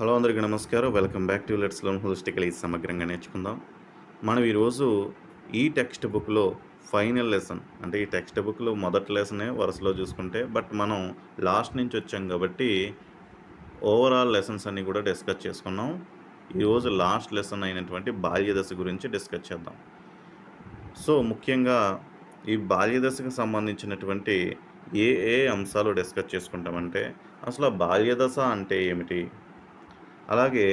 Hello అందరికీ నమస్కారం. Welcome back to let's learn holistically సమగ్రంగా నేర్చుకుందాం. మనం ఈరోజు ఈ టెక్స్ట్ బుక్‌లో ఫైనల్ లెసన్ అంటే ఈ టెక్స్ట్ బుక్‌లో మొదటి లెసనే వరుసలో చూసుకుంటే మనం లాస్ట్ నుంచి వచ్చాం కాబట్టి ఓవరాల్ లెసన్స్ అన్నీ కూడా డిస్కస్ చేసుకున్నాం. ఈరోజు లాస్ట్ లెసన్ అయినటువంటి బాల్యదశ గురించి డిస్కస్ చేద్దాం. ముఖ్యంగా ఈ బాల్యదశకు సంబంధించినటువంటి ఏ అంశాలు డిస్కస్ చేసుకుంటామంటే అసలు బాల్యదశ అంటే ఏమిటి? అలాగే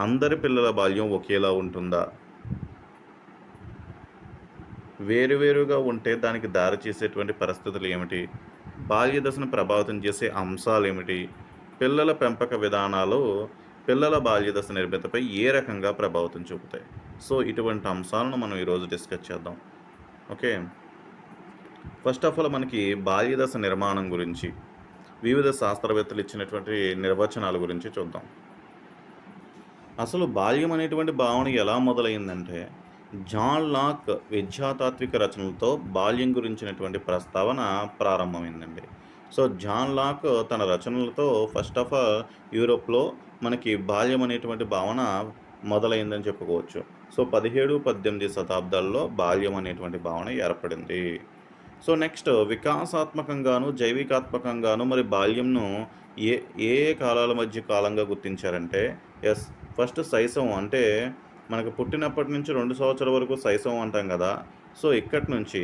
అందరి పిల్లల బాల్యం ఒకేలా ఉంటుందా? వేరువేరుగా ఉంటే దానికి దారి చేసేటువంటి పరిస్థితులు ఏమిటి? బాల్య దశను ప్రభావితం చేసే అంశాలేమిటి? పిల్లల పెంపక విధానాలు పిల్లల బాల్య దశ నిర్మితపై ఏ రకంగా ప్రభావితం చూపుతాయి? ఇటువంటి అంశాలను మనం ఈరోజు డిస్కస్ చేద్దాం. ఓకే. ఫస్ట్ ఆఫ్ ఆల్ మనకి బాల్య దశ నిర్మాణం గురించి వివిధ శాస్త్రవేత్తలు ఇచ్చినటువంటి నిర్వచనాల గురించి చూద్దాం. అసలు బాల్యం అనేటువంటి భావన ఎలా మొదలైందంటే, జాన్ లాక్ విద్యాతాత్విక రచనలతో బాల్యం గురించినటువంటి ప్రస్తావన ప్రారంభమైందండి. జాన్ లాక్ తన రచనలతో ఫస్ట్ ఆఫ్ ఆల్ యూరోప్‌లో మనకి బాల్యం అనేటువంటి భావన మొదలైందని చెప్పుకోవచ్చు. 17, 18 శతాబ్దాల్లో బాల్యం అనేటువంటి భావన ఏర్పడింది. నెక్స్ట్ వికాసాత్మకంగాను, జైవికాత్మకంగాను మరి బాల్యంను ఏ ఏ కాలాల మధ్య కాలంగా గుర్తించారంటే, యెస్. ఫస్ట్ శైశవం అంటే మనకు పుట్టినప్పటి నుంచి 2 సంవత్సరాల వరకు శైశవం అంటాం గదా! ఇక్కడి నుంచి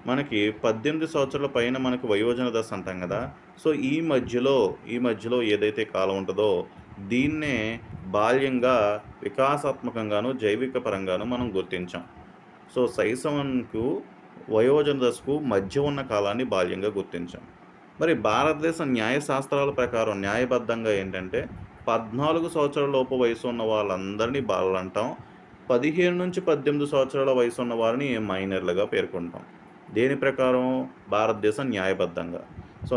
మనకి 18 సంవత్సరాల పైన మనకు వయోజన దశ అంటాం గదా! ఈ మధ్యలో ఏదైతే కాలం ఉంటదో దీన్నే బాల్యంగా వికాసాత్మకంగాను, జైవిక పరంగాను మనం గుర్తించాం. శైశవంకు, వయోజన దశకు మధ్య ఉన్న కాలాన్ని బాల్యంగా గుర్తించాం. మరి భారతదేశ న్యాయ శాస్త్రాల ప్రకారం న్యాయబద్ధంగా ఏంటంటే 14 సంవత్సరాల లోపు వయసు ఉన్న వాళ్ళందరినీ బాలలంటాం. 15-18 సంవత్సరాల వయసు ఉన్న వారిని మైనర్లుగా పేర్కొంటాం. దేని ప్రకారం? భారతదేశం న్యాయబద్ధంగా.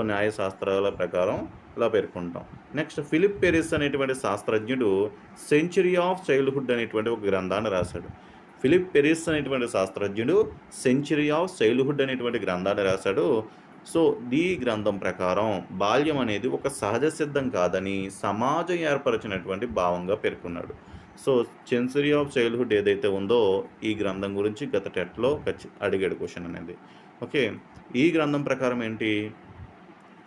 న్యాయ శాస్త్రాల ప్రకారం ఇలా పేర్కొంటాం. నెక్స్ట్ ఫిలిప్ పెరిస్ అనేటువంటి శాస్త్రజ్ఞుడు 'సెంచరీ ఆఫ్ చైల్డ్‌హుడ్' అనేటువంటి ఒక గ్రంథాన్ని రాశాడు. ఫిలిప్ పెరిస్ అనేటువంటి శాస్త్రజ్ఞుడు 'సెంచరీ ఆఫ్ చైల్డ్‌హుడ్' అనేటువంటి గ్రంథాన్ని రాశాడు. ఈ గ్రంథం ప్రకారం బాల్యం అనేది ఒక సహజ సిద్ధం కాదని సమాజం ఏర్పరిచినటువంటి భావంగా పేర్కొన్నాడు. సెంచరీ ఆఫ్ చైల్డ్‌హుడ్ ఏదైతే ఉందో ఈ గ్రంథం గురించి గత టెట్‌లో అడిగాడు క్వెషన్ అనేది. ఓకే. ఈ గ్రంథం ప్రకారం ఏంటి?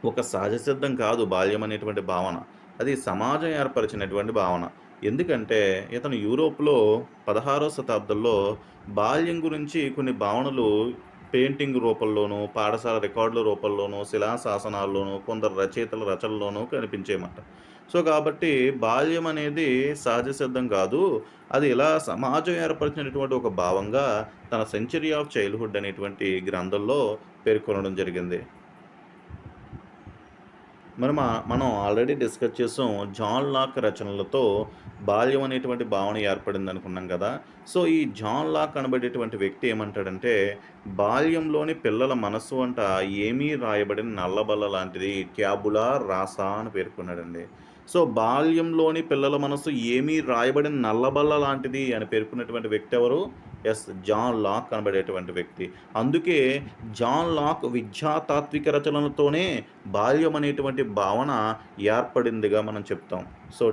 ఒక సహజ సిద్ధం కాదు బాల్యం అనేటువంటి భావన. అది సమాజం ఏర్పరిచినటువంటి భావన. ఎందుకంటే ఇతను యూరోప్‌లో 16వ శతాబ్దంలో బాల్యం గురించి కొన్ని భావనలు పెయింటింగ్ రూపంలోనూ, పాఠశాల రికార్డుల రూపంలోనూ, శిలాశాసనాల్లోనూ, కొందరు రచయితల రచనల్లోనూ కనిపించేయమాట. కాబట్టి బాల్యం అనేది సహజ సిద్ధం కాదు. అది ఇలా సమాజం ఏర్పరిచినటువంటి ఒక భావంగా తన 'సెంచరీ ఆఫ్ చైల్డ్‌హుడ్' అనేటువంటి గ్రంథంలో పేర్కొనడం జరిగింది. మనం ఆల్రెడీ డిస్కస్ చేసాం. జాన్ లాక్ రచనలతో బాల్యం అనేటువంటి భావన ఏర్పడిందనుకున్నాం కదా! ఈ జాన్ లాక్ అనబడేటువంటి వ్యక్తి ఏమంటాడంటే, బాల్యంలోని పిల్లల మనస్సు అంట ఏమీ రాయబడిన నల్లబల్ల లాంటిది, ట్యాబులా రాసా అని పేర్కొన్నాడండి. బాల్యంలోని పిల్లల మనస్సు ఏమీ రాయబడిన నల్లబల్ల లాంటిది అని పేర్కొన్నటువంటి వ్యక్తి ఎవరు? యెస్. జాన్ లాక్ అనబడేటువంటి వ్యక్తి. అందుకే జాన్ లాక్ విద్యాతాత్విక రచనలతోనే బాల్యం అనేటువంటి భావన ఏర్పడిందిగా మనం చెప్తాం.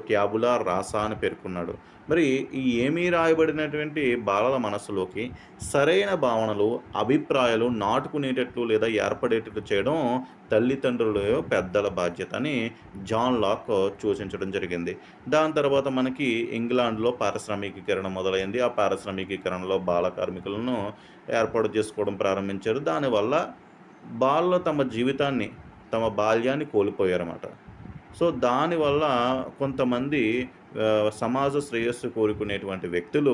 ట్యాబులా రాసా అని పేర్కొన్నాడు. మరి ఈ ఏమీ రాయబడినటువంటి బాలల మనస్సులోకి సరైన భావనలు, అభిప్రాయాలు నాటుకునేటట్లు లేదా ఏర్పడేటట్లు చేయడం తల్లిదండ్రులు, పెద్దల బాధ్యత అని జాన్ లాక్ సూచించడం జరిగింది. దాని తర్వాత మనకి ఇంగ్లాండ్‌లో పారిశ్రామికీకరణ మొదలైంది. ఆ పారిశ్రామికీకరణలో బాల కార్మికులను ఏర్పాటు చేసుకోవడం ప్రారంభించారు. దానివల్ల బాలలు తమ జీవితాన్ని, తమ బాల్యాన్ని కోల్పోయారన్నమాట. దానివల్ల కొంతమంది సమాజ శ్రేయస్సు కోరుకునేటువంటి వ్యక్తులు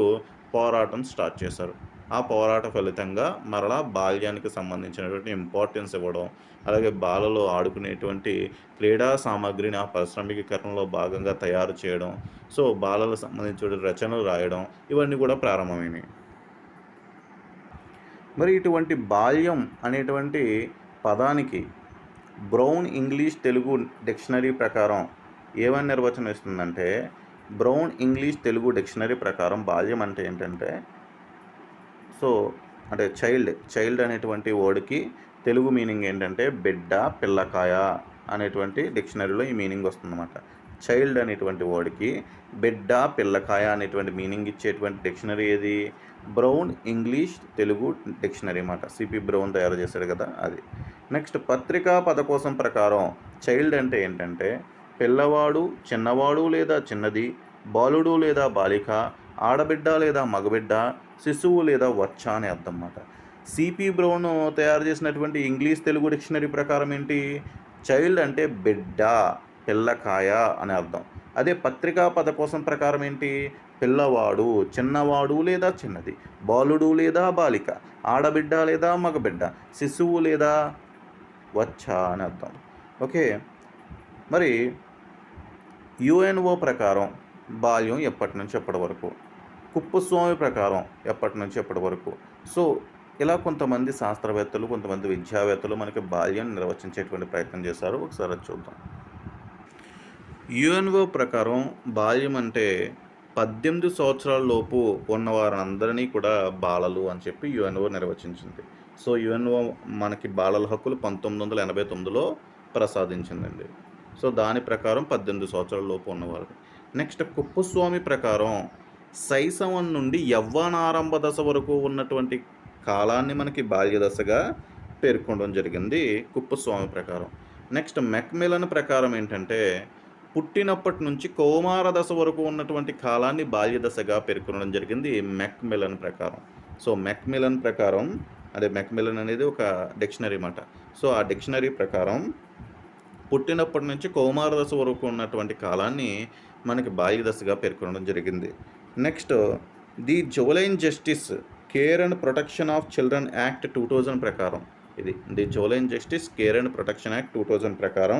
పోరాటం స్టార్ట్ చేశారు. ఆ పోరాట ఫలితంగా మరలా బాల్యానికి సంబంధించినటువంటి ఇంపార్టెన్స్ ఇవ్వడం, అలాగే బాలలు ఆడుకునేటువంటి క్రీడా సామాగ్రిని ఆ పారిశ్రామికీకరణలో భాగంగా తయారు చేయడం, బాలలకు సంబంధించిన రచనలు రాయడం ఇవన్నీ కూడా ప్రారంభమైనాయి. మరి ఇటువంటి బాల్యం అనేటువంటి పదానికి బ్రౌన్ ఇంగ్లీష్ తెలుగు డిక్షనరీ ప్రకారం ఏమని నిర్వచనం ఇస్తుందంటే, బ్రౌన్ ఇంగ్లీష్ తెలుగు డిక్షనరీ ప్రకారం బాల్యం అంటే ఏంటంటే, అంటే చైల్డ్ అనేటువంటి వర్డ్‌కి తెలుగు మీనింగ్ ఏంటంటే బిడ్డ, పిల్లకాయ అనేటువంటి డిక్షనరీలో ఈ మీనింగ్ వస్తుందన్నమాట. చైల్డ్ అనేటువంటి వర్డ్కి బిడ్డ, పిల్లకాయ అనేటువంటి మీనింగ్ ఇచ్చేటువంటి డిక్షనరీ ఏది? బ్రౌన్ ఇంగ్లీష్ తెలుగు డిక్షనరీ అన్నమాట. సిపి బ్రౌన్ తయారు చేశాడు కదా, అది. నెక్స్ట్ పత్రికా పదకోశం ప్రకారం చైల్డ్ అంటే ఏంటంటే పిల్లవాడు, చిన్నవాడు లేదా చిన్నది, బాలుడు లేదా బాలిక, ఆడబిడ్డ లేదా మగబిడ్డ, శిశువు లేదా వచ్చ అని అర్థం అన్నమాట. సిపి బ్రౌన్ తయారు చేసినటువంటి ఇంగ్లీష్ తెలుగు డిక్షనరీ ప్రకారం ఏంటి? చైల్డ్ అంటే బిడ్డ, పిల్లకాయ అని అర్థం. అదే పత్రికా పదకోశం ప్రకారం ఏంటి? పిల్లవాడు, చిన్నవాడు లేదా చిన్నది, బాలుడు లేదా బాలిక, ఆడబిడ్డ లేదా మగబిడ్డ, శిశువు లేదా వచ్చ అని అర్థం. ఓకే, మరి యుఎన్ఓ ప్రకారం బాల్యం ఎప్పటి నుంచి ఎప్పటి వరకు? కుప్పస్వామి ప్రకారం ఎప్పటి నుంచి ఎప్పటి వరకు? సో ఇలా కొంతమంది శాస్త్రవేత్తలు, కొంతమంది విద్యావేత్తలు మనకి బాల్యం నిర్వచించేటువంటి ప్రయత్నం చేశారు. ఒకసారి అది చూద్దాం. యుఎన్ఓ ప్రకారం బాల్యం అంటే 18 సంవత్సరాల లోపు ఉన్న వారందరినీ కూడా బాలలు అని చెప్పి యుఎన్ఓ నిర్వచించింది. సో యుఎన్ఓ మనకి బాలల హక్కులు 1989లో ప్రసాదించిందండి. సో దాని ప్రకారం 18 సంవత్సరాల లోపు ఉన్నవారు. నెక్స్ట్ కుప్పస్వామి ప్రకారం శైశవం నుండి యవ్వనారంభ దశ వరకు ఉన్నటువంటి కాలాన్ని మనకి బాల్య దశగా పేర్కొనడం జరిగింది కుప్పస్వామి ప్రకారం. నెక్స్ట్ మెక్మిలన్ ప్రకారం ఏంటంటే పుట్టినప్పటి నుంచి కౌమార దశ వరకు ఉన్నటువంటి కాలాన్ని బాల్య దశగా పేర్కొనడం జరిగింది మెక్మిలన్ ప్రకారం. సో మెక్మిలన్ ప్రకారం, అదే మెక్మిలన్ అనేది ఒక డిక్షనరీ అన్నమాట. సో ఆ డిక్షనరీ ప్రకారం పుట్టినప్పటి నుంచి కౌమార దశ వరకు ఉన్నటువంటి కాలాన్ని మనకి బాల్య దశగా పేర్కొనడం జరిగింది. Next the juvenile justice care and protection of children act 2000 ప్రకారం, ఇది the juvenile justice care and protection act 2000 ప్రకారం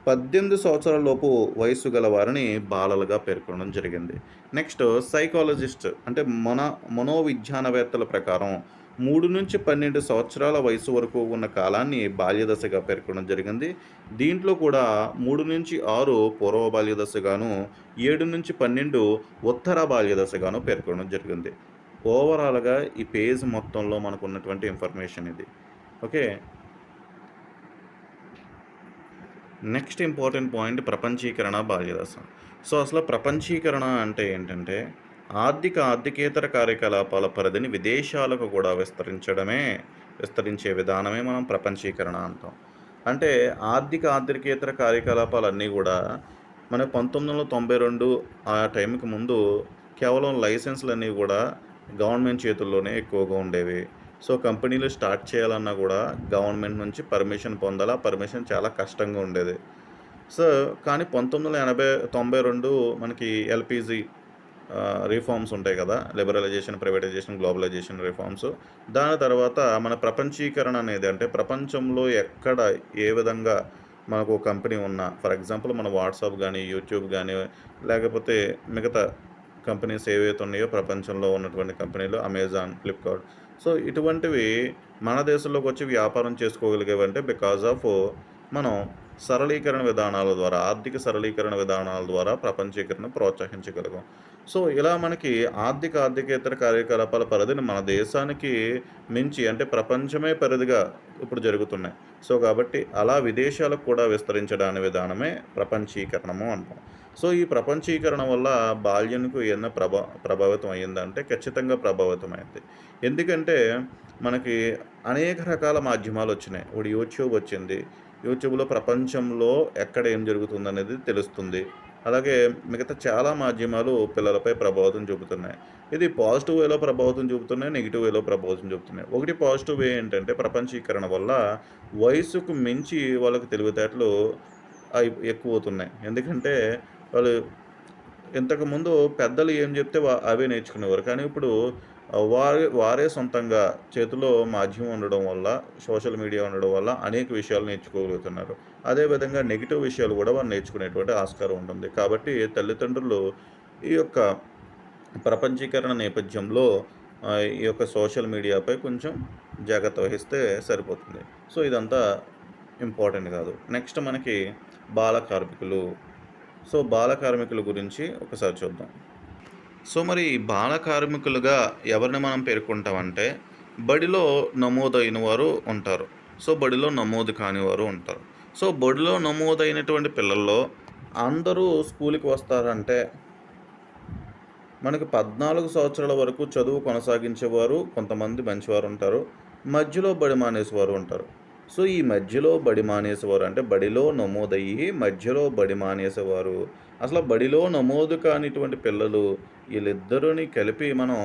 18 సంవత్సరాల లోపు వయస్సు గల వారిని బాలలుగా పేర్కొనడం జరిగింది. నెక్స్ట్ సైకాలజిస్ట్ అంటే మనోవిజ్ఞానవేత్తల ప్రకారం 3 నుంచి 12 సంవత్సరాల వయసు వరకు ఉన్న కాలాన్ని బాల్యదశగా పేర్కొనడం జరిగింది. దీంట్లో కూడా 3 నుంచి 6 పూర్వ బాల్యదశగాను, 7 నుంచి 12 ఉత్తర బాల్యదశగాను పేర్కొనడం జరిగింది. ఓవరాల్గా ఈ పేజ్ మొత్తంలో మనకు ఉన్నటువంటి ఇన్ఫర్మేషన్ ఇది. ఓకే, నెక్స్ట్ ఇంపార్టెంట్ పాయింట్ ప్రపంచీకరణ బాల్యదశ. సో అసలు ప్రపంచీకరణ అంటే ఏంటంటే ఆర్థికేతర కార్యకలాపాల పరిధిని విదేశాలకు కూడా విస్తరించే విధానమే మనం ప్రపంచీకరణ అంటాం. అంటే ఆర్థికేతర కార్యకలాపాలన్నీ కూడా మన 1992 ఆ టైంకి ముందు కేవలం లైసెన్స్లన్నీ కూడా గవర్నమెంట్ చేతుల్లోనే ఎక్కువగా ఉండేవి. సో కంపెనీలు స్టార్ట్ చేయాలన్నా కూడా గవర్నమెంట్ నుంచి పర్మిషన్ పొందాలి. పర్మిషన్ చాలా కష్టంగా ఉండేది. సో కానీ 1992 మనకి ఎల్పిజి రిఫార్మ్స్ ఉంటాయి కదా, లిబరలైజేషన్, ప్రైవేటైజేషన్, గ్లోబలైజేషన్ రిఫార్మ్స్. దాని తర్వాత మన ప్రపంచీకరణ అనేది అంటే ప్రపంచంలో ఎక్కడ ఏ విధంగా మనకు కంపెనీ ఉన్నా, ఫర్ ఎగ్జాంపుల్ మన వాట్సాప్ కానీ, యూట్యూబ్ కానీ, లేకపోతే మిగతా కంపెనీస్ ఏవైతే ఉన్నాయో ప్రపంచంలో ఉన్నటువంటి కంపెనీలు, అమెజాన్, ఫ్లిప్కార్ట్, సో ఇటువంటివి మన దేశంలోకి వచ్చి వ్యాపారం చేసుకోగలిగేవంటే బికాజ్ ఆఫ్ మనం సరళీకరణ విధానాల ద్వారా, ఆర్థిక సరళీకరణ విధానాల ద్వారా ప్రపంచీకరణ ప్రోత్సహించగలిగాం. సో ఇలా మనకి ఆర్థికేతర కార్యకలాపాల పరిధిని మన దేశానికి మించి అంటే ప్రపంచమే పరిధిగా ఇప్పుడు జరుగుతున్నాయి. సో కాబట్టి అలా విదేశాలకు కూడా విస్తరించడాని విధానమే ప్రపంచీకరణము అంటాం. సో ఈ ప్రపంచీకరణ వల్ల బాల్యానికి ఏదైనా ప్రభావితం అయ్యిందంటే ఖచ్చితంగా ప్రభావితం అయింది. ఎందుకంటే మనకి అనేక రకాల మాధ్యమాలు వచ్చినాయి. ఇప్పుడు యూట్యూబ్ వచ్చింది. యూట్యూబ్లో ప్రపంచంలో ఎక్కడ ఏం జరుగుతుందనేది తెలుస్తుంది. అలాగే మిగతా చాలా మాధ్యమాలు పిల్లలపై ప్రభావితం చూపుతున్నాయి. ఇది పాజిటివ్ వేలో ప్రభావితం చూపుతున్నాయి, నెగిటివ్ వేలో ప్రభావితం చూపుతున్నాయి. ఒకటి పాజిటివ్ వే ఏంటంటే ప్రపంచీకరణ వల్ల వయసుకు మించి వాళ్ళకి తెలివితేటలు ఎక్కువ అవుతున్నాయి. ఎందుకంటే వాళ్ళు ఇంతకుముందు పెద్దలు ఏం చెప్తే అవే నేర్చుకునేవారు. కానీ ఇప్పుడు వారే సొంతంగా చేతిలో మాధ్యమం ఉండడం వల్ల, సోషల్ మీడియా ఉండడం వల్ల అనేక విషయాలు నేర్చుకోగలుగుతున్నారు. అదేవిధంగా నెగిటివ్ విషయాలు కూడా వాళ్ళు నేర్చుకునేటువంటి ఆస్కారం ఉంటుంది. కాబట్టి తల్లిదండ్రులు ఈ యొక్క ప్రపంచీకరణ నేపథ్యంలో ఈ యొక్క సోషల్ మీడియాపై కొంచెం జాగ్రత్త వహిస్తే సరిపోతుంది. సో ఇదంతా ఇంపార్టెంట్ కాదు. నెక్స్ట్ మనకి బాల కార్మికులు. సో బాల కార్మికుల గురించి ఒకసారి చూద్దాం. సో మరి బాల కార్మికులుగా ఎవరిని మనం పేర్కొంటామంటే బడిలో నమోదైన వారు ఉంటారు. సో బడిలో నమోదు కాని వారు ఉంటారు. సో బడిలో నమోదైనటువంటి పిల్లల్లో అందరూ స్కూలుకి వస్తారంటే మనకి 14 సంవత్సరాల వరకు చదువు కొనసాగించేవారు కొంతమంది మంచివారుంటారు. మధ్యలో బడి మానేసేవారు ఉంటారు. సో, ఈ మధ్యలో బడి మానేసేవారు అంటే బడిలో నమోదయ్యి మధ్యలో బడి మానేసేవారు. అసల బడిలో నమోదు కానిటువంటి పిల్లలు ఈళ్ళిద్దరిని కలిపి మనం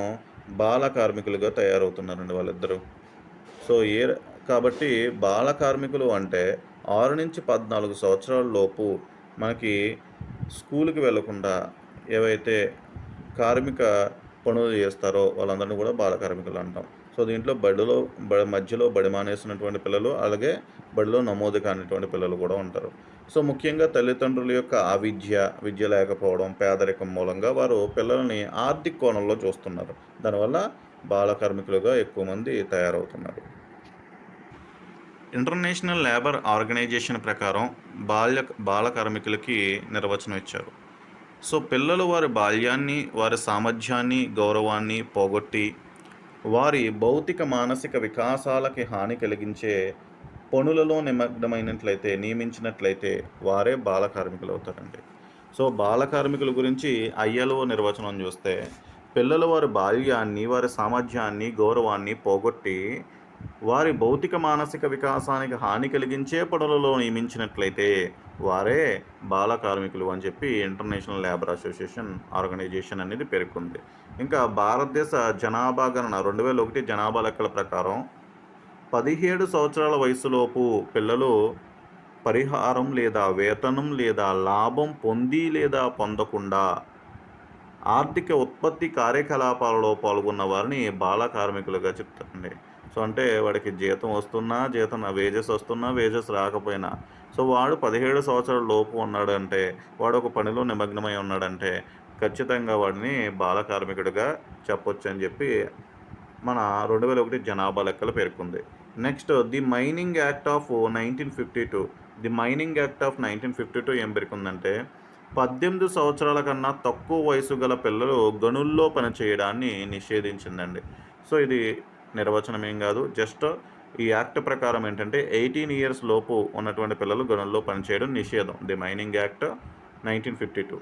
బాల కార్మికులుగా తయారవుతున్నారండి వాళ్ళిద్దరూ. సో, కాబట్టి బాల కార్మికులు అంటే 6-14 సంవత్సరాల లోపు మనకి స్కూలుకి వెళ్ళకుండా ఏవైతే కార్మిక పనులు చేస్తారో వాళ్ళందరిని కూడా బాల కార్మికులు అంటాం. సో, దీంట్లో మధ్యలో బడి మానేసినటువంటి పిల్లలు, అలాగే బడిలో నమోదు కానిటువంటి పిల్లలు కూడా ఉంటారు. సో, ముఖ్యంగా తల్లిదండ్రుల యొక్క విద్య లేకపోవడం, పేదరికం మూలంగా వారు పిల్లల్ని ఆర్థిక కోణంలో చూస్తున్నారు. దానివల్ల బాల కార్మికులుగా ఎక్కువ మంది తయారవుతున్నారు. ఇంటర్నేషనల్ లేబర్ ఆర్గనైజేషన్ ప్రకారం బాల కార్మికులకి నిర్వచనం ఇచ్చారు. సో, పిల్లలు వారి బాల్యాన్ని, వారి సామర్థ్యాన్ని, గౌరవాన్ని పోగొట్టి, వారి భౌతిక, మానసిక వికాసాలకి హాని కలిగించే పనులలో నియమించినట్లయితే వారే బాల కార్మికులవుతారండి. సో, బాల కార్మికుల గురించి ఐఎల్ఓ నిర్వచనం చూస్తే, పిల్లలు వారి బాల్యాన్ని, వారి సామర్థ్యాన్ని, గౌరవాన్ని పోగొట్టి, వారి భౌతిక, మానసిక వికాసానికి హాని కలిగించే పనులలో నియమించినట్లయితే వారే బాల కార్మికులు అని చెప్పి ఇంటర్నేషనల్ లేబర్ ఆర్గనైజేషన్ అనేది పేర్కొంది. ఇంకా భారతదేశ జనాభా గణన 2001 జనాభా లెక్కల ప్రకారం 17 సంవత్సరాల వయసులోపు పిల్లలు పరిహారం లేదా వేతనం లేదా లాభం పొంది లేదా పొందకుండా ఆర్థిక ఉత్పత్తి కార్యకలాపాలలో పాల్గొన్న వారిని బాల కార్మికులుగా చెప్తారండి. సో, అంటే వాడికి జీతం వస్తున్నా, వేజెస్ రాకపోయినా, సో, వాడు 17 సంవత్సరాల లోపు ఉన్నాడంటే, వాడు ఒక పనిలో నిమగ్నమై ఉన్నాడంటే, ఖచ్చితంగా వాడిని బాల కార్మికుడిగా చెప్పొచ్చని చెప్పి మన 2001 జనాభా లెక్కలు పేర్కొంది. Next the mining act of 1952. The mining act of 1952 ఏం పేర్కొందంటే, 18 సంవత్సరాల కన్నా తక్కువ వయసు గల పిల్లలు గనుల్లో పనిచేయడాన్ని నిషేధించిందండి. సో, ఇది నిర్వచనం ఏం కాదు. జస్ట్ ఈ యాక్ట్ ప్రకారం ఏంటంటే 18 ఇయర్స్ లోపు ఉన్నటువంటి పిల్లలు గనుల్లో పనిచేయడం నిషేధం. The mining act 1952.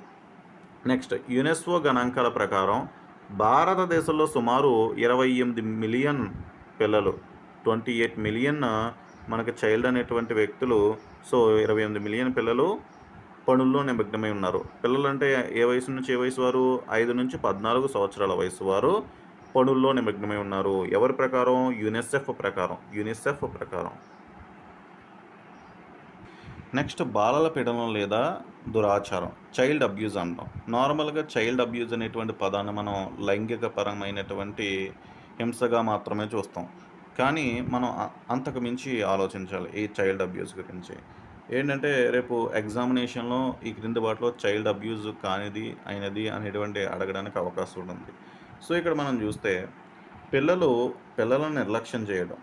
Next UNESCO గణాంకాల ప్రకారం భారతదేశంలో సుమారు 28 మిలియన్ పిల్లలు, 28 మిలియన్ మనకి చైల్డ్ అనేటువంటి వ్యక్తులు. సో, 28 మిలియన్ పిల్లలు పనుల్లో నిమగ్నమై ఉన్నారు. పిల్లలంటే ఏ వయసు నుంచి ఏ వయసు వారు? 5-14 సంవత్సరాల వయసు వారు పనుల్లో నిమగ్నమై ఉన్నారు. ఎవరి ప్రకారం? యునిసెఫ్ ప్రకారం. నెక్స్ట్ బాలల పీడనం లేదా దురాచారం, చైల్డ్ అబ్యూజ్ అంటాం. నార్మల్గా చైల్డ్ అబ్యూజ్ అనేటువంటి పదాన్ని మనం లైంగిక పరమైనటువంటి హింసగా మాత్రమే చూస్తాం. కానీ మనం అంతకు మించి ఆలోచించాలి ఈ చైల్డ్ అబ్యూజ్ గురించి. ఏంటంటే రేపు ఎగ్జామినేషన్లో ఈ క్రింది వాటిలో చైల్డ్ అబ్యూజ్ కానిది అయినది అనేటువంటి అడగడానికి అవకాశం ఉంది. సో, ఇక్కడ మనం చూస్తే పిల్లలను నిర్లక్ష్యం చేయడం,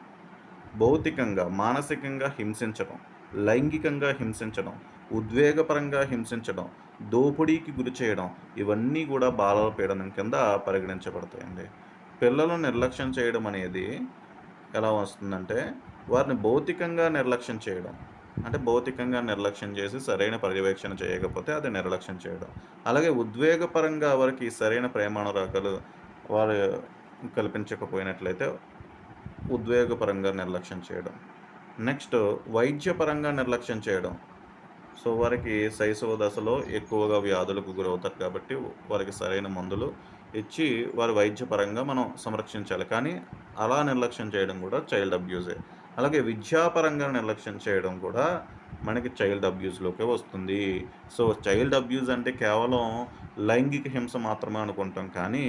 భౌతికంగా, మానసికంగా హింసించడం, లైంగికంగా హింసించడం, ఉద్వేగపరంగా హింసించడం, దోపిడీకి గురి చేయడం, ఇవన్నీ కూడా బాలల పీడనం కింద పరిగణించబడతాయండి. పిల్లలను నిర్లక్ష్యం చేయడం అనేది ఎలా వస్తుందంటే, వారిని భౌతికంగా నిర్లక్ష్యం చేయడం. అంటే భౌతికంగా నిర్లక్ష్యం చేసి సరైన పర్యవేక్షణ చేయకపోతే అది నిర్లక్ష్యం చేయడం. అలాగే ఉద్వేగపరంగా వారికి సరైన ప్రేమానురాగాలు వారు కల్పించకపోయినట్లయితే ఉద్వేగపరంగా నిర్లక్ష్యం చేయడం. నెక్స్ట్ వైద్యపరంగా నిర్లక్ష్యం చేయడం. సో, వారికి శైశవ దశలో ఎక్కువగా వ్యాధులకు గురవుతారు కాబట్టి వారికి సరైన మందులు ఇచ్చి వారి వైద్యపరంగా మనం సంరక్షించాలి. కానీ అలా నిర్లక్ష్యం చేయడం కూడా చైల్డ్ అబ్యూజే. అలాగే విద్యాపరంగా నిర్లక్ష్యం చేయడం కూడా మనకి చైల్డ్ అబ్యూజ్‌లోకే వస్తుంది. సో, చైల్డ్ అబ్యూజ్ అంటే కేవలం లైంగిక హింస మాత్రమే అనుకుంటాం. కానీ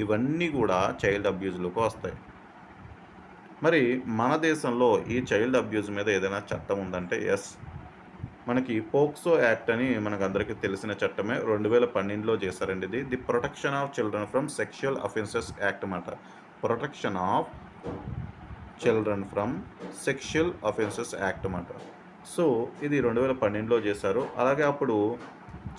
ఇవన్నీ కూడా చైల్డ్ అబ్యూజ్‌లోకి వస్తాయి. మరి మన దేశంలో ఈ చైల్డ్ అబ్యూజ్ మీద ఏదైనా చట్టం ఉందంటే యెస్. మనకి పోక్సో యాక్ట్ అని మనకందరికీ తెలిసిన చట్టమే. 2012లో చేశారండి ఇది. The protection of children from sexual offences act మాట. Protection of children from sexual offences act మాట. సో, ఇది 2012లో చేశారు. అలాగే అప్పుడు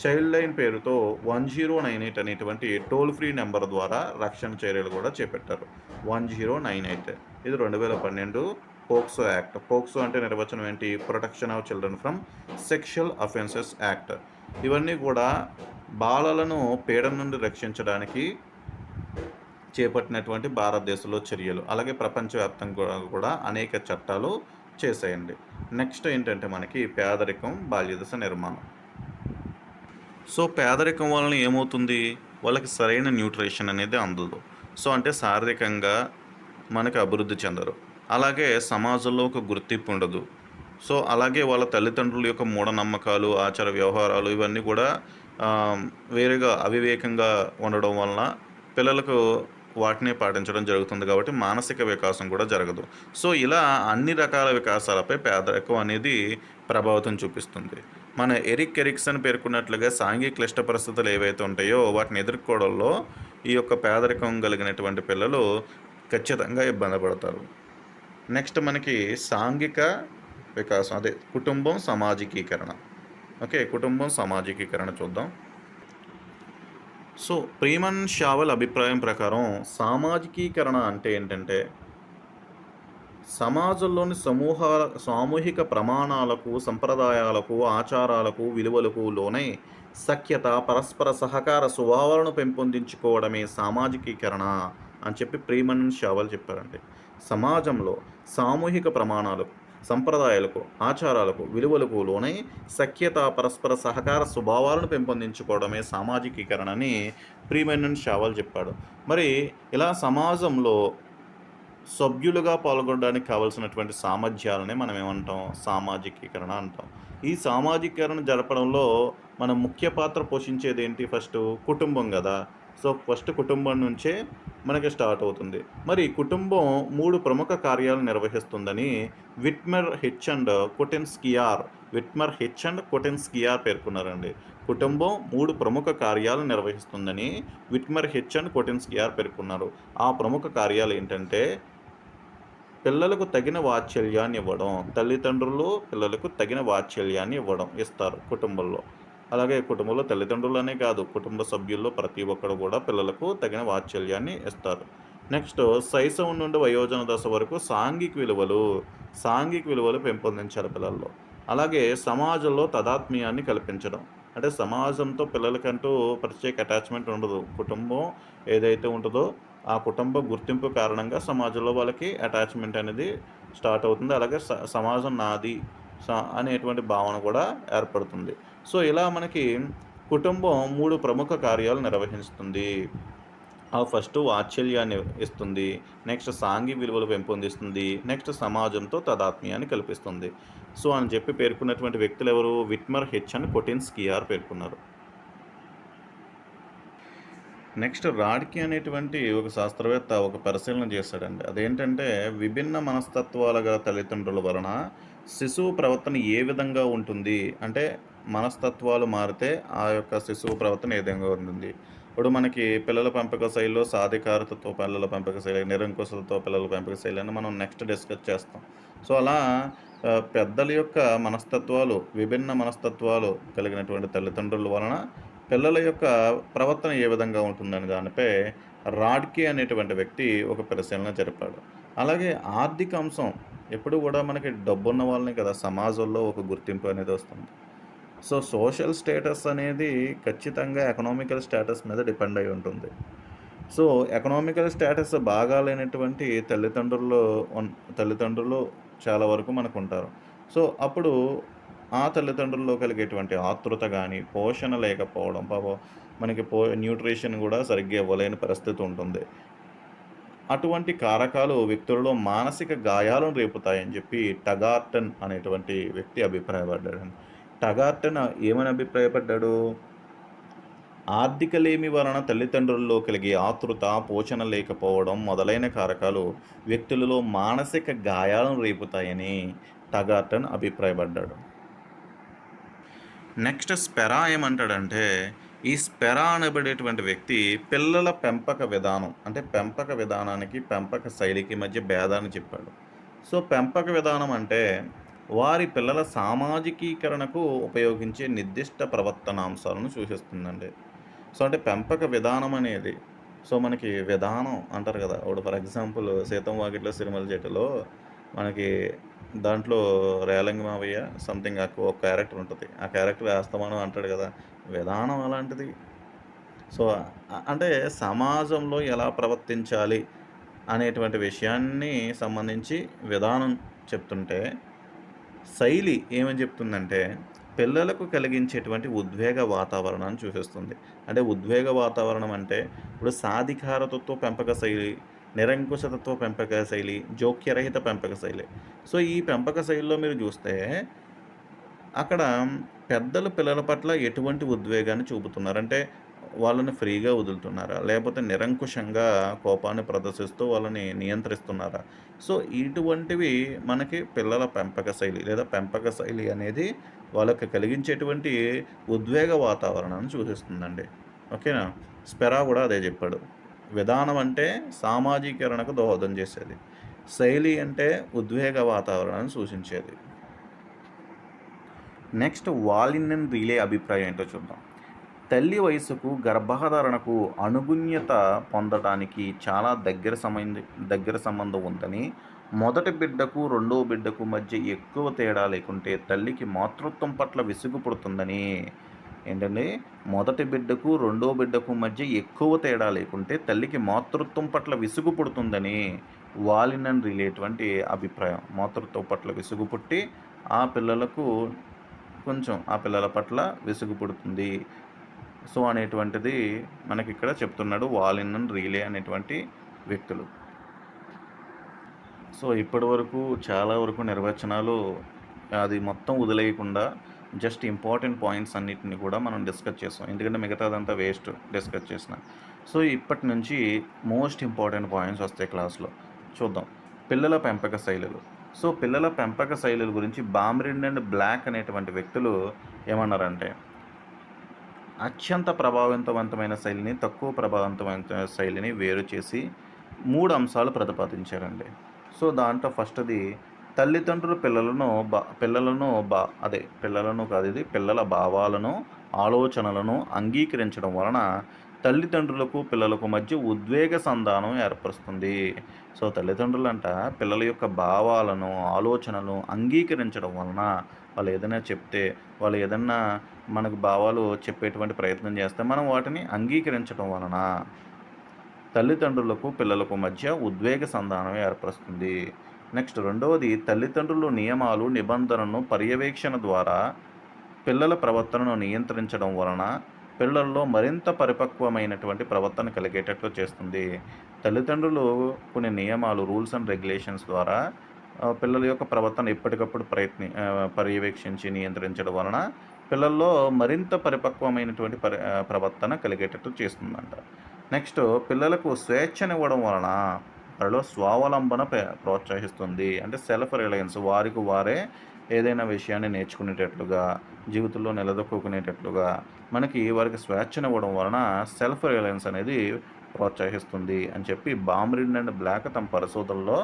చైల్డ్ లైన్ పేరుతో 1098 అనేటువంటి టోల్ ఫ్రీ నెంబర్ ద్వారా రక్షణ చర్యలు కూడా చేపట్టారు. 1098 ఇది 2012 పోక్సో యాక్ట్. పోక్సో అంటే నిర్వచనం ఏంటి? Protection of children from sexual offences act. ఇవన్నీ కూడా బాలలను పీడన నుండి రక్షించడానికి చేపట్టినటువంటి భారతదేశంలో చర్యలు. అలాగే ప్రపంచవ్యాప్తంగా కూడా అనేక చట్టాలు చేశాయండి. నెక్స్ట్ ఏంటంటే మనకి పేదరికం, బాల్యదశ నిర్మాణం. సో, పేదరికం వలన ఏమవుతుంది? వాళ్ళకి సరైన న్యూట్రిషన్ అనేది అందదు. సో, అంటే శారీరకంగా మనకి అభివృద్ధి చెందరు. అలాగే సమాజంలో ఒక గుర్తింపు ఉండదు. సో, అలాగే వాళ్ళ తల్లిదండ్రుల యొక్క మూఢనమ్మకాలు, ఆచార వ్యవహారాలు ఇవన్నీ కూడా వేరేగా అవివేకంగా ఉండడం వలన పిల్లలకు వాటినే పాటించడం జరుగుతుంది కాబట్టి మానసిక వికాసం కూడా జరగదు. సో, ఇలా అన్ని రకాల వికాసాలపై పేదరికం అనేది ప్రభావితం చూపిస్తుంది. మన ఎరిక్ ఎరిక్సన్ పేర్కొన్నట్లుగా సాంఘిక క్లిష్ట పరిస్థితులు ఏవైతే ఉంటాయో వాటిని ఎదుర్కోవడంలో ఈ యొక్క పేదరికం కలిగినటువంటి పిల్లలు ఖచ్చితంగా ఇబ్బంది పడతారు. నెక్స్ట్ మనకి సాంఘిక వికాసం అదే కుటుంబం సామాజికీకరణ. ఓకే. కుటుంబం సామాజికీకరణ చూద్దాం. సో, ప్రీమన్ షావల్ అభిప్రాయం ప్రకారం సామాజికీకరణ అంటే ఏంటంటే, సమాజంలోని సామూహిక ప్రమాణాలకు, సంప్రదాయాలకు, ఆచారాలకు, విలువలకు లోనై సఖ్యత, పరస్పర సహకార స్వభావాలను పెంపొందించుకోవడమే సామాజికీకరణ అని చెప్పి ప్రీమన్ షావల్ చెప్పారండి. సమాజంలో సామూహిక ప్రమాణాలకు, సంప్రదాయాలకు, ఆచారాలకు, విలువలకు లోనై సఖ్యత, పరస్పర సహకార స్వభావాలను పెంపొందించుకోవడమే సామాజికీకరణ అని ప్రీమన్ షావల్ చెప్పాడు. మరి ఇలా సమాజంలో సభ్యులుగా పాల్గొనడానికి కావాల్సినటువంటి సామర్థ్యాలనే మనం ఏమంటాం? సామాజికీకరణ అంటాం. ఈ సామాజికీకరణ జరపడంలో మన ముఖ్య పాత్ర పోషించేదేంటి ఫస్టు? కుటుంబం గదా! సో, ఫస్ట్ కుటుంబం నుంచే మనకి స్టార్ట్ అవుతుంది. మరి కుటుంబం 3 ప్రముఖ కార్యాలు నిర్వహిస్తుందని విట్మర్ హిచ్ అండ్ కొటెన్స్కియార్ పేర్కొన్నారండి. కుటుంబం 3 ప్రముఖ కార్యాలు నిర్వహిస్తుందని విట్మర్ హిచ్ అండ్ కొటెన్స్కియార్ పేర్కొన్నారు. ఆ ప్రముఖ కార్యాలు ఏంటంటే పిల్లలకు తగిన వాత్సల్యాన్ని ఇవ్వడం. తల్లిదండ్రులు పిల్లలకు తగిన వాత్సల్యాన్ని ఇస్తారు కుటుంబంలో. అలాగే కుటుంబంలో తల్లిదండ్రులనే కాదు, కుటుంబ సభ్యుల్లో ప్రతి ఒక్కరు కూడా పిల్లలకు తగిన వాత్సల్యాన్ని ఇస్తారు. నెక్స్ట్ శైశవం నుండి వయోజన దశ వరకు సాంఘిక విలువలు పెంపొందించాలి పిల్లల్లో. అలాగే సమాజంలో తాదాత్మ్యాన్ని కల్పించడం. అంటే సమాజంతో పిల్లలకంటూ ప్రత్యేక అటాచ్‌మెంట్ ఉండదు. కుటుంబం ఏదైతే ఉంటదో ఆ కుటుంబ గుర్తింపు కారణంగా సమాజంలో వాళ్ళకి అటాచ్‌మెంట్ అనేది స్టార్ట్ అవుతుంది. అలాగే సమాజం నాది అనేటువంటి భావన కూడా ఏర్పడుతుంది. సో, ఇలా మనకి కుటుంబం 3 ప్రముఖ కార్యాలు నిర్వహిస్తుంది. ఫస్టు వాత్సల్యాన్ని ఇస్తుంది. నెక్స్ట్ సాంఘిక విలువలు పెంపొందిస్తుంది. నెక్స్ట్ సమాజంతో తాదాత్మ్యాన్ని కల్పిస్తుంది. సో, అని చెప్పి పేర్కొన్నటువంటి వ్యక్తులెవరు? విట్మర్ హిచ్ అండ్ కొటెన్స్కియార్ పేర్కొన్నారు. నెక్స్ట్ రాడ్కీ అనేటువంటి ఒక శాస్త్రవేత్త ఒక పరిశీలన చేశాడండి. అదేంటంటే విభిన్న మనస్తత్వాల గల తల్లిదండ్రుల వలన శిశువు ప్రవర్తన ఏ విధంగా ఉంటుంది అంటే మనస్తత్వాలు మారితే ఆ యొక్క శిశువు ప్రవర్తన ఏ విధంగా ఉంటుంది. ఇప్పుడు మనకి పిల్లల పెంపక శైలిలో సాధికారతతో పిల్లల పెంపక శైలి, నిరంకుశతతో పిల్లల పెంపక శైలి అని మనం నెక్స్ట్ డిస్కస్ చేస్తాం. సో, అలా పెద్దల యొక్క మనస్తత్వాలు, విభిన్న మనస్తత్వాలు కలిగినటువంటి తల్లిదండ్రుల వలన పిల్లల యొక్క ప్రవర్తన ఏ విధంగా ఉంటుందనే దానిపై రాడ్కీ అనేటువంటి వ్యక్తి ఒక పరిశీలన జరిపాడు. అలాగే ఆర్థిక అంశం ఎప్పుడు కూడా మనకి డబ్బున్న వాళ్ళని కదా సమాజంలో ఒక గుర్తింపు అనేది వస్తుంది. సో, సోషల్ స్టేటస్ అనేది ఖచ్చితంగా ఎకనామికల్ స్టేటస్ మీద డిపెండ్ అయి ఉంటుంది. సో, ఎకనామికల్ స్టేటస్ బాగా లేనటువంటి తల్లిదండ్రులు చాలా వరకు మనకుంటారు. సో, అప్పుడు ఆ తల్లిదండ్రుల్లో కలిగేటువంటి ఆతృత గానీ, పోషణ లేకపోవడం పాపం మనకి న్యూట్రిషన్ గూడా సరిగ్గా ఇవ్వలేని పరిస్థితి ఉంటుంది. అటువంటి కారకాలు వ్యక్తులలో మానసిక గాయాలను రేపుతాయని చెప్పి టగార్టన్ అనేటువంటి వ్యక్తి అభిప్రాయపడ్డాడండి. టగార్టన్ ఏమని అభిప్రాయపడ్డాడు? ఆర్థిక లేమి వలన తల్లిదండ్రుల్లో కలిగే ఆతృత, పోషణ లేకపోవడం మొదలైన కారకాలు వ్యక్తులలో మానసిక గాయాలను రేపుతాయని టగార్టన్ అభిప్రాయపడ్డాడు. నెక్స్ట్ స్పెరా ఏమంటాడంటే, ఈ స్పెరా అనబడేటువంటి వ్యక్తి పిల్లల పెంపక విధానం అంటే పెంపక విధానానికి, పెంపక శైలికి మధ్య భేదాన్ని చెప్పాడు. సో, పెంపక విధానం అంటే వారి పిల్లల సామాజికీకరణకు ఉపయోగించే నిర్దిష్ట ప్రవర్తనాంశాలను సూచిస్తుందండి. సో, అంటే పెంపక విధానం అనేది సో, మనకి విధానం అంటారు కదా! ఇప్పుడు ఫర్ ఎగ్జాంపుల్ 'సీతం వాకిట్లో సిరిమల్లె చెట్టులో' మనకి దాంట్లో రేలంగి మావయ్య సంథింగ్ ఒక క్యారెక్టర్ ఉంటది. ఆ క్యారెక్టర్ అస్తమానం అంటాడు కదా! విధానం అలాంటిది. సో, అంటే సమాజంలో ఎలా ప్రవర్తించాలి అనేటువంటి విషయాన్ని సంబంధించి విధానం చెప్తుంటే, శైలి ఏమని చెప్తుందంటే, పిల్లలకు కలిగించేటువంటి ఉద్వేగ వాతావరణాన్ని చూపిస్తుంది. అంటే ఉద్వేగ వాతావరణం అంటే, ఇప్పుడు సాధికారతతో పెంపక శైలి, నిరంకుశతతో పెంపక శైలి, జోక్యరహిత పెంపక శైలి. సో, ఈ పెంపక శైలిలో మీరు చూస్తే అక్కడ పెద్దలు పిల్లల పట్ల ఎటువంటి ఉద్వేగాన్ని చూపుతున్నారు? అంటే వాళ్ళని ఫ్రీగా వదులుతున్నారా? లేపోతే నిరంకుశంగా కోపాన్ని ప్రదర్శిస్తూ వాళ్ళని నియంత్రిస్తున్నారా? సో, ఇటువంటివి మనకి పిల్లల పెంపక శైలి లేదా పెంపక శైలి అనేది వాళ్ళకి కలిగించేటువంటి ఉద్వేగ వాతావరణాన్ని సూచిస్తుందండి. ఓకేనా? స్పెరా గూడా అదే జెప్పాడు. విధానం అంటే సామాజీకరణకు దోహదం చేసేది. శైలి అంటే ఉద్వేగ వాతావరణాన్ని సూచించేది. నెక్స్ట్ వాలిన్ రీలే అభిప్రాయం ఏంటో చూద్దాం. తల్లి వయసుకు, గర్భధారణకు అనుగుణ్యత పొందటానికి చాలా దగ్గర సంబంధం ఉందని, మొదటి బిడ్డకు, రెండో బిడ్డకు మధ్య ఎక్కువ తేడా లేకుంటే తల్లికి మాతృత్వం పట్ల విసుగు పుడుతుందని. ఏంటండి? మొదటి బిడ్డకు, రెండో బిడ్డకు మధ్య ఎక్కువ తేడా లేకుంటే తల్లికి మాతృత్వం పట్ల విసుగు పుడుతుందని వాలిన్ రిలేటువంటి అభిప్రాయం. మాతృత్వం పట్ల విసుగు పుట్టి, ఆ పిల్లలకు కొంచెం ఆ పిల్లల పట్ల విసుగు పుడుతుంది. సో, అనేటువంటిది మనకిక్కడ చెప్తున్నాడు వాలిన్ రీలే అనేటువంటి వ్యక్తులు. సో, ఇప్పటి వరకు చాలా వరకు నిర్వచనాలు అది మొత్తం వదిలేయకుండా జస్ట్ ఇంపార్టెంట్ పాయింట్స్ అన్నిటిని కూడా మనం డిస్కస్ చేసాం. ఎందుకంటే మిగతాదంతా వేస్ట్ డిస్కస్ చేసిన. సో, ఇప్పటి నుంచి మోస్ట్ ఇంపార్టెంట్ పాయింట్స్ వస్తాయి క్లాస్‌లో. చూద్దాం. పిల్లల పెంపక శైలులు. సో, పిల్లల పెంపక శైలుల గురించి బామ్రిన్ అండ్ బ్లాక్ అనేటువంటి వ్యక్తులు ఏమన్నారంటే, అత్యంత ప్రభావవంతమైన శైలిని, తక్కువ ప్రభావవంతమైన శైలిని వేరు చేసి 3 అంశాలు ప్రతిపాదించారండి. సో, దాంట్లో ఫస్ట్‌ది తల్లిదండ్రులు పిల్లల భావాలను, ఆలోచనలను అంగీకరించడం వలన తల్లిదండ్రులకు, పిల్లలకు మధ్య ఉద్వేగ సంధానం ఏర్పరుస్తుంది. సో, తల్లిదండ్రులంట పిల్లల యొక్క భావాలను, ఆలోచనలను అంగీకరించడం వలన వాళ్ళు ఏదైనా చెప్తే, వాళ్ళు ఏదన్నా మనకు భావాలు చెప్పేటువంటి ప్రయత్నం చేస్తే, మనం వాటిని అంగీకరించడం వలన తల్లిదండ్రులకు, పిల్లలకు మధ్య ఉద్వేగ సంధానం ఏర్పరుస్తుంది. నెక్స్ట్ రెండవది తల్లిదండ్రులు నియమాలు, నిబంధనలను పర్యవేక్షణ ద్వారా పిల్లల ప్రవర్తనను నియంత్రించడం వలన పిల్లల్లో మరింత పరిపక్వమైనటువంటి ప్రవర్తన కలిగేటట్లు చేస్తుంది. తల్లిదండ్రులు కొన్ని నియమాలు, రూల్స్ అండ్ రెగ్యులేషన్స్ ద్వారా పిల్లల యొక్క ప్రవర్తన ఎప్పటికప్పుడు పర్యవేక్షించి నియంత్రించడం వలన పిల్లల్లో మరింత పరిపక్వమైనటువంటి ప్రవర్తన కలిగేటట్టు చేస్తుందంట. నెక్స్ట్ పిల్లలకు స్వేచ్ఛనివ్వడం వలన వారిలో స్వావలంబన ప్రోత్సహిస్తుంది. అంటే సెల్ఫ్ రిలయన్స్, వారికి వారే ఏదైనా విషయాన్ని నేర్చుకునేటట్లుగా, జీవితంలో నిలదొక్కుకునేటట్లుగా మనకి వారికి స్వేచ్ఛనివ్వడం వలన సెల్ఫ్ రిలయన్స్ అనేది ప్రోత్సహిస్తుంది అని చెప్పి బామ్రిన్ అండ్ బ్లాక్ తమ పరిశోధనలో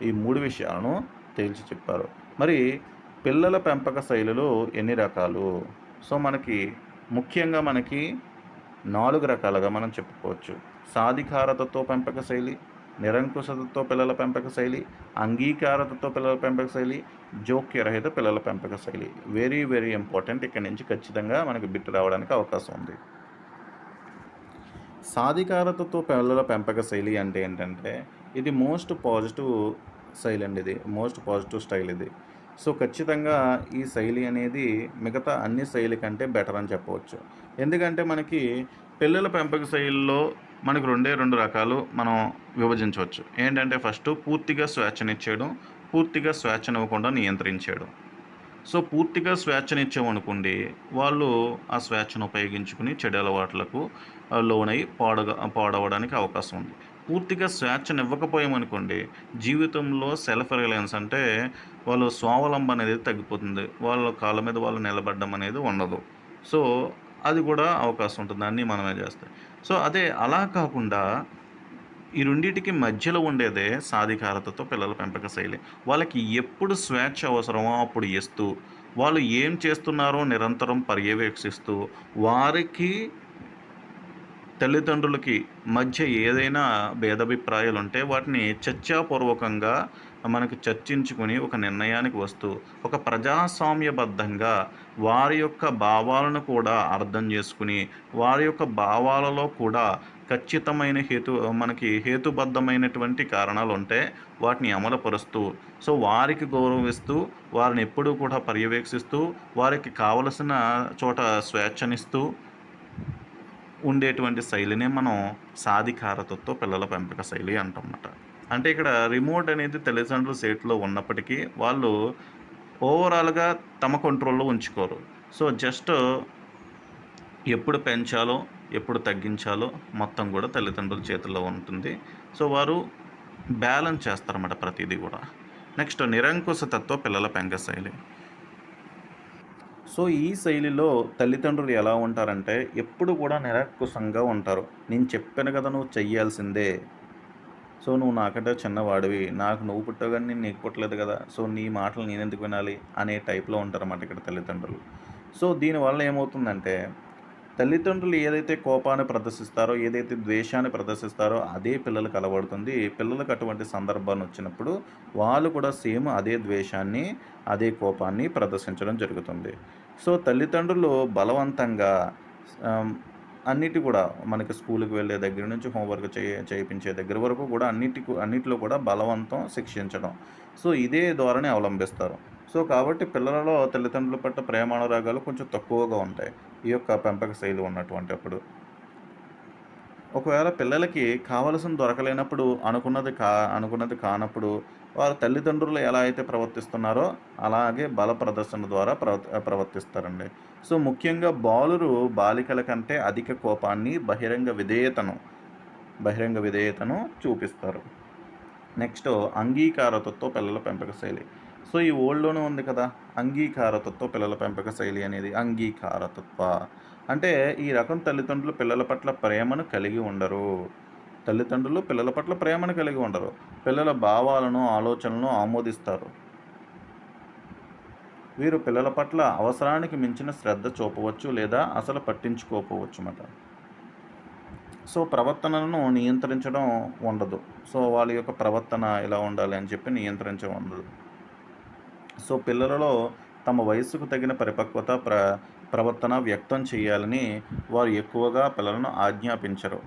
ఈ 3 విషయాలను తేల్చి చెప్పారు. మరి పిల్లల పెంపక శైలులు ఎన్ని రకాలు? సో, ముఖ్యంగా మనకి 4 రకాలుగా మనం చెప్పుకోవచ్చు. సాధికారతతో పెంపక శైలి, నిరంకుశతతో పిల్లల పెంపక శైలి, అంగీకారతతో పిల్లల పెంపక శైలి, జోక్యరహిత పిల్లల పెంపక శైలి. Very, very important. ఇక్కడి నుంచి ఖచ్చితంగా మనకి బిట్ రావడానికి అవకాశం ఉంది. సాధికారతతో పిల్లల పెంపక శైలి అంటే ఏంటంటే, ఇది మోస్ట్ పాజిటివ్ శైలి అండి ఇది. మోస్ట్ పాజిటివ్ స్టైల్ ఇది. సో, ఖచ్చితంగా ఈ శైలి అనేది మిగతా అన్ని శైలి కంటే బెటర్ అని చెప్పవచ్చు. ఎందుకంటే మనకి పిల్లల పెంపక శైలిలో మనకు 2 రకాలు మనం విభజించవచ్చు. ఏంటంటే ఫస్టు పూర్తిగా స్వేచ్ఛనిచ్చేయడం, పూర్తిగా స్వేచ్ఛనివ్వకుండా నియంత్రించేయడం. సో, పూర్తిగా స్వేచ్ఛనిచ్చామనుకోండి, వాళ్ళు ఆ స్వేచ్ఛను ఉపయోగించుకుని చెడు అలవాట్లకు లోనై పాడవడానికి అవకాశం ఉంది. పూర్తిగా స్వేచ్ఛనివ్వకపోయామనుకోండి, జీవితంలో సెల్ఫ్ రిలయన్స్ అంటే వాళ్ళు స్వావలంబన అనేది తగ్గిపోతుంది. వాళ్ళ కాళ్ళ మీద వాళ్ళు నిలబడడం అనేది ఉండదు. సో, అది కూడా అవకాశం ఉంటుంది. అన్నీ మనమే చేస్తే. సో, అలా కాకుండా ఈ రెండిటికి మధ్యలో ఉండేదే సాధికారతతో పిల్లల పెంపక శైలి. వాళ్ళకి ఎప్పుడు స్వేచ్ఛ అవసరమో అప్పుడు ఇస్తూ, వాళ్ళు ఏం చేస్తున్నారో నిరంతరం పర్యవేక్షిస్తూ, వారికి తల్లిదండ్రులకి మధ్య ఏదైనా భేదాభిప్రాయాలుంటే వాటిని చర్చాపూర్వకంగా మనకు చర్చించుకొని ఒక నిర్ణయానికి వస్తూ, ఒక ప్రజాస్వామ్యబద్ధంగా వారి యొక్క భావాలను కూడా అర్థం చేసుకొని, వారి యొక్క భావాలలో కూడా ఖచ్చితమైన మనకి హేతుబద్ధమైనటువంటి కారణాలుంటే వాటిని అమలుపరుస్తూ, సో వారికి గౌరవిస్తూ, వారిని ఎప్పుడూ కూడా పర్యవేక్షిస్తూ, వారికి కావలసిన చోట స్వేచ్ఛనిస్తూ ఉండేటువంటి శైలినే మనం సాధికారతతో పిల్లల పెంపక శైలి అంటామన్నమాట. అంటే ఇక్కడ రిమోట్ అనేది తల్లిదండ్రుల చేతిలో ఉన్నప్పటికీ వాళ్ళు ఓవరాల్‌గా తమ కంట్రోల్‌లో ఉంచుకోరు. సో, జస్ట్ ఎప్పుడు పెంచాలో, ఎప్పుడు తగ్గించాలో మొత్తం గూడా తల్లిదండ్రుల చేతుల్లో ఉంటుంది. సో, వారు బ్యాలెన్స్ చేస్తారన్నమాట ప్రతీదీ గూడా. నెక్స్ట్ నిరంకుశతతో పిల్లల పెంపక శైలి. సో, ఈ శైలిలో తల్లిదండ్రులు ఎలా ఉంటారంటే, ఎప్పుడు కూడా నిరంకుశంగా ఉంటారు. నేను చెప్పాను కదా! నువ్వు చెయ్యాల్సిందే. సో, నువ్వు నాకంటే చిన్నవాడివి. నువ్వు పుట్టావు గానీ నేను నీకు పుట్టలేదు కదా! సో, నీ మాటలు నేనెందుకు వినాలి? అనే టైప్‌లో ఉంటారన్నమాట ఇక్కడ తల్లిదండ్రులు. సో, దీనివల్ల ఏమవుతుందంటే, తల్లిదండ్రులు ఏదైతే కోపాన్ని ప్రదర్శిస్తారో, ఏదైతే ద్వేషాన్ని ప్రదర్శిస్తారో అదే పిల్లలకి అలవడుతుంది. పిల్లలకి అటువంటి సందర్భాలొచ్చినప్పుడు వాళ్ళు కూడా సేమ్ అదే ద్వేషాన్ని, అదే కోపాన్ని ప్రదర్శించడం జరుగుతుంది. సో, తల్లిదండ్రులు బలవంతంగా ఆహ్, అన్నిటి కూడా మనకి స్కూలుకి వెళ్ళే దగ్గర నుంచి హోంవర్క్ చేయించే దగ్గర వరకు కూడా అన్నిటిలో కూడా బలవంతం, శిక్షించడం. సో, ఇదే ధోరణి అవలంబిస్తారు. సో, కాబట్టి పిల్లలలో తల్లిదండ్రుల పట్ల ప్రేమానురాగాలు కొంచెం తక్కువగా ఉంటాయి. ఈ యొక్క పెంపక శైలి ఉన్నటువంటప్పుడు. ఒకవేళ పిల్లలకి కావాల్సింది దొరకలేనప్పుడు, అనుకున్నది కానప్పుడు, వారి తల్లిదండ్రులు ఎలా అయితే ప్రవర్తిస్తున్నారో, అలాగే బల ప్రదర్శన ద్వారా ప్రవర్తిస్తారండి. సో, ముఖ్యంగా బాలికల కంటే అధిక కోపాన్ని, బహిరంగ విధేయతను చూపిస్తారు. నెక్స్ట్ అంగీకారతతో పిల్లల పెంపక శైలి. సో, ఈ ఓల్డ్‌లోనే ఉంది కదా! అంగీకారతతో పిల్లల పెంపక శైలి అనేది. అంగీకారతత్వ అంటే ఈ రకం తల్లిదండ్రులు పిల్లల పట్ల ప్రేమను కలిగి ఉండరు. పిల్లల భావాలను, ఆలోచనలను ఆమోదిస్తారు. వీరు పిల్లల పట్ల అవసరానికి మించిన శ్రద్ధ చూపవచ్చు లేదా అసలు పట్టించుకోకపోవచ్చు మాట. సో, ప్రవర్తనను నియంత్రించడం ఉండదు. సో, వాళ్ళ యొక్క ప్రవర్తన ఇలా ఉండాలి అని చెప్పి నియంత్రించడం ఉండదు. సో, పిల్లలలో తమ వయస్సుకు తగిన పరిపక్వత, ప్రవర్తన వ్యక్తం చేయాలని వారు ఎక్కువగా పిల్లలను ఆజ్ఞాపించరు.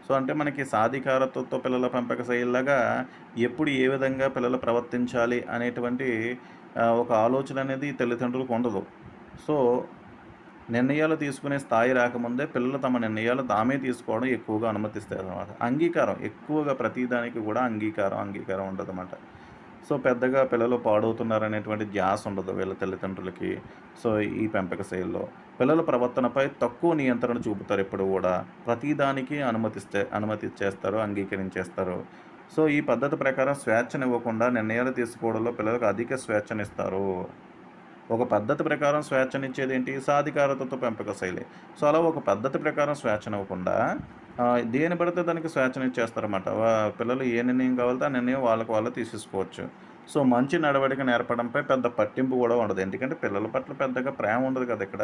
సో, అంటే మనకి సాధికారతతో పిల్లల పెంపక శైలిలాగా ఎప్పుడు ఏ విధంగా పిల్లలు ప్రవర్తించాలి అనేటువంటి ఒక ఆలోచన అనేది తల్లిదండ్రులకు ఉండదు. సో, నిర్ణయాలు తీసుకునే స్థాయి రాకముందే పిల్లలు తమ నిర్ణయాలు తామే తీసుకోవడం ఎక్కువగా అనుమతిస్తారనమాట. అంగీకారం ఎక్కువగా ప్రతిదానికి కూడా అంగీకారం ఉంటదన్నమాట. సో, పెద్దగా పిల్లలు పాడవుతున్నారనేటువంటి ధ్యాస ఉండదు వీళ్ళ తల్లిదండ్రులకి. సో, ఈ పెంపక శైలిలో. పిల్లల ప్రవర్తనపై తక్కువ నియంత్రణ చూపుతారు ఎప్పుడు గూడా. ప్రతిదానికి అనుమతిచ్చేస్తారు, అంగీకరించేస్తారు. సో, ఈ పద్ధతి ప్రకారం స్వేచ్ఛనివ్వకుండా నిర్ణయాలు తీసుకోవడంలో పిల్లలకు అధిక స్వేచ్ఛనిస్తారు. ఒక పద్ధతి ప్రకారం స్వేచ్ఛనిచ్చేదేంటి? సాధికారతతో పెంపక శైలి. సో, అలా ఒక పద్ధతి ప్రకారం స్వేచ్ఛనివ్వకుండా దేన్ని పడితే దానికి స్వేచ్ఛనిచ్చేస్తారన్నమాట. పిల్లలు ఏ నిర్ణయం కావాలితే ఆ నిర్ణయం వాళ్ళకి వాళ్ళు తీసేసుకోవచ్చు. సో, మంచి నడవడిక నేర్పడంపై పెద్ద పట్టింపు కూడా ఉండదు. ఎందుకంటే పిల్లల పట్ల పెద్దగా ప్రేమ ఉండదు కదా ఇక్కడ.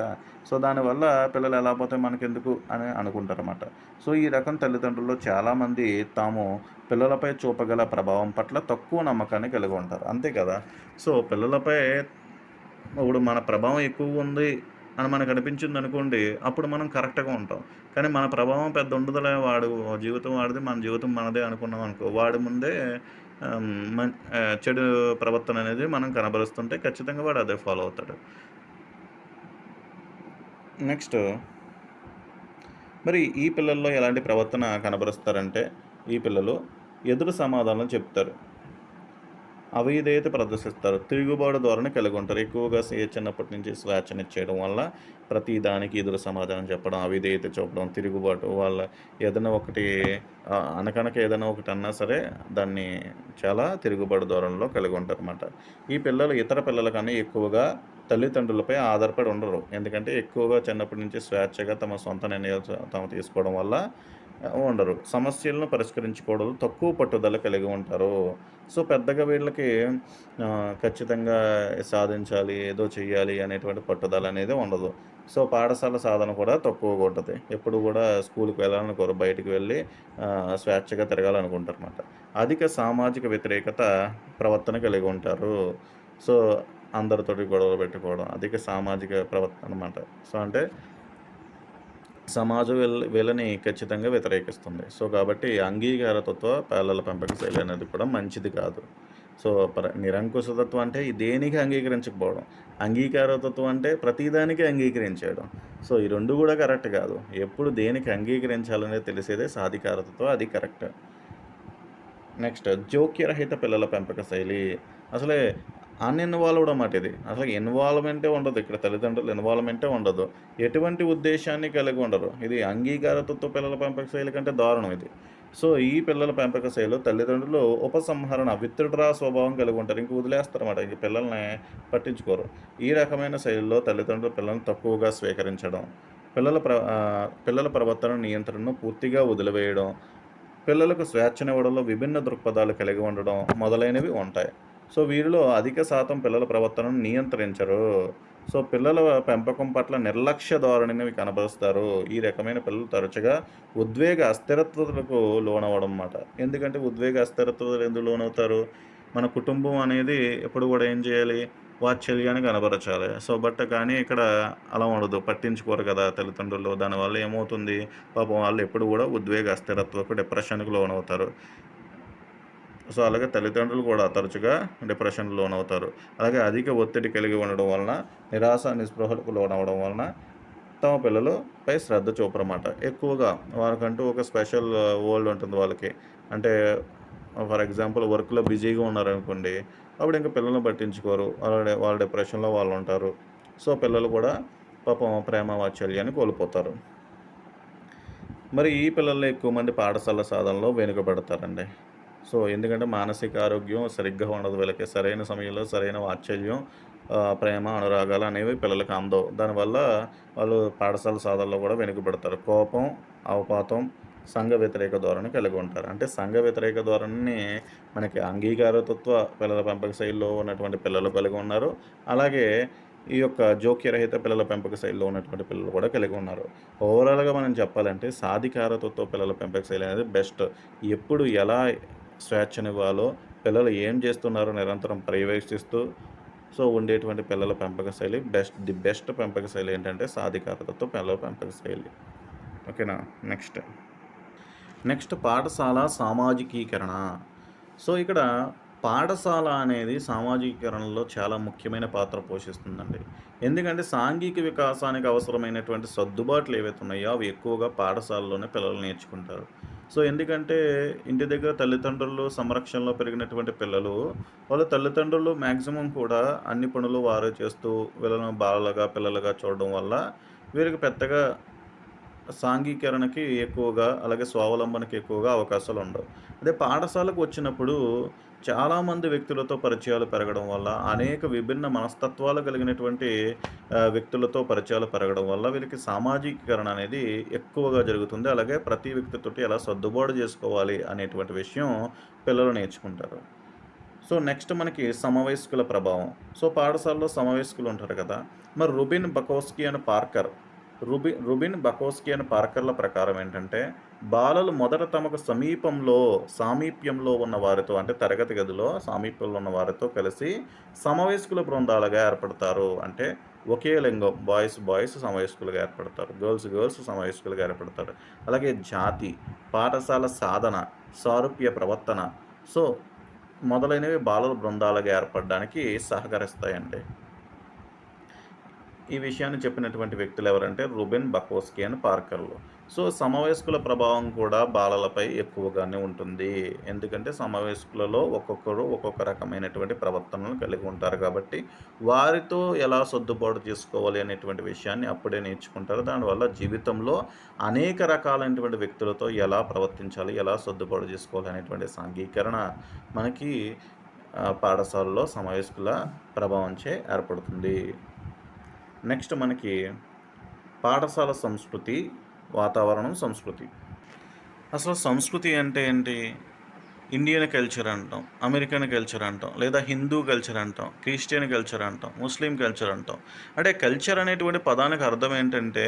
సో, దానివల్ల పిల్లలు ఎలా పోతే మనకెందుకు అని అనుకుంటారన్నమాట. సో, ఈ రకం తల్లిదండ్రుల్లో చాలామంది తాము పిల్లలపై చూపగల ప్రభావం పట్ల తక్కువ నమ్మకాన్ని కలిగి ఉంటారు. అంతే కదా! సో, పిల్లలపై ఇప్పుడు మన ప్రభావం ఎక్కువుంది అని మనకనిపించిందనుకోండి, అప్పుడు మనం కరెక్ట్‌గా ఉంటాం. కానీ మన ప్రభావం పెద్ద ఉండదులే జీవితం వాడిది, మన జీవితం మనదే అనుకున్నామనుకో, వాడి ముందే ఆహ్, చెడు ప్రవర్తన అనేది మనం కనబరుస్తుంటే ఖచ్చితంగా వాడు అదే ఫాలో అవుతాడు. నెక్స్ట్ మరి ఈ పిల్లల్లో ఎలాంటి ప్రవర్తన కనబరుస్తారంటే, ఈ పిల్లలు ఎదురు సమాధానం చెప్తారు. అవిధేయత ప్రదర్శిస్తారు. తిరుగుబాటు ధోరణి కలిగి ఉంటారు. ఎక్కువగా చిన్నప్పటి నుంచి స్వేచ్ఛనిచ్చేయడం వల్ల ప్రతి దానికి ఎదురు సమాధానం చెప్పడం, అవిధేయత చూపడం, తిరుగుబాటు ఏదైనా ఒకటి అనకనక ఏదైనా ఒకటి అన్నా సరే దాన్ని చాలా తిరుగుబాటు ధోరణిలో కలిగి ఉంటారన్నమాట. ఈ పిల్లలు ఇతర పిల్లల కన్నా ఎక్కువగా తల్లిదండ్రులపై ఆధారపడి ఉండరు. ఎందుకంటే ఎక్కువగా చిన్నప్పటి నుంచి స్వేచ్ఛగా తమ సొంత నిర్ణయాలు తాము తీసుకోవడం వల్ల ఉండరు. సమస్యలను పరిష్కరించుకోవడంలో తక్కువ పట్టుదల కలిగి ఉంటారు. సో, పెద్దగా వీళ్ళకి ఖచ్చితంగా సాధించాలి, ఏదో చెయ్యాలి అనేటువంటి పట్టుదలనేది ఉండదు. సో, పాఠశాల సాధన కూడా తక్కువగా ఉంటది. ఎప్పుడు గూడా స్కూలుకి వెళ్ళాలనుకోరు. బయటికి వెళ్ళి స్వేచ్ఛగా తిరగాలనుకుంటారనమాట. అధిక సామాజిక వ్యతిరేకత ప్రవర్తన కలిగి ఉంటారు. సో, అందరితోటి గొడవలు పెట్టుకోవడం. అధిక సామాజిక ప్రవర్తన అనమాట. సో, అంటే సమాజం వీళ్ళని ఖచ్చితంగా వ్యతిరేకిస్తుంది. సో, కాబట్టి అంగీకారతత్వ పిల్లల పెంపక శైలి అనేది కూడా మంచిది కాదు. సో, నిరంకుశతత్వం అంటే దేనికి అంగీకరించకపోవడం. అంగీకారతత్వం అంటే ప్రతిదానికి అంగీకరించేయడం. సో, ఈ 2 గూడా కరెక్ట్ కాదు. ఎప్పుడు దేనికి అంగీకరించాలనేది తెలిసేదే సాధికారతత్వం. అది కరెక్ట్. నెక్స్ట్ జోక్యరహిత పిల్లల పెంపక శైలి. అసలే అన్‌ఇన్వాల్వ్డ్ మాట ఇది. అసలు ఇన్వాల్వ్‌మెంటే ఉండదు. ఇక్కడ తల్లిదండ్రుల ఇన్వాల్వ్‌మెంటే ఉండదు. ఎటువంటి ఉద్దేశాన్ని కలిగి ఉండరు. ఇది అంగీకారతత్వ పిల్లల పెంపక శైలి కంటే దారుణం ఇది. సో, ఈ పిల్లల పెంపక శైలిలో తల్లిదండ్రులు ఉపసంహరణ విత్‌డ్రా స్వభావం కలిగి ఉంటారు. ఇంక వదిలేస్తారన్నమాట. ఇంక పిల్లల్ని పట్టించుకోరు. ఈ రకమైన శైలిలో తల్లిదండ్రులు పిల్లల్ని తక్కువగా స్వీకరించడం, పిల్లల ప్రవర్తన నియంత్రణను పూర్తిగా వదిలివేయడం, పిల్లలకు స్వేచ్ఛనివ్వడంలో విభిన్న దృక్పథాలు కలిగి ఉండడం మొదలైనవి ఉంటాయి. సో, వీరిలో అధిక శాతం పిల్లల ప్రవర్తనను నియంత్రించరు. సో, పిల్లల పెంపకం పట్ల నిర్లక్ష్య ధోరణిని కనబరుస్తారు. ఈ రకమైన పిల్లలు తరచుగా ఉద్వేగ అస్థిరత్వతలకు లోనవ్వడం మాట. ఎందుకంటే ఉద్వేగ అస్థిరత్వతలు ఎందుకు లోనవుతారు? మన కుటుంబం అనేది ఎప్పుడు కూడా ఏం చేయాలి? వాత్సల్యాన్ని కనబరచాలి. సో, కానీ ఇక్కడ అలా ఉండదు. పట్టించుకోరు కదా తల్లిదండ్రులు. దానివల్ల ఏమవుతుంది? పాపం వాళ్ళు ఎప్పుడు కూడా ఉద్వేగ అస్థిరత్వకు, డిప్రెషన్‌కి లోనవుతారు. సో, అలాగే తల్లిదండ్రులు కూడా తరచుగా డిప్రెషన్‌కి లోనవుతారు. అలాగే అధిక ఒత్తిడి కలిగి ఉండడం వలన, నిరాశ, నిస్పృహలకు లోనవ్వడం వలన తమ పిల్లలపై శ్రద్ధ చూపరమాట. ఎక్కువగా వారికంటూ ఒక స్పెషల్ వరల్డ్ ఉంటుంది వాళ్ళకి. అంటే ఫర్ ఎగ్జాంపుల్ వర్క్‌లో బిజీగా ఉన్నారనుకోండి, అప్పుడు ఇంక పిల్లల్ని పట్టించుకోరు. వాళ్ళ డిప్రెషన్‌లో వాళ్ళుంటారు. సో, పిల్లలు కూడా పాపం ప్రేమ వాత్సల్యాన్ని కోల్పోతారు. మరి ఈ పిల్లల్ని ఎక్కువ మంది పాఠశాల సాధనలో వెనుకబడతారండి. సో, ఎందుకంటే మానసిక ఆరోగ్యం సరిగ్గా ఉండదు వీళ్ళకి. సరైన సమయంలో సరైన వాత్సల్యం, ప్రేమ, అనురాగాలు అనేవి పిల్లలకి అందవు. దానివల్ల వాళ్ళు పాఠశాల సాధనలో కూడా వెనుకబడతారు. కోపం, అవపాతం, సంఘ వ్యతిరేక ధోరణి కలిగి ఉంటారు. అంటే సంఘ వ్యతిరేక ధోరణిని మనకి అంగీకారతత్వ పిల్లల పెంపక శైలిలో ఉన్నటువంటి పిల్లలు కలిగి ఉన్నారు. అలాగే ఈ యొక్క జోక్యరహిత పిల్లల పెంపక శైలిలో ఉన్నటువంటి పిల్లలు కూడా కలిగి ఉన్నారు. ఓవరాల్‌గా మనం చెప్పాలంటే సాధికారతతో పిల్లల పెంపక శైలి అనేది బెస్ట్. ఎప్పుడు ఎలా స్వేచ్ఛనివ్వాలో, పిల్లలు ఏం చేస్తున్నారో నిరంతరం పర్యవేక్షిస్తూ సో, ఉండేటువంటి పిల్లల పెంపక శైలి ది బెస్ట్ పెంపక శైలి ఏంటంటే సాధికారతతో పిల్లల పెంపక శైలి. ఓకేనా? నెక్స్ట్ పాఠశాల సామాజికీకరణ. సో, ఇక్కడ పాఠశాల అనేది సామాజికీకరణలో చాలా ముఖ్యమైన పాత్ర పోషిస్తుందండి. ఎందుకంటే సాంఘిక వికాసానికి అవసరమైనటువంటి సర్దుబాట్లు ఏవైతే ఉన్నాయో అవి ఎక్కువగా పాఠశాలలోనే పిల్లలు నేర్చుకుంటారు. సో, ఎందుకంటే ఇంటి దగ్గర తల్లిదండ్రులు సంరక్షణలో పెరిగినటువంటి పిల్లలు, వాళ్ళ తల్లిదండ్రులు మాక్సిమం కూడా అన్ని పనులు వారే చేస్తూ వీళ్ళను బాలలుగా, పిల్లలుగా చూడడం వల్ల వీరికి పెద్దగా సాంఘీకరణకి ఎక్కువగా, అలాగే స్వావలంబనకి ఎక్కువగా అవకాశాలుండవు. అదే పాఠశాలకు వచ్చినప్పుడు చాలామంది వ్యక్తులతో పరిచయాలు పెరగడం వల్ల, అనేక విభిన్న మనస్తత్వాలు కలిగినటువంటి వ్యక్తులతో పరిచయాలు పెరగడం వల్ల వీళ్ళకి సామాజికీకరణ అనేది ఎక్కువగా జరుగుతుంది. అలాగే ప్రతి వ్యక్తితోటి ఎలా సర్దుబాటు చేసుకోవాలి అనేటువంటి విషయం పిల్లలు నేర్చుకుంటారు. సో, నెక్స్ట్ మనకి సమవయస్కుల ప్రభావం. సో, పాఠశాలలో సమవయస్కులు ఉంటారు కదా! మరి రుబిన్ బకోస్కీ అని పార్కర్ల ప్రకారం ఏంటంటే, బాలలు మొదట తమకు సామీప్యంలో ఉన్న వారితో అంటే తరగతి గదిలో సామీప్యంలో ఉన్న వారితో కలిసి సమవయస్కుల బృందాలుగా ఏర్పడతారు. అంటే ఒకే లింగం బాయ్స్ సమవయస్కులుగా ఏర్పడతారు. గర్ల్స్ సమవయస్కులుగా ఏర్పడతారు. అలాగే జాతి, పాఠశాల సాధన, సారూప్య ప్రవర్తన సో, మొదలైనవి బాలల బృందాలుగా ఏర్పడడానికి సహకరిస్తాయండి. ఈ విషయాన్ని చెప్పినటువంటి వ్యక్తులు ఎవరంటే రుబెన్ బకోస్కీ అని పార్కర్లు. సో, సమవయస్కుల ప్రభావం కూడా బాలలపై ఎక్కువగానే ఉంటుంది. ఎందుకంటే సమవయస్కులలో ఒక్కొక్కరు ఒక్కొక్క రకమైనటువంటి ప్రవర్తనలు కలిగి ఉంటారు కాబట్టి, వారితో ఎలా సర్దుబాటు చేసుకోవాలి అనేటువంటి విషయాన్ని అప్పుడే నేర్చుకుంటారు. దానివల్ల జీవితంలో అనేక రకాలైనటువంటి వ్యక్తులతో ఎలా ప్రవర్తించాలి, ఎలా సర్దుబాటు చేసుకోవాలి అనేటువంటి సాంఘీకరణ మనకి పాఠశాలలో సమవయస్కుల ప్రభావంచే ఏర్పడుతుంది. నెక్స్ట్ మనకి పాఠశాల సంస్కృతి, వాతావరణం, సంస్కృతి. అసలు సంస్కృతి అంటే ఏంటి? ఇండియన్ కల్చర్ అంటాం, అమెరికన్ కల్చర్ అంటాం, లేదా హిందూ కల్చర్ అంటాం, క్రిస్టియన్ కల్చర్ అంటాం, ముస్లిం కల్చర్ అంటాం. అంటే కల్చర్ అనేటువంటి పదానికి అర్థం ఏంటంటే,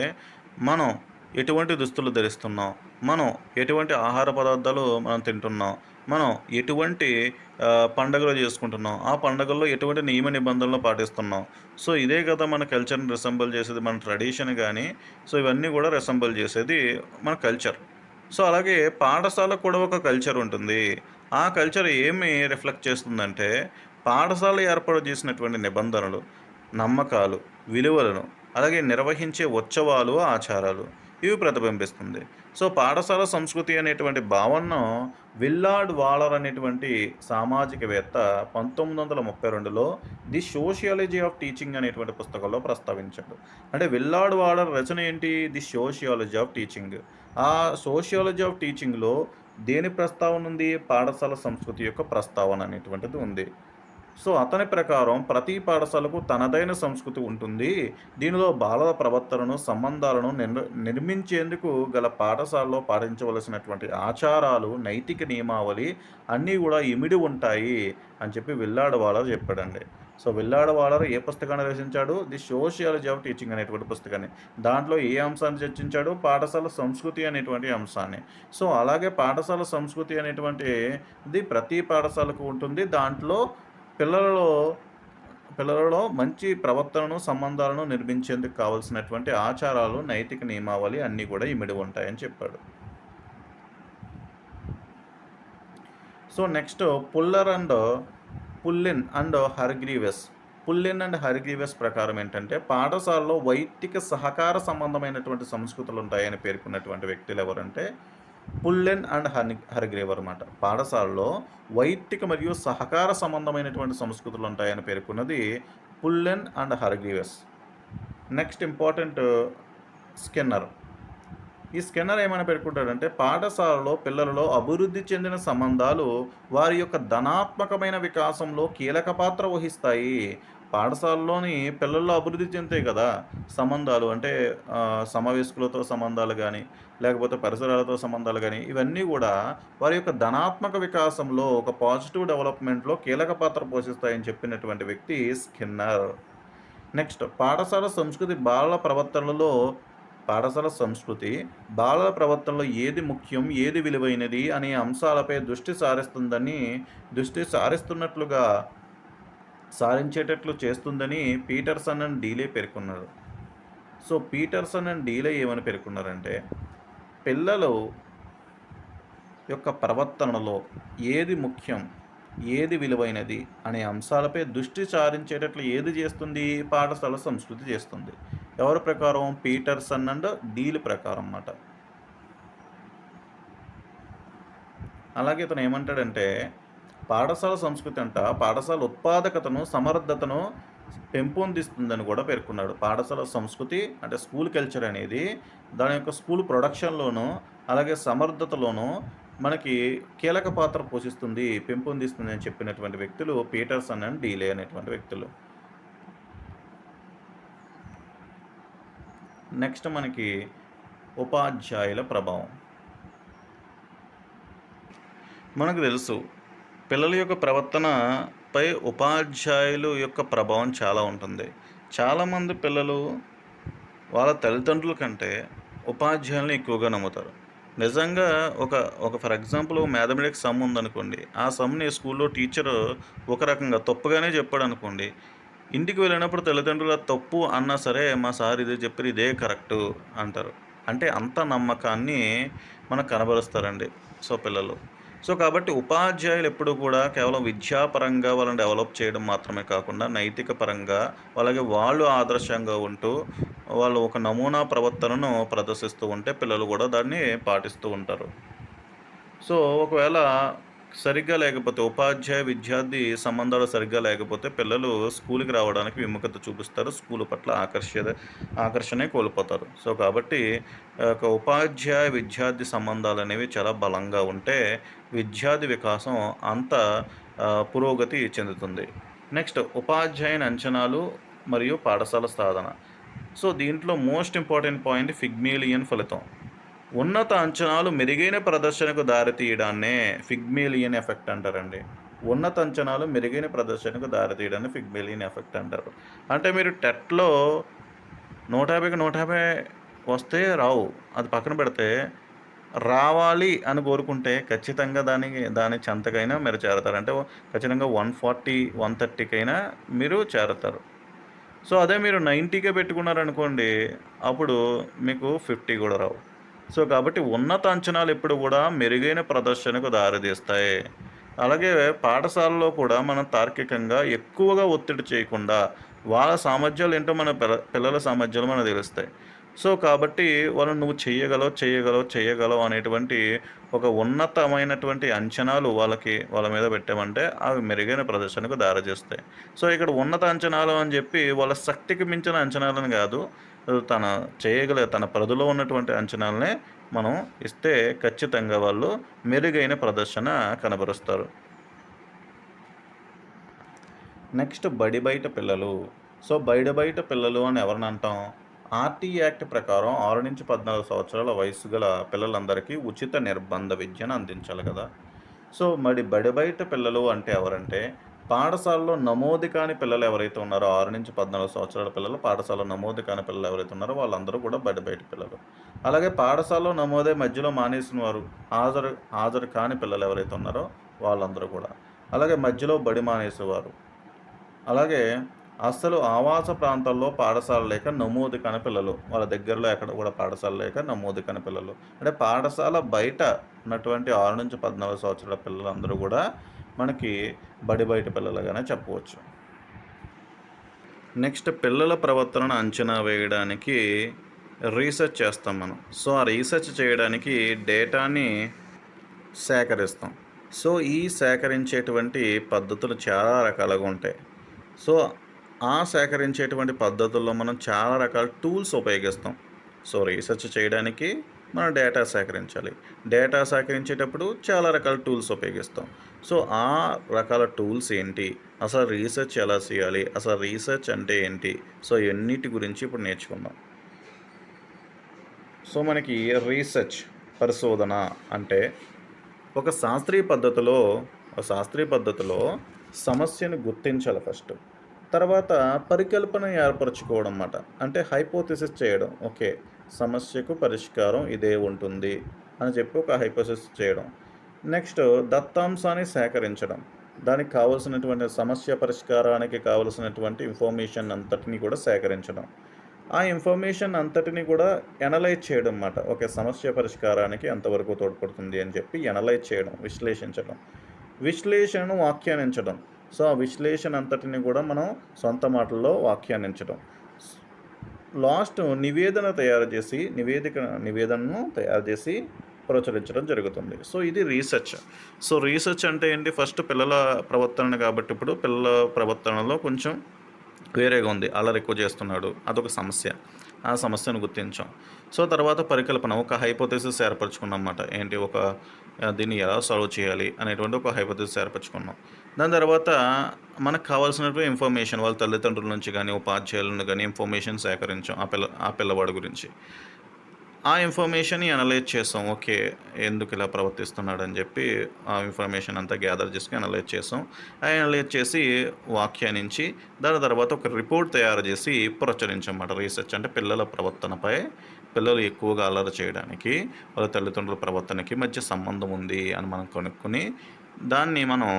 మనం ఎటువంటి దుస్తులు ధరిస్తున్నాం, మనం ఎటువంటి ఆహార పదార్థాలు మనం తింటున్నాం, మనం ఎటువంటి పండగలు చేసుకుంటున్నాం, ఆ పండగల్లో ఎటువంటి నియమ నిబంధనలు పాటిస్తున్నాం. సో, ఇదే కదా మన కల్చర్‌ని రిసెంబుల్ చేసేది. మన ట్రెడిషన్ గాని, సో, ఇవన్నీ కూడా రిసెంబుల్ చేసేది మన కల్చర్. సో, అలాగే పాఠశాలకు కూడా ఒక కల్చర్ ఉంటుంది. ఆ కల్చర్ ఏమి రిఫ్లెక్ట్ చేస్తుందంటే, పాఠశాల ఏర్పాటు చేసినటువంటి నిబంధనలు, నమ్మకాలు, విలువలను, అలాగే నిర్వహించే ఉత్సవాలు, ఆచారాలు ఇవి ప్రతిబింబిస్తుంది. సో, పాఠశాల సంస్కృతి అనేటువంటి భావనను విల్లార్డ్ వాలర్ అనేటువంటి సామాజికవేత్త 1932లో 'ది సోషియాలజీ ఆఫ్ టీచింగ్' అనేటువంటి పుస్తకంలో ప్రస్తావించాడు. అంటే విల్లార్డ్ వాలర్ రచన ఏంటి? 'The sociology of teaching'. ఆ సోషియాలజీ ఆఫ్ టీచింగ్‌లో దేని ప్రస్తావన ఉంది? పాఠశాల సంస్కృతి యొక్క ప్రస్తావన అనేటువంటిది ఉంది. సో, అతని ప్రకారం ప్రతి పాఠశాలకు తనదైన సంస్కృతి ఉంటుంది. దీనిలో బాలల ప్రవర్తనను, సంబంధాలను నిర్మించేందుకు గల పాఠశాలలో పాటించవలసినటువంటి ఆచారాలు, నైతిక నియమావళి అన్నీ గూడా ఇమిడి ఉంటాయి అని చెప్పి విల్లాడ్ వాలర్ చెప్పాడండి. సో, విల్లాడ్ వాలర్ ఏ పుస్తకాన్ని రచించాడు? 'ది సోషియాలజీ ఆఫ్ టీచింగ్' అనేటువంటి పుస్తకాన్ని. దాంట్లో ఏ అంశాన్ని చర్చించాడు? పాఠశాల సంస్కృతి అనేటువంటి అంశాన్ని. సో, అలాగే పాఠశాల సంస్కృతి అనేటువంటిది ప్రతి పాఠశాలకు ఉంటుంది. దాంట్లో పిల్లలలో పిల్లలలో మంచి ప్రవర్తనను, సంబంధాలను నిర్మించేందుకు కావాల్సినటువంటి ఆచారాలు, నైతిక నియమావళి అన్నీ కూడా ఇమిడి ఉంటాయని చెప్పాడు. So, next Pullin and Hargreaves. Pullin and Hargreaves ప్రకారం ఏంటంటే, పాఠశాలలో వైయక్తిక సహకార సంబంధమైనటువంటి సంస్కృతులు ఉంటాయని పేర్కొన్నటువంటి వ్యక్తులు ఎవరంటే పుల్లెన్ అండ్ హర్గ్రీవర్ మాట. పాఠశాలలో వైయక్తిక మరియు సహకార సంబంధమైనటువంటి సంస్కృతులు ఉంటాయని పేర్కొన్నది Pullen and Hargreaves. Next important Skinner. ఈ స్కిన్నర్ ఏమని పేర్కొంటాడంటే, పాఠశాలలో పిల్లలలో అభివృద్ధి చెందిన సంబంధాలు వారి యొక్క ధనాత్మకమైన వికాసంలో కీలక పాత్ర వహిస్తాయి. పాఠశాలలోని పిల్లల్లో అభివృద్ధి చెందుతాయి కదా! సంబంధాలు అంటే సమవయస్కులతో సంబంధాలు గానీ, లేకపోతే పరిసరాలతో సంబంధాలు గానీ, ఇవన్నీ గూడా వారి యొక్క ధనాత్మక వికాసంలో ఒక పాజిటివ్ డెవలప్‌మెంట్‌లో కీలక పాత్ర పోషిస్తాయని చెప్పినటువంటి వ్యక్తి స్కిన్నర్. నెక్స్ట్ పాఠశాల సంస్కృతి బాలల ప్రవర్తనలో ఏది ముఖ్యం, ఏది విలువైనది అనే అంశాలపై దృష్టి సారిస్తున్నట్లుగా సారించేటట్లు చేస్తుందని పీటర్సన్ అండ్ డీలే పేర్కొన్నారు. సో, పీటర్సన్ అండ్ డీలే ఏమని పేర్కొన్నారంటే, పిల్లలు యొక్క ప్రవర్తనలో ఏది ముఖ్యం, ఏది విలువైనది అనే అంశాలపై దృష్టి సారించేటట్లు ఏది చేస్తుంది? పాఠశాల సంస్కృతి చేస్తుంది. ఎవరి ప్రకారం? పీటర్సన్ అండ్ డీల్ ప్రకారం మాట. అలాగే ఇతను ఏమంటాడంటే, పాఠశాల సంస్కృతి పాఠశాల ఉత్పాదకతను, సమర్థతను పెంపొందిస్తుందని కూడా పేర్కొన్నాడు. పాఠశాల సంస్కృతి అంటే స్కూల్ కల్చర్ అనేది దాని యొక్క స్కూల్ ప్రొడక్షన్‌లోనూ, అలాగే సమర్థతలోనూ మనకి కీలక పాత్ర పోషిస్తుంది, పెంపొందిస్తుంది అని చెప్పినటువంటి వ్యక్తులు పీటర్సన్ అండ్ డీలే అనేటువంటి వ్యక్తులు. నెక్స్ట్ మనకి ఉపాధ్యాయుల ప్రభావం. మనకు తెలుసు పిల్లల యొక్క ప్రవర్తనపై ఉపాధ్యాయులు యొక్క ప్రభావం చాలా ఉంటుంది. చాలామంది పిల్లలు వాళ్ళ తల్లిదండ్రుల కంటే ఉపాధ్యాయుల్ని ఎక్కువగా నమ్ముతారు. నిజంగా ఒక ఫర్ ఎగ్జాంపుల్ మ్యాథమెటిక్స్ సమ్ ఉందనుకోండి. ఆ సమ్‌ని స్కూల్‌లో టీచరు ఒక రకంగా తప్పుగానే చెప్పాడనుకోండి. ఇంటికి వెళ్ళినప్పుడు తల్లిదండ్రులు అది తప్పు అన్నా సరే, మా సార్ ఇదే చెప్పారు, ఇదే కరెక్టు అంటారు. అంటే అంత నమ్మకాన్ని మనకు కనబరుస్తారండి. సో, పిల్లలు. సో, కాబట్టి ఉపాధ్యాయులు ఎప్పుడూ కూడా కేవలం విద్యాపరంగా వాళ్ళని డెవలప్ చేయడం మాత్రమే కాకుండా, నైతిక పరంగా అలాగే వాళ్ళు ఆదర్శంగా ఉంటూ, వాళ్ళు ఒక నమూనా ప్రవర్తనను ప్రదర్శిస్తూ ఉంటే పిల్లలు కూడా దాన్ని పాటిస్తూ ఉంటారు. సో, ఒకవేళ సరిగ్గా లేకపోతే విద్యార్థి సంబంధాలు సరిగ్గా లేకపోతే పిల్లలు స్కూలుకి రావడానికి విముఖత చూపిస్తారు. స్కూలు పట్ల ఆకర్షణే కోల్పోతారు. సో, కాబట్టి ఒక విద్యార్థి సంబంధాలనేవి చాలా బలంగా ఉంటే విద్యార్థి వికాసం అంత పురోగతి చెందుతుంది. నెక్స్ట్ ఉపాధ్యాయుని అంచనాలు మరియు పాఠశాల సాధన. సో, దీంట్లో మోస్ట్ ఇంపార్టెంట్ పాయింట్ పిగ్మేలియన్ ఫలితం. ఉన్నత అంచనాలు మెరుగైన ప్రదర్శనకు దారితీయడాన్నే పిగ్మేలియన్ ఎఫెక్ట్ అంటారండి. ఉన్నత అంచనాలు మెరుగైన ప్రదర్శనకు దారితీయడాన్ని పిగ్మేలియన్ ఎఫెక్ట్ అంటారు. అంటే మీరు టెట్‌లో 150కి 150 వస్తే రావు. అది పక్కన పెడితే, రావాలి అని కోరుకుంటే ఖచ్చితంగా దాని చెంతకైనా మీరు చేరతారు. అంటే ఖచ్చితంగా 140, 130కైనా మీరు చేరతారు. సో, అదే మీరు 90కే పెట్టుకున్నారనుకోండి, అప్పుడు మీకు 50 కూడా రావు. సో, కాబట్టి ఉన్నత అంచనాలు ఎప్పుడు కూడా మెరుగైన ప్రదర్శనకు దారితీస్తాయి. అలాగే పాఠశాలలో కూడా మనం తార్కికంగా ఎక్కువగా ఒత్తిడి చేయకుండా, వాళ్ళ సామర్థ్యాలేంటో మన పిల్లల సామర్థ్యాలు మనకు తెలుస్తాయి. సో, కాబట్టి వాళ్ళు నువ్వు చెయ్యగలవు, చెయ్యగలవు, చెయ్యగలవు అనేటువంటి ఒక ఉన్నతమైనటువంటి అంచనాలు వాళ్ళ మీద పెట్టామంటే, అవి మెరుగైన ప్రదర్శనకు దారితీస్తాయి. సో, ఇక్కడ ఉన్నత అంచనాలు అని జెప్పి వాళ్ళ శక్తికి మించిన అంచనాలని గాదు. తన తన పరిధిలో ఉన్నటువంటి అంచనాలనే మనం ఇస్తే ఖచ్చితంగా వాళ్ళు మెరుగైన ప్రదర్శన కనబరుస్తారు. నెక్స్ట్ బడి బయట పిల్లలు. సో, బయట పిల్లలు అని ఎవరినంటాం? ఆర్టీ యాక్ట్ ప్రకారం 6-14 సంవత్సరాల వయస్సు గల పిల్లలందరికీ ఉచిత నిర్బంధ విద్యను అందించాలి గదా! సో, మరి బడి బయట పిల్లలు అంటే ఎవరంటే, పాఠశాలలో నమోదు కాని పిల్లలు ఎవరైతే ఉన్నారో 6-14 సంవత్సరాల పిల్లలు, పాఠశాలలో నమోదు కాని పిల్లలు ఎవరైతే ఉన్నారో వాళ్ళందరూ కూడా బడి బయట పిల్లలు. అలాగే పాఠశాలలో నమోదై మధ్యలో మానేసిన వారు, హాజరు కాని పిల్లలు ఎవరైతే ఉన్నారో వాళ్ళందరూ కూడా. అలాగే మధ్యలో బడి మానేసేవారు. అలాగే అస్సలు ఆవాస ప్రాంతాల్లో పాఠశాల లేక నమోదు కాని పిల్లలు. వాళ్ళ దగ్గరలో ఎక్కడ కూడా పాఠశాల లేక నమోదు కాని పిల్లలు. అంటే పాఠశాల బయట ఉన్నటువంటి 6-14 సంవత్సరాల పిల్లలందరూ కూడా మనకి బడి బయట పిల్లలుగానే చెప్పవచ్చు. నెక్స్ట్ పిల్లల ప్రవర్తనను అంచనా వేయడానికి రీసెర్చ్ చేస్తాం మనం. సో, ఆ రీసెర్చ్ చేయడానికి డేటాని సేకరిస్తాం. సో, ఈ సేకరించేటువంటి పద్ధతులు చాలా రకాలుగా ఉంటాయి. సో, ఆ సేకరించేటువంటి పద్ధతుల్లో మనం చాలా రకాల టూల్స్ ఉపయోగిస్తాం. సో, రీసెర్చ్ చేయడానికి మనం డేటా సేకరించాలి. డేటా సేకరించేటప్పుడు చాలా రకాల టూల్స్ ఉపయోగిస్తాం. సో, ఆ రకాల టూల్స్ ఏంటి? అసలు రీసెర్చ్ ఎలా చేయాలి? అసలు రీసెర్చ్ అంటే ఏంటి? సో, ఇవన్నిటి గురించి ఇప్పుడు నేర్చుకుందాం. సో, మనకి రీసెర్చ్ పరిశోధన అంటే ఒక శాస్త్రీయ పద్ధతిలో సమస్యను గుర్తించాలి ఫస్ట్. తర్వాత పరికల్పన ఏర్పరచుకోవడం మాట. అంటే హైపోథెసిస్ చేయడం. ఓకే. సమస్యకు పరిష్కారం ఇదే ఉంటుంది అని చెప్పి ఒక హైపోథెసిస్ చేయడం. నెక్స్ట్ దత్తాంశాన్ని సేకరించడం. దానికి కావాల్సినటువంటి సమస్య పరిష్కారానికి కావాల్సినటువంటి ఇన్ఫర్మేషన్ అంతటిని కూడా సేకరించడం. ఆ ఇన్ఫర్మేషన్ అంతటిని కూడా ఎనలైజ్ చేయడం మాట. ఓకే. సమస్య పరిష్కారానికి ఎంతవరకు తోడ్పడుతుంది అని చెప్పి ఎనలైజ్ చేయడం, విశ్లేషించడం. విశ్లేషణను వ్యాఖ్యానించడం. సో, ఆ విశ్లేషణ అంతటిని కూడా మనం సొంత మాటల్లో వ్యాఖ్యానించడం. లాస్ట్ నివేదనను తయారు చేసి ప్రచురించడం జరుగుతుంది. సో, ఇది రీసెర్చ్. సో, రీసెర్చ్ అంటే ఏంటి? ఫస్ట్ పిల్లల ప్రవర్తన కాబట్టి ఇప్పుడు పిల్లల ప్రవర్తనలో కొంచెం వేరేగా ఉంది. అల్లరి ఎక్కువ చేస్తున్నాడు. అదొక సమస్య. ఆ సమస్యను గుర్తించాం. సో, తర్వాత పరికల్పన ఒక హైపోథెసిస్ ఏర్పరచుకున్నామన్నమాట. ఏంటి దీన్ని ఎలా సాల్వ్ చేయాలి అనేటువంటి ఒక హైపోథెసిస్ ఏర్పరచుకున్నాం. దాని తర్వాత మనకు కావాల్సినటువంటి ఇన్ఫర్మేషన్ వాళ్ళ తల్లిదండ్రుల నుంచి గానీ, ఉపాధ్యాయుల నుండి గానీ ఇన్ఫర్మేషన్ సేకరించాం ఆ పిల్లవాడి గురించి. ఆ ఇన్ఫర్మేషన్‌ని అనలైజ్ చేసాం. ఓకే. ఎందుకు ఇలా ప్రవర్తిస్తున్నాడని చెప్పి ఆ ఇన్ఫర్మేషన్ అంతా గ్యాదర్ చేసుకొని అనలైజ్ చేసాం. అనలైజ్ చేసి వ్యాఖ్యానించి దాని తర్వాత ఒక రిపోర్ట్ తయారు చేసి ప్రచురించామన్నమాట. రీసెర్చ్ అంటే పిల్లల ప్రవర్తనపై పిల్లలు ఎక్కువగా అల్లరి చేయడానికి వాళ్ళ తల్లిదండ్రుల ప్రవర్తనకి మధ్య సంబంధం ఉంది అని మనం కనుక్కొని దాన్ని మనం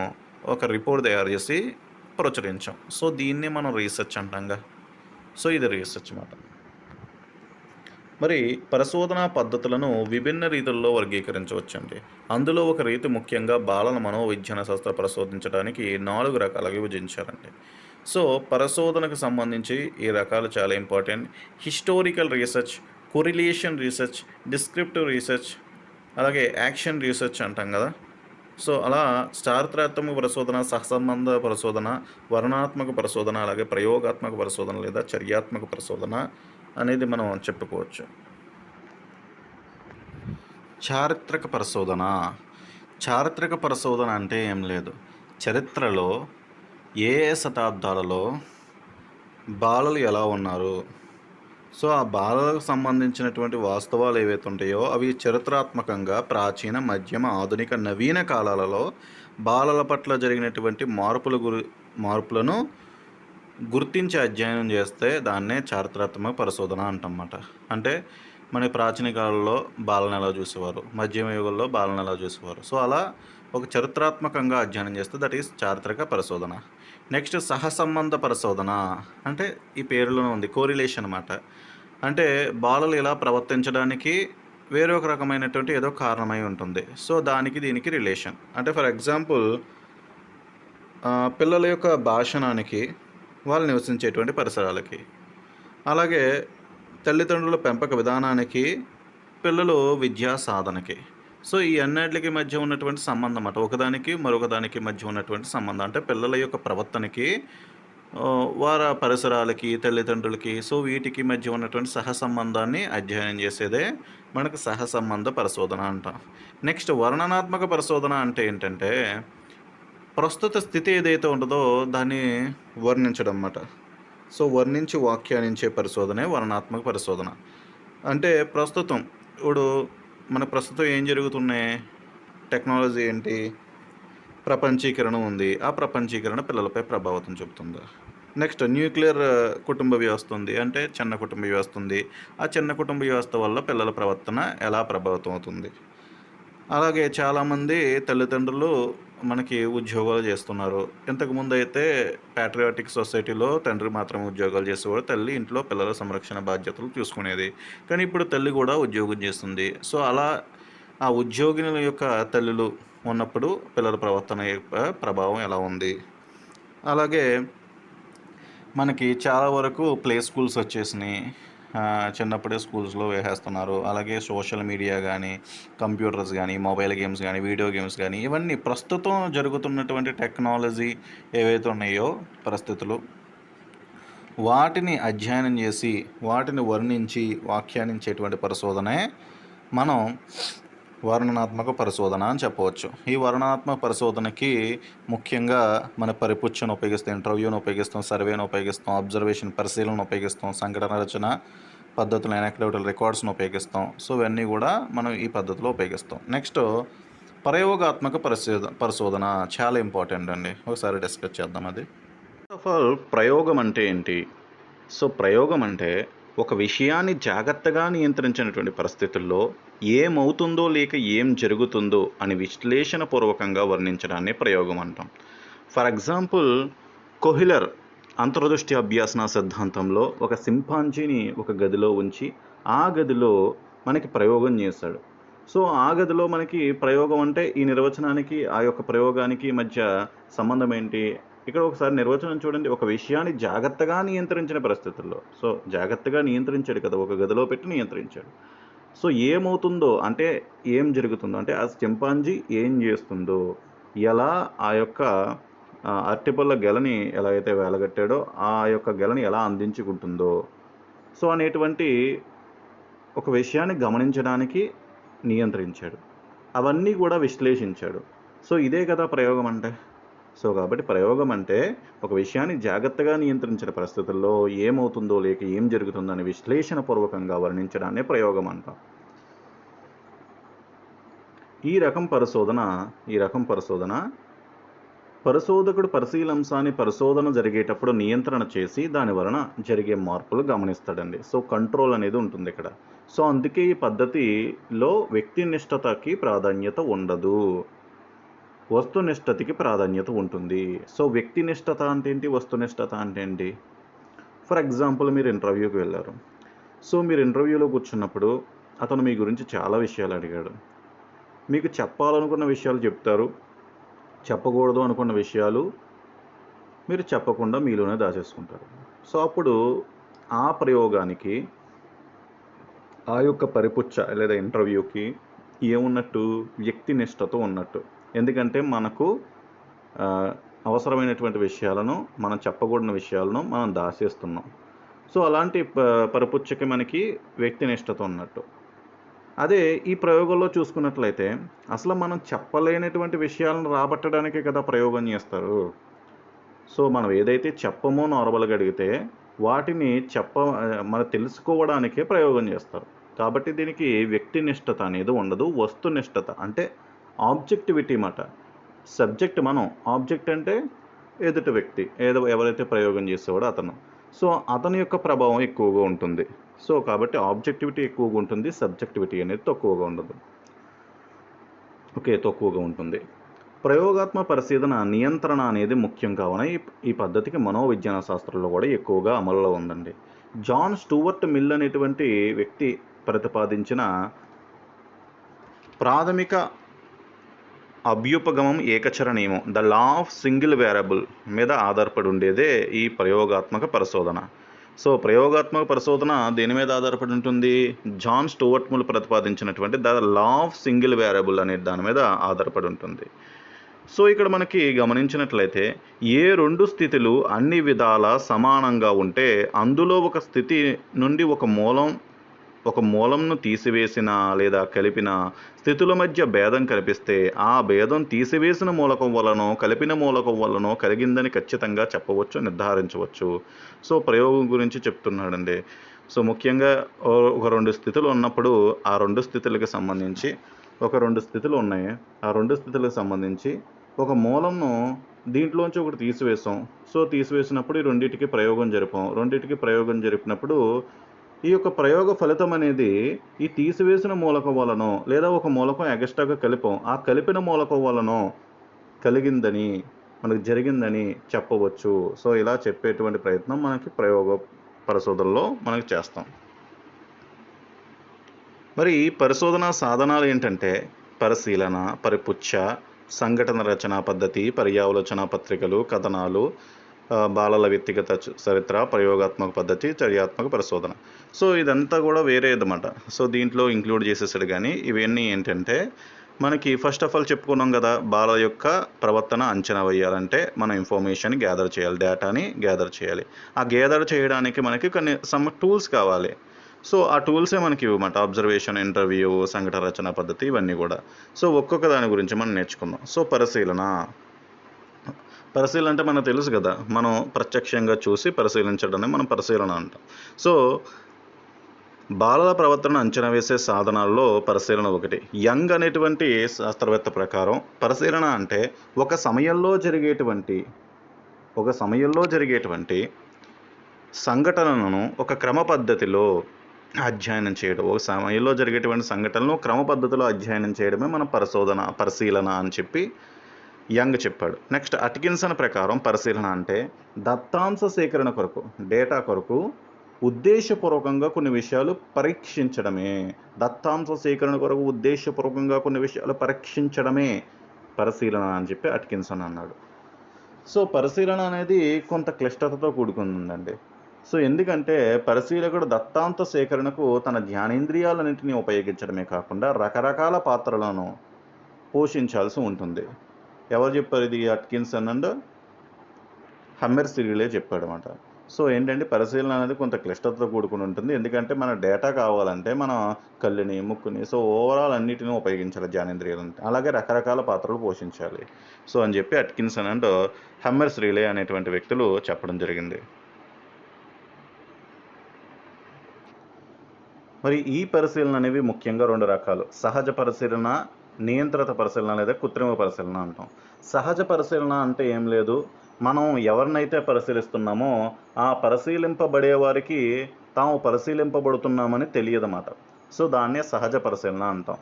ఒక రిపోర్ట్ తయారు చేసి ప్రచురించాం. సో, దీన్నే మనం రీసెర్చ్ అంటాంగా. సో, ఇది రీసెర్చ్ మాట. మరి పరిశోధనా పద్ధతులను విభిన్న రీతుల్లో వర్గీకరించవచ్చండి. అందులో ఒక రీతి ముఖ్యంగా బాలల మనోవిజ్ఞాన శాస్త్ర పరిశోధించడానికి 4 రకాలుగా విభజించారండి. సో, పరిశోధనకు సంబంధించి ఈ రకాలు చాలా important. Historical research, correlation research, descriptive research, అలాగే యాక్షన్ రీసెర్చ్ అంటాం కదా! సో, అలా చారిత్రాత్మక పరిశోధన, సహసంబంధ పరిశోధన, వర్ణనాత్మక పరిశోధన, అలాగే ప్రయోగాత్మక పరిశోధన లేదా చర్యాత్మక పరిశోధన అనేది మనం చెప్పుకోవచ్చు. చారిత్రక పరిశోధన. చారిత్రక పరిశోధన అంటే ఏం లేదు. చరిత్రలో ఏ శతాబ్దాలలో బాలలు ఎలా ఉన్నారు? సో, ఆ బాలలకు సంబంధించినటువంటి వాస్తవాలు ఏవైతే ఉంటాయో, అవి చరిత్రాత్మకంగా ప్రాచీన, మధ్యమ, ఆధునిక, నవీన కాలాలలో బాలల పట్ల జరిగినటువంటి మార్పులను గుర్తించి అధ్యయనం చేస్తే దాన్నే చారిత్రాత్మక పరిశోధన అంటమాట. అంటే మన ప్రాచీన కాలంలో బాలలను ఎలా చూసేవారు, మధ్యమ యుగంలో బాలలను ఎలా చూసేవారు. సో, అలా ఒక చరిత్రాత్మకంగా అధ్యయనం చేస్తే దట్ ఈస్ చారిత్రక పరిశోధన. నెక్స్ట్ సహసంబంధ పరిశోధన అంటే ఈ పేరులోనే ఉంది కోరిలేషన్ అనమాట. అంటే బాలలు ఇలా ప్రవర్తించడానికి వేరొక రకమైనటువంటి ఏదో కారణమై ఉంటుంది. సో, దానికి దీనికి రిలేషన్. అంటే ఫర్ ఎగ్జాంపుల్ పిల్లల యొక్క భాషణానికి, వాళ్ళు నివసించేటువంటి పరిసరాలకి, అలాగే తల్లిదండ్రుల పెంపక విధానానికి, పిల్లలు విద్యా సాధనకి. సో, ఈ అన్నిట్లికి మధ్య ఉన్నటువంటి సంబంధం అన్నమాట. ఒకదానికి మరొకదానికి మధ్య ఉన్నటువంటి సంబంధం. అంటే పిల్లల యొక్క ప్రవర్తనకి, వారి పరిసరాలకి, తల్లిదండ్రులకి, సో వీటికి మధ్య ఉన్నటువంటి సహసంబంధాన్ని అధ్యయనం చేసేదే మనకు సహసంబంధ పరిశోధన అంటాం. నెక్స్ట్ వర్ణనాత్మక పరిశోధన అంటే ఏంటంటే, ప్రస్తుత స్థితి ఏదైతే ఉంటుందో దాన్ని వర్ణించడం అన్నమాట. సో, వర్ణించి వ్యాఖ్యానించే పరిశోధనే వర్ణనాత్మక పరిశోధన. అంటే ఇప్పుడు ప్రస్తుతం ఏం జరుగుతున్నాయి? టెక్నాలజీ ఏంటి? ప్రపంచీకరణ ఉంది. ఆ ప్రపంచీకరణ పిల్లలపై ప్రభావితం చూపుతుందా? నెక్స్ట్ న్యూక్లియర్ కుటుంబ వ్యవస్థ ఉంది. అంటే చిన్న కుటుంబ వ్యవస్థ ఉంది. ఆ చిన్న కుటుంబ వ్యవస్థ వల్ల పిల్లల ప్రవర్తన ఎలా ప్రభావితం అవుతుంది? అలాగే చాలామంది తల్లిదండ్రులు మనకి ఉద్యోగాలు చేస్తున్నారు. ఇంతకుముందైతే ప్యాట్రియాటిక్ సొసైటీలో తండ్రి మాత్రమే ఉద్యోగాలు చేసేవాడు. తల్లి ఇంట్లో పిల్లల సంరక్షణ బాధ్యతలు చూసుకునేది. కానీ ఇప్పుడు తల్లి కూడా ఉద్యోగం చేస్తుంది. సో, అలా ఆ ఉద్యోగినుల యొక్క తల్లులు ఉన్నప్పుడు పిల్లల ప్రవర్తన యొక్క ప్రభావం ఎలా ఉంది? అలాగే మనకి చాలా వరకు ప్లే స్కూల్స్ వచ్చేసినాయి. చిన్నప్పుడే స్కూల్స్‌లో వేసేస్తున్నారు. అలాగే సోషల్ మీడియా గానీ, కంప్యూటర్స్ గానీ, మొబైల్ గేమ్స్ గానీ, వీడియో గేమ్స్ గానీ, ఇవన్నీ ప్రస్తుతం జరుగుతున్నటువంటి టెక్నాలజీ ఏవైతే ఉన్నాయో పరిస్థితులు, వాటిని అధ్యయనం చేసి, వాటిని వర్ణించి, వ్యాఖ్యానించేటువంటి పరిశోధనే మనం వర్ణనాత్మక పరిశోధన అని చెప్పవచ్చు. ఈ వర్ణనాత్మక పరిశోధనకి ముఖ్యంగా మన పరిపుచ్చను ఉపయోగిస్తాం, ఇంటర్వ్యూను ఉపయోగిస్తాం, సర్వేను ఉపయోగిస్తాం, అబ్జర్వేషన్ పరిశీలనను ఉపయోగిస్తాం, సంఘటన రచన పద్ధతులు, ఎనక్డోటల్ రికార్డ్స్ను ఉపయోగిస్తాం. సో, ఇవన్నీ కూడా మనం ఈ పద్ధతిలో ఉపయోగిస్తాం. నెక్స్ట్ ప్రయోగాత్మక పరిశోధన చాలా ఇంపార్టెంట్ అండి. ఒకసారి డిస్కస్ చేద్దాం అది. ఫస్ట్ ఆఫ్ ఆల్ ప్రయోగం అంటే ఏంటి? సో, ప్రయోగం అంటే ఒక విషయాన్ని జాగ్రత్తగా నియంత్రించినటువంటి పరిస్థితుల్లో ఏమవుతుందో లేక ఏం జరుగుతుందో అని విశ్లేషణపూర్వకంగా వర్ణించడాన్ని ప్రయోగం అంటాం. ఫర్ ఎగ్జాంపుల్ కొహిలర్ అంతర్దృష్టి అభ్యాసన సిద్ధాంతంలో ఒక సింపాంజీని ఒక గదిలో ఉంచి ఆ గదిలో మనకి ప్రయోగం చేశాడు. సో, ఆ గదిలో మనకి ప్రయోగం అంటే ఈ నిర్వచనానికి ఆ యొక్క ప్రయోగానికి మధ్య సంబంధం ఏంటి? ఇక్కడ ఒకసారి నిర్వచనం చూడండి. ఒక విషయాన్ని జాగ్రత్తగా నియంత్రించిన పరిస్థితుల్లో. సో, జాగ్రత్తగా నియంత్రించాడు కదా, ఒక గదిలో పెట్టి నియంత్రించాడు. సో, ఏమవుతుందో అంటే ఏం జరుగుతుందో అంటే ఆ చింపాంజీ ఏం చేస్తుందో, ఎలా ఆ యొక్క అరటిపళ్ళ గెలని ఎలా అయితే వేలగట్టాడో ఆ యొక్క గెలని ఎలా అందించుకుంటుందో, సో అనేటువంటి ఒక విషయాన్ని గమనించడానికి నియంత్రించాడు. అవన్నీ కూడా విశ్లేషించాడు. సో, ఇదే కదా ప్రయోగం అంటే. సో, కాబట్టి ప్రయోగం అంటే ఒక విషయాన్ని జాగ్రత్తగా నియంత్రించిన పరిస్థితుల్లో ఏమవుతుందో లేక ఏం జరుగుతుందో అని విశ్లేషణపూర్వకంగా వర్ణించడాన్నే ప్రయోగం అంటాం. ఈ రకం పరిశోధన పరిశోధకుడు పరిశీలంశాన్ని పరిశోధన జరిగేటప్పుడు నియంత్రణ చేసి దాని వలన జరిగే మార్పులు గమనిస్తాడండి. సో, కంట్రోల్ అనేది ఉంటుంది ఇక్కడ. సో, అందుకే ఈ పద్ధతిలో వ్యక్తినిష్టతకి ప్రాధాన్యత ఉండదు, వస్తునిష్టతకి ప్రాధాన్యత ఉంటుంది. సో, వ్యక్తినిష్టత అంటే ఏంటి, వస్తునిష్టత అంటే ఏంటి? ఫర్ ఎగ్జాంపుల్ మీరు ఇంటర్వ్యూకి వెళ్ళారు. సో, మీరు ఇంటర్వ్యూలో కూర్చున్నప్పుడు అతను మీ గురించి చాలా విషయాలు అడిగాడు. మీకు చెప్పాలనుకున్న విషయాలు చెప్తారు, చెప్పకూడదు అనుకున్న విషయాలు మీరు చెప్పకుండా మీలోనే దాచేసుకుంటారు. సో, అప్పుడు ఆ ప్రయోగానికి, ఆ యొక్క పరిపుచ్చ లేదా ఇంటర్వ్యూకి ఏమున్నట్టు, వ్యక్తినిష్టత ఉన్నట్టు. ఎందుకంటే మనకు అవసరమైనటువంటి విషయాలను, మనం చెప్పకూడని విషయాలను మనం దాచేస్తున్నాం. సో, అలాంటి పరిపుచ్చకి మనకి వ్యక్తినిష్టత ఉన్నట్టు. అదే ఈ ప్రయోగంలో చూసుకున్నట్లయితే అసలు మనం చెప్పలేనటువంటి విషయాలను రాబట్టడానికే కదా ప్రయోగం చేస్తారు. సో, మనం ఏదైతే చెప్పమో నార్మల్గా అడిగితే వాటిని మనం తెలుసుకోవడానికే ప్రయోగం చేస్తారు. కాబట్టి దీనికి వ్యక్తినిష్టత అనేది ఉండదు. వస్తునిష్టత అంటే ఆబ్జెక్టివిటీ మాట. సబ్జెక్ట్ మనం, ఆబ్జెక్ట్ అంటే ఎదుటి వ్యక్తి, ఎవరైతే ప్రయోగం చేసేవాడో అతను. సో, అతని యొక్క ప్రభావం ఎక్కువగా ఉంటుంది. సో, కాబట్టి ఆబ్జెక్టివిటీ ఎక్కువగా ఉంటుంది. సబ్జెక్టివిటీ అనేది తక్కువగా ఉండదు. తక్కువగా ఉంటుంది. ప్రయోగాత్మక పరిశీలన నియంత్రణ అనేది ముఖ్యం కావున ఈ పద్ధతికి మనోవిజ్ఞాన శాస్త్రంలో కూడా ఎక్కువగా అమల్లో ఉందండి. జాన్ స్టూవర్ట్ మిల్ అనేటువంటి వ్యక్తి ప్రతిపాదించిన ప్రాథమిక అభ్యుపగమం ఏకచర నియమం, the law of single variable మీద ఆధారపడి ఉండేదే ఈ ప్రయోగాత్మక పరిశోధన. సో, ప్రయోగాత్మక పరిశోధన దేని మీద ఆధారపడి ఉంటుంది? జాన్ స్టూవర్ట్ మిల్ ప్రతిపాదించినటువంటి the law of single variable అనే దాని మీద ఆధారపడి ఉంటుంది. సో, ఇక్కడ మనకి గమనించినట్లయితే ఏ 2 స్థితులు అన్ని విధాలా సమానంగా ఉంటే అందులో ఒక స్థితి నుండి ఒక మూలంను తీసివేసిన లేదా కలిపిన స్థితుల మధ్య భేదం కనిపిస్తే ఆ భేదం తీసివేసిన మూలకం వలనో కలిపిన మూలకం వలనో కలిగిందని ఖచ్చితంగా చెప్పవచ్చు, నిర్ధారించవచ్చు. సో, ప్రయోగం గురించి చెప్తున్నాడండి. సో, ముఖ్యంగా ఒక 2 స్థితులు ఉన్నప్పుడు ఆ 2 స్థితులకు సంబంధించి ఒక 2 స్థితులు ఉన్నాయి. ఆ 2 స్థితులకు సంబంధించి ఒక మూలంను దీంట్లోంచి ఒకటి తీసివేసాం. సో, తీసివేసినప్పుడు ఈ రెండిటికి ప్రయోగం జరిపాం. రెండిటికి ప్రయోగం జరిపినప్పుడు ఈ యొక్క ప్రయోగ ఫలితం అనేది ఈ తీసివేసిన మూలకం వలనో లేదా ఒక మూలకం ఎగస్ట్రాగా కలిపాం. ఆ కలిపిన మూలకం వలనో కలిగిందని, మనకు జరిగిందని చెప్పవచ్చు. సో, ఇలా చెప్పేటువంటి ప్రయత్నం మనకి ప్రయోగ పరిశోధనలో మనకి చేస్తాం. మరి ఈ పరిశోధనా సాధనాలు ఏంటంటే పరిశీలన, పరిపుచ్ఛ, సంఘటన రచనా పద్ధతి, పర్యావలోచన పత్రికలు, కథనాలు, బాలల వ్యక్తిగత చరిత్ర, ప్రయోగాత్మక పద్ధతి, చర్యాత్మక పరిశోధన. సో, ఇదంతా కూడా వేరేదన్నమాట. సో, దీంట్లో ఇంక్లూడ్ చేసేసాడు. కానీ ఇవన్నీ ఏంటంటే మనకి ఫస్ట్ ఆఫ్ ఆల్ చెప్పుకున్నాం కదా, బాలల యొక్క ప్రవర్తన అంచనా వేయాలంటే మనం ఇన్ఫర్మేషన్ గ్యాదర్ చేయాలి, డేటాని గ్యాదర్ చేయాలి. ఆ గ్యాదర్ చేయడానికి మనకి సమ్ టూల్స్ కావాలి. సో, ఆ టూల్సే మనకి ఇవ్వమాట. అబ్జర్వేషన్, ఇంటర్వ్యూ, సంఘటన రచన పద్ధతి, ఇవన్నీ కూడా. సో, ఒక్కొక్క దాని గురించి మనం నేర్చుకుందాం. సో, పరిశీలన అంటే మనకు తెలుసు కదా, మనం ప్రత్యక్షంగా చూసి పరిశీలించడాన్ని మనం పరిశీలన అంటాం. సో, బాలల ప్రవర్తన అంచనా వేసే సాధనాల్లో పరిశీలన ఒకటి. యంగ్ అనేటువంటి శాస్త్రవేత్త ప్రకారం పరిశీలన అంటే ఒక సమయంలో జరిగేటువంటి సంఘటనలను ఒక క్రమ పద్ధతిలో అధ్యయనం చేయడం. ఒక సమయంలో జరిగేటువంటి సంఘటనలను క్రమ పద్ధతిలో అధ్యయనం చేయడమే మన పరిశీలన అని చెప్పి యంగ్ చెప్పాడు. నెక్స్ట్ అట్కిన్సన్ ప్రకారం పరిశీలన అంటే దత్తాంశ సేకరణ కొరకు, డేటా కొరకు ఉద్దేశపూర్వకంగా కొన్ని విషయాలు పరీక్షించడమే. దత్తాంశ సేకరణ కొరకు ఉద్దేశపూర్వకంగా కొన్ని విషయాలు పరీక్షించడమే పరిశీలన అని చెప్పి అట్కిన్సన్ అన్నాడు. సో, పరిశీలన అనేది కొంత క్లిష్టతతో కూడుకుందండి. సో, ఎందుకంటే పరిశీలకుడు దత్తాంత సేకరణకు తన జ్ఞానేంద్రియాలన్నింటినీ ఉపయోగించడమే కాకుండా రకరకాల పాత్రలను పోషించాల్సి ఉంటుంది. ఎవరు చెప్పారు ఇది? అట్కిన్సన్ అండ్ హమ్మెర్స్లీలే చెప్పాడనమాట. సో, ఏంటంటే పరిశీలన అనేది కొంత క్లిష్టతతో కూడుకుని ఉంటుంది. ఎందుకంటే మన డేటా కావాలంటే మనం కళ్ళుని, ముక్కుని, సో ఓవరాల్ అన్నిటిని ఉపయోగించాలి జ్ఞానేంద్రియాలని. అలాగే రకరకాల పాత్రలు పోషించాలి. సో, అని చెప్పి అట్కిన్సన్ అండ్ హమ్మెర్స్లీలే అనేటువంటి వ్యక్తులు చెప్పడం జరిగింది. మరి ఈ పరిశీలన అనేవి ముఖ్యంగా 2 రకాలు. సహజ పరిశీలన, నియంత్రిత పరిశీలన లేదా కృత్రిమ పరిశీలన అంటాం. సహజ పరిశీలన అంటే ఏం లేదు, మనం ఎవరినైతే పరిశీలిస్తున్నామో ఆ పరిశీలింపబడే వారికి తాము పరిశీలింపబడుతున్నామని తెలియదన్నమాట. సో, దాన్నే సహజ పరిశీలన అంటాం.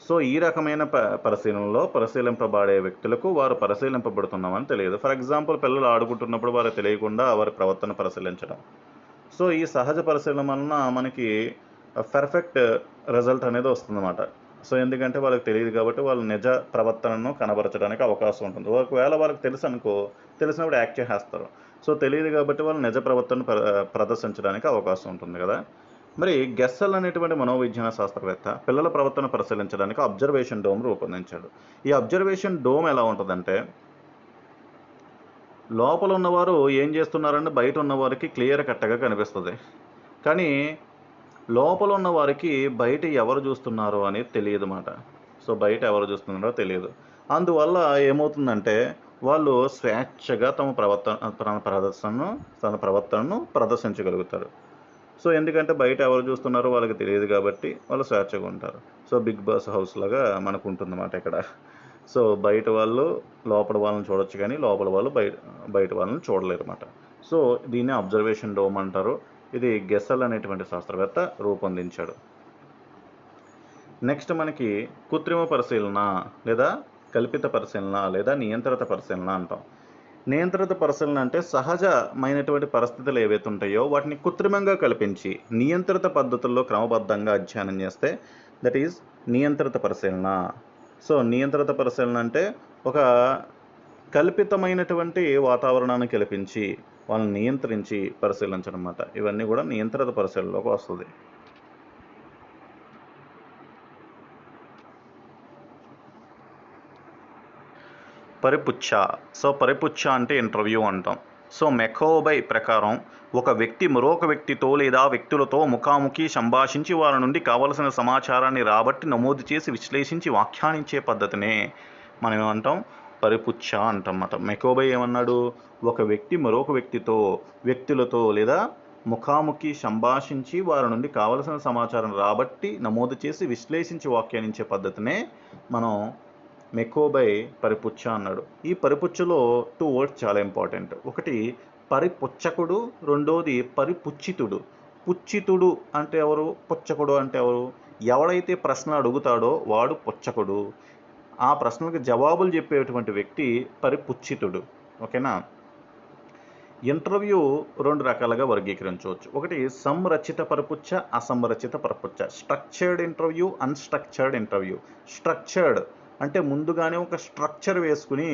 సో, ఈ రకమైన పరిశీలనలో పరిశీలింపబడే వ్యక్తులకు వారు పరిశీలింపబడుతున్నామని తెలియదు. ఫర్ ఎగ్జాంపుల్, పిల్లలు ఆడుకుంటున్నప్పుడు వారికి తెలియకుండా వారి ప్రవర్తన పరిశీలించడం. సో, ఈ సహజ పరిశీలన వలన మనకి పర్ఫెక్ట్ రిజల్ట్ అనేది వస్తుందన్నమాట. సో, ఎందుకంటే వాళ్ళకి తెలియదు కాబట్టి వాళ్ళ నిజ ప్రవర్తనను కనబరచడానికి అవకాశం ఉంటుంది. ఒకవేళ వాళ్ళకి తెలిసినప్పుడు యాక్ట్ చేసేస్తారు. సో, తెలియదు కాబట్టి వాళ్ళు నిజ ప్రవర్తనను ప్రదర్శించడానికి అవకాశం ఉంటుంది కదా. మరి గెస్సెల్ అనేటువంటి మనోవిజ్ఞాన శాస్త్రవేత్త పిల్లల ప్రవర్తన పరిశీలించడానికి అబ్జర్వేషన్ డోమ్ రూపొందించాడు. ఈ అబ్జర్వేషన్ డోమ్ ఎలా ఉంటుందంటే, లోపల ఉన్నవారు ఏం చేస్తున్నారని బయట ఉన్నవారికి క్లియర్ కట్గా కనిపిస్తుంది. కానీ లోపల ఉన్న వారికి బయట ఎవరు చూస్తున్నారో అనేది తెలియదు అన్నమాట. సో, బయట ఎవరు చూస్తున్నారో తెలియదు. అందువల్ల ఏమవుతుందంటే వాళ్ళు స్వేచ్ఛగా తన ప్రవర్తనను ప్రదర్శించగలుగుతారు. సో, ఎందుకంటే బయట ఎవరు చూస్తున్నారో వాళ్ళకి తెలియదు కాబట్టి వాళ్ళు స్వేచ్ఛగా ఉంటారు. సో, 'బిగ్ బాస్' హౌస్ లాగా మనకుంటుందన్నమాట ఇక్కడ. సో, బయట వాళ్ళు లోపల వాళ్ళని చూడొచ్చు కానీ, లోపల వాళ్ళు బయట వాళ్ళని చూడలేరన్నమాట. సో, దీన్నే అబ్జర్వేషన్ డోమ్ అంటారు. ఇది గెస్సెల్ అనేటువంటి శాస్త్రవేత్త రూపొందించాడు. నెక్స్ట్ మనకి కృత్రిమ పరిశీలన లేదా కల్పిత పరిశీలన లేదా నియంత్రిత పరిశీలన అంటాం. నియంత్రిత పరిశీలన అంటే సహజమైనటువంటి పరిస్థితులు ఏవైతే ఉంటాయో వాటిని కృత్రిమంగా కల్పించి నియంత్రిత పద్ధతుల్లో క్రమబద్ధంగా అధ్యయనం చేస్తే దట్ ఈజ్ నియంత్రిత పరిశీలన. సో, నియంత్రిత పరిశీలన అంటే ఒక కల్పితమైనటువంటి వాతావరణాన్ని కల్పించి వాళ్ళని నియంత్రించి పరిశీలించడం అన్నమాట. ఇవన్నీ కూడా నియంత్రిత పరిశీలనలోకి వస్తుంది. పరిపుచ్ఛ. సో, పరిపుచ్ఛ అంటే ఇంటర్వ్యూ అంటాం. సో, మెకోబై ప్రకారం ఒక వ్యక్తి మరొక వ్యక్తితో లేదా వ్యక్తులతో ముఖాముఖి సంభాషించి వారి నుండి కావలసిన సమాచారాన్ని రాబట్టి నమోదు చేసి విశ్లేషించి వ్యాఖ్యానించే పద్ధతినే మనం ఏమంటాం పరిపుచ్ఛ అంటాం అన్నమాట. మెకోబై ఏమన్నాడు, ఒక వ్యక్తి మరొక వ్యక్తులతో లేదా ముఖాముఖి సంభాషించి వారి నుండి కావలసిన సమాచారం రాబట్టి నమోదు చేసి విశ్లేషించి వ్యాఖ్యానించే పద్ధతినే మనం మెకోబై పరిపుచ్ఛ అన్నాడు. ఈ పరిపుచ్ఛలో 2 వర్డ్స్ చాలా ఇంపార్టెంట్. ఒకటి పరిపుచ్చకుడు, రెండోది పరిపుచ్చితుడు. పుచ్చితుడు అంటే ఎవరు, పుచ్చకుడు అంటే ఎవరు? ఎవడైతే ప్రశ్న అడుగుతాడో వాడు పుచ్చకుడు, ఆ ప్రశ్నలకు జవాబులు చెప్పేటువంటి వ్యక్తి పరిపుచ్చితుడు. ఓకేనా? ఇంటర్వ్యూ 2 రకాలుగా వర్గీకరించవచ్చు. ఒకటి సంరచిత పరిపుచ్ఛ, అసంరచిత పరిపుచ్ఛ. Structured interview, unstructured interview. Structured అంటే ముందుగానే ఒక స్ట్రక్చర్ వేసుకుని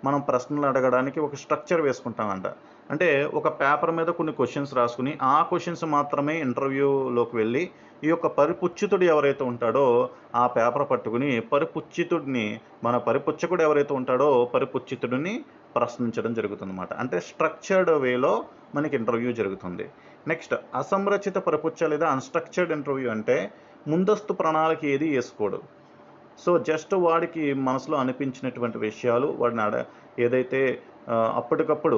మనం ప్రశ్నలు అడగడానికి ఒక స్ట్రక్చర్ వేసుకుంటామంట. అంటే ఒక పేపర్ మీద కొన్ని క్వశ్చన్స్ రాసుకుని ఆ క్వశ్చన్స్ మాత్రమే ఇంటర్వ్యూలోకి వెళ్ళి ఈ యొక్క పరిపుచ్చితుడు ఎవరైతే ఉంటాడో ఆ పేపర్ పట్టుకుని మన పరిపుచ్చకుడు ఎవరైతే ఉంటాడో పరిపుచ్చితుడిని ప్రశ్నించడం జరుగుతుందన్నమాట. అంటే స్ట్రక్చర్డ్ వేలో మనకి ఇంటర్వ్యూ జరుగుతుంది. నెక్స్ట్ అసంరచిత పరిపుచ్చ లేదా అన్స్ట్రక్చర్డ్ ఇంటర్వ్యూ అంటే ముందస్తు ప్రణాళిక ఏది వేసుకోడు. సో, జస్ట్ వాడికి మనసులో అనిపించినటువంటి విషయాలు వాడిని ఏదైతే అప్పటికప్పుడు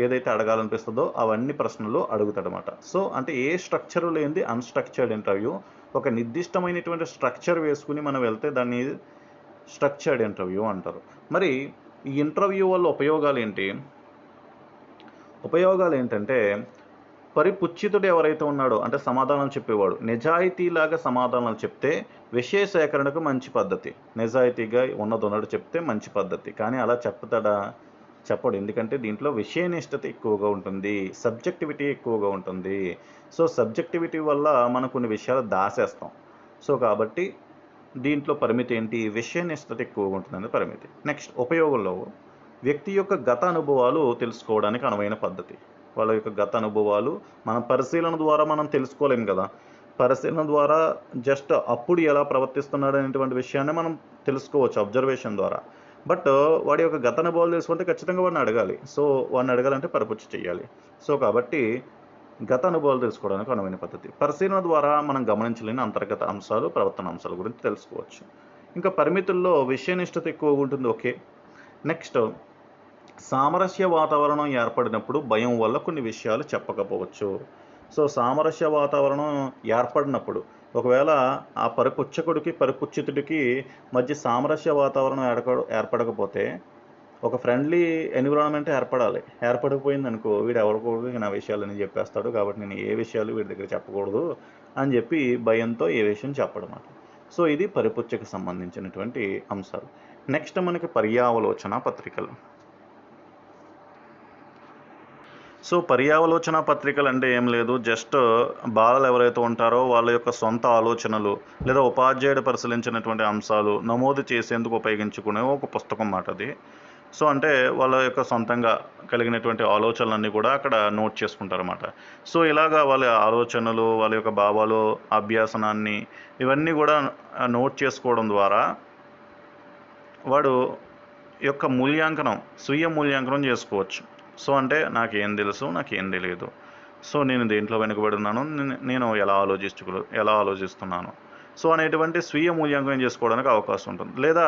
ఏదైతే అడగాలనిపిస్తుందో అవన్నీ ప్రశ్నలు అడుగుతాడనమాట. సో, అంటే ఏ స్ట్రక్చర్ లేనిది అన్స్ట్రక్చర్డ్ ఇంటర్వ్యూ. ఒక నిర్దిష్టమైనటువంటి స్ట్రక్చర్ వేసుకుని మనం వెళ్తే దాన్ని స్ట్రక్చర్డ్ ఇంటర్వ్యూ అంటారు. మరి ఈ ఇంటర్వ్యూ వల్ల ఉపయోగాలు ఏంటంటే పరిపుచ్చితుడు ఎవరైతే ఉన్నాడో అంటే సమాధానం చెప్పేవాడు నిజాయితీలాగా సమాధానాలు చెప్తే విషయ సేకరణకు మంచి పద్ధతి. నిజాయితీగా ఉన్నదొన్నట్టు చెప్తే మంచి పద్ధతి. కానీ అలా చెప్పడు. ఎందుకంటే దీంట్లో విషయనిష్టత ఎక్కువగా ఉంటుంది, సబ్జెక్టివిటీ ఎక్కువగా ఉంటుంది. సో, సబ్జెక్టివిటీ వల్ల మనం కొన్ని విషయాలు దాసేస్తాం. సో, కాబట్టి దీంట్లో పరిమితి ఏంటి, విషయనిష్టత ఎక్కువగా ఉంటుందని పరిమితి. నెక్స్ట్ ఉపయోగంలో వ్యక్తి యొక్క గత అనుభవాలు తెలుసుకోవడానికి అనువైన పద్ధతి. వాళ్ళ యొక్క గత అనుభవాలు మనం పరిశీలన ద్వారా మనం తెలుసుకోలేం కదా. పరిశీలన ద్వారా జస్ట్ అప్పుడు ఎలా ప్రవర్తిస్తున్నాడు అనేటువంటి విషయాన్ని మనం తెలుసుకోవచ్చు అబ్జర్వేషన్ ద్వారా. బట్ వాడి యొక్క గత అనుభవాలు తెలుసుకుంటే ఖచ్చితంగా వాడిని అడగాలి. సో, వాడిని అడగాలంటే పరిపుచ్ఛ చేయాలి. సో, కాబట్టి గత అనుభవాలు తెలుసుకోవడానికి అనువైన పద్ధతి. పరిశీలన ద్వారా మనం గమనించలేని అంతర్గత అంశాలు, ప్రవర్తన అంశాల గురించి తెలుసుకోవచ్చు. ఇంకా పరిమితుల్లో విషయనిష్టత ఎక్కువగా ఉంటుంది. ఓకే. నెక్స్ట్ సామరస్య వాతావరణం ఏర్పడినప్పుడు భయం వల్ల కొన్ని విషయాలు చెప్పకపోవచ్చు. సో, సామరస్య వాతావరణం ఏర్పడినప్పుడు ఒకవేళ ఆ పరిపుచ్చితుడికి మధ్య సామరస్య వాతావరణం ఏర్పడకపోతే ఒక ఫ్రెండ్లీ ఎన్విరాన్మెంట్ ఏర్పడకపోయింది అనుకో, వీడు ఎవరికూడదు నా విషయాలని చెప్పేస్తాడు, కాబట్టి నేను ఏ విషయాలు వీడి దగ్గర చెప్పకూడదు అని చెప్పి భయంతో ఏ విషయం చెప్పడమాట. సో, ఇది పరిపుచ్చకు సంబంధించినటువంటి అంశాలు. నెక్స్ట్ మనకి పర్యావలోచన పత్రికలు. సో, పర్యావలోచన పత్రికలు అంటే ఏం లేదు, జస్ట్ బాలలు ఎవరైతే ఉంటారో వాళ్ళ యొక్క సొంత ఆలోచనలు లేదా ఉపాధ్యాయుడు పరిశీలించినటువంటి అంశాలు నమోదు చేసేందుకు ఉపయోగించుకునే ఒక పుస్తకం మాట అది. సో, అంటే వాళ్ళ యొక్క సొంతంగా కలిగినటువంటి ఆలోచనలన్నీ కూడా అక్కడ నోట్ చేసుకుంటారన్నమాట. సో, ఇలాగా వాళ్ళ ఆలోచనలు, వాళ్ళ యొక్క భావాలు, అభ్యాసనాన్ని ఇవన్నీ కూడా నోట్ చేసుకోవడం ద్వారా వాడు యొక్క స్వీయ మూల్యాంకనం చేసుకోవచ్చు. సో, అంటే నాకేం తెలుసు, నాకేం తెలియదు, సో నేను దేంట్లో వెనుకబడి ఉన్నాను, నేను ఎలా ఆలోచిస్తున్నాను, సో అనేటువంటి స్వీయ మూల్యాంకనం చేసుకోవడానికి అవకాశం ఉంటుంది. లేదా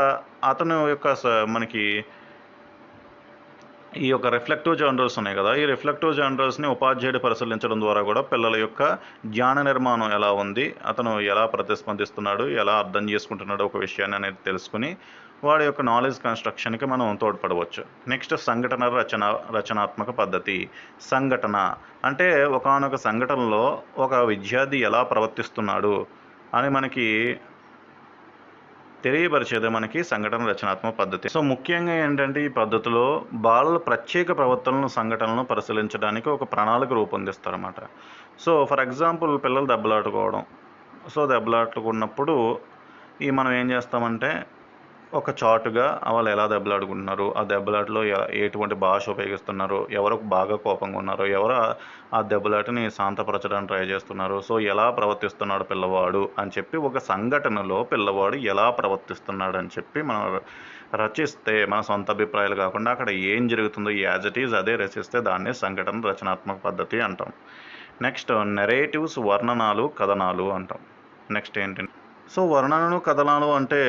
అతను యొక్క మనకి ఈ యొక్క రిఫ్లెక్టివ్ జర్నల్స్ ఉన్నాయి కదా, ఈ రిఫ్లెక్టివ్ జర్నల్స్ని ఉపాధ్యాయుడు పరిశీలించడం ద్వారా కూడా పిల్లల యొక్క జ్ఞాన నిర్మాణం ఎలా ఉంది, అతను ఎలా ప్రతిస్పందిస్తున్నాడు, ఎలా అర్థం చేసుకుంటున్నాడు ఒక విషయాన్ని అనేది తెలుసుకుని వాడి యొక్క నాలెడ్జ్ కన్స్ట్రక్షన్కి మనం తోడ్పడవచ్చు. నెక్స్ట్ సంఘటన రచనాత్మక పద్ధతి. సంఘటన అంటే ఒకానొక సంఘటనలో ఒక విద్యార్థి ఎలా ప్రవర్తిస్తున్నాడు అని మనకి తెలియపరిచేదే మనకి సంఘటన రచనాత్మక పద్ధతి. సో ముఖ్యంగా ఏంటంటే ఈ పద్ధతిలో బాలల ప్రత్యేక ప్రవర్తనలను సంఘటనలను పరిశీలించడానికి ఒక ప్రణాళిక రూపొందిస్తారన్నమాట. సో ఫర్ ఎగ్జాంపుల్ పిల్లలు దెబ్బలాడుకోవడం. సో దెబ్బలాడుకున్నప్పుడు మనం ఏం చేస్తామంటే ఒక చాటుగా వాళ్ళు ఎలా దెబ్బలాడుకుంటున్నారు, ఆ దెబ్బలాటలో ఎటువంటి భాష ఉపయోగిస్తున్నారు, ఎవరు బాగా కోపంగా ఉన్నారు, ఎవరు ఆ దెబ్బలాటని శాంతపరచడానికి ట్రై చేస్తున్నారు, సో ఎలా ప్రవర్తిస్తున్నాడు పిల్లవాడు అని చెప్పి ఒక సంఘటనలో పిల్లవాడు ఎలా ప్రవర్తిస్తున్నాడు అని చెప్పి మనం రచిస్తే, మన సొంత అభిప్రాయాలు కాకుండా అక్కడ ఏం జరుగుతుందో యాజ్ ఇట్ ఈజ్ అదే రచిస్తే దాన్ని సంఘటన రచనాత్మక పద్ధతి అంటాం. నెక్స్ట్ నెరేటివ్స్, వర్ణనాలు, కథనాలు అంటాం. నెక్స్ట్ ఏంటంటే సో వర్ణనలు, కథనాలు అంటే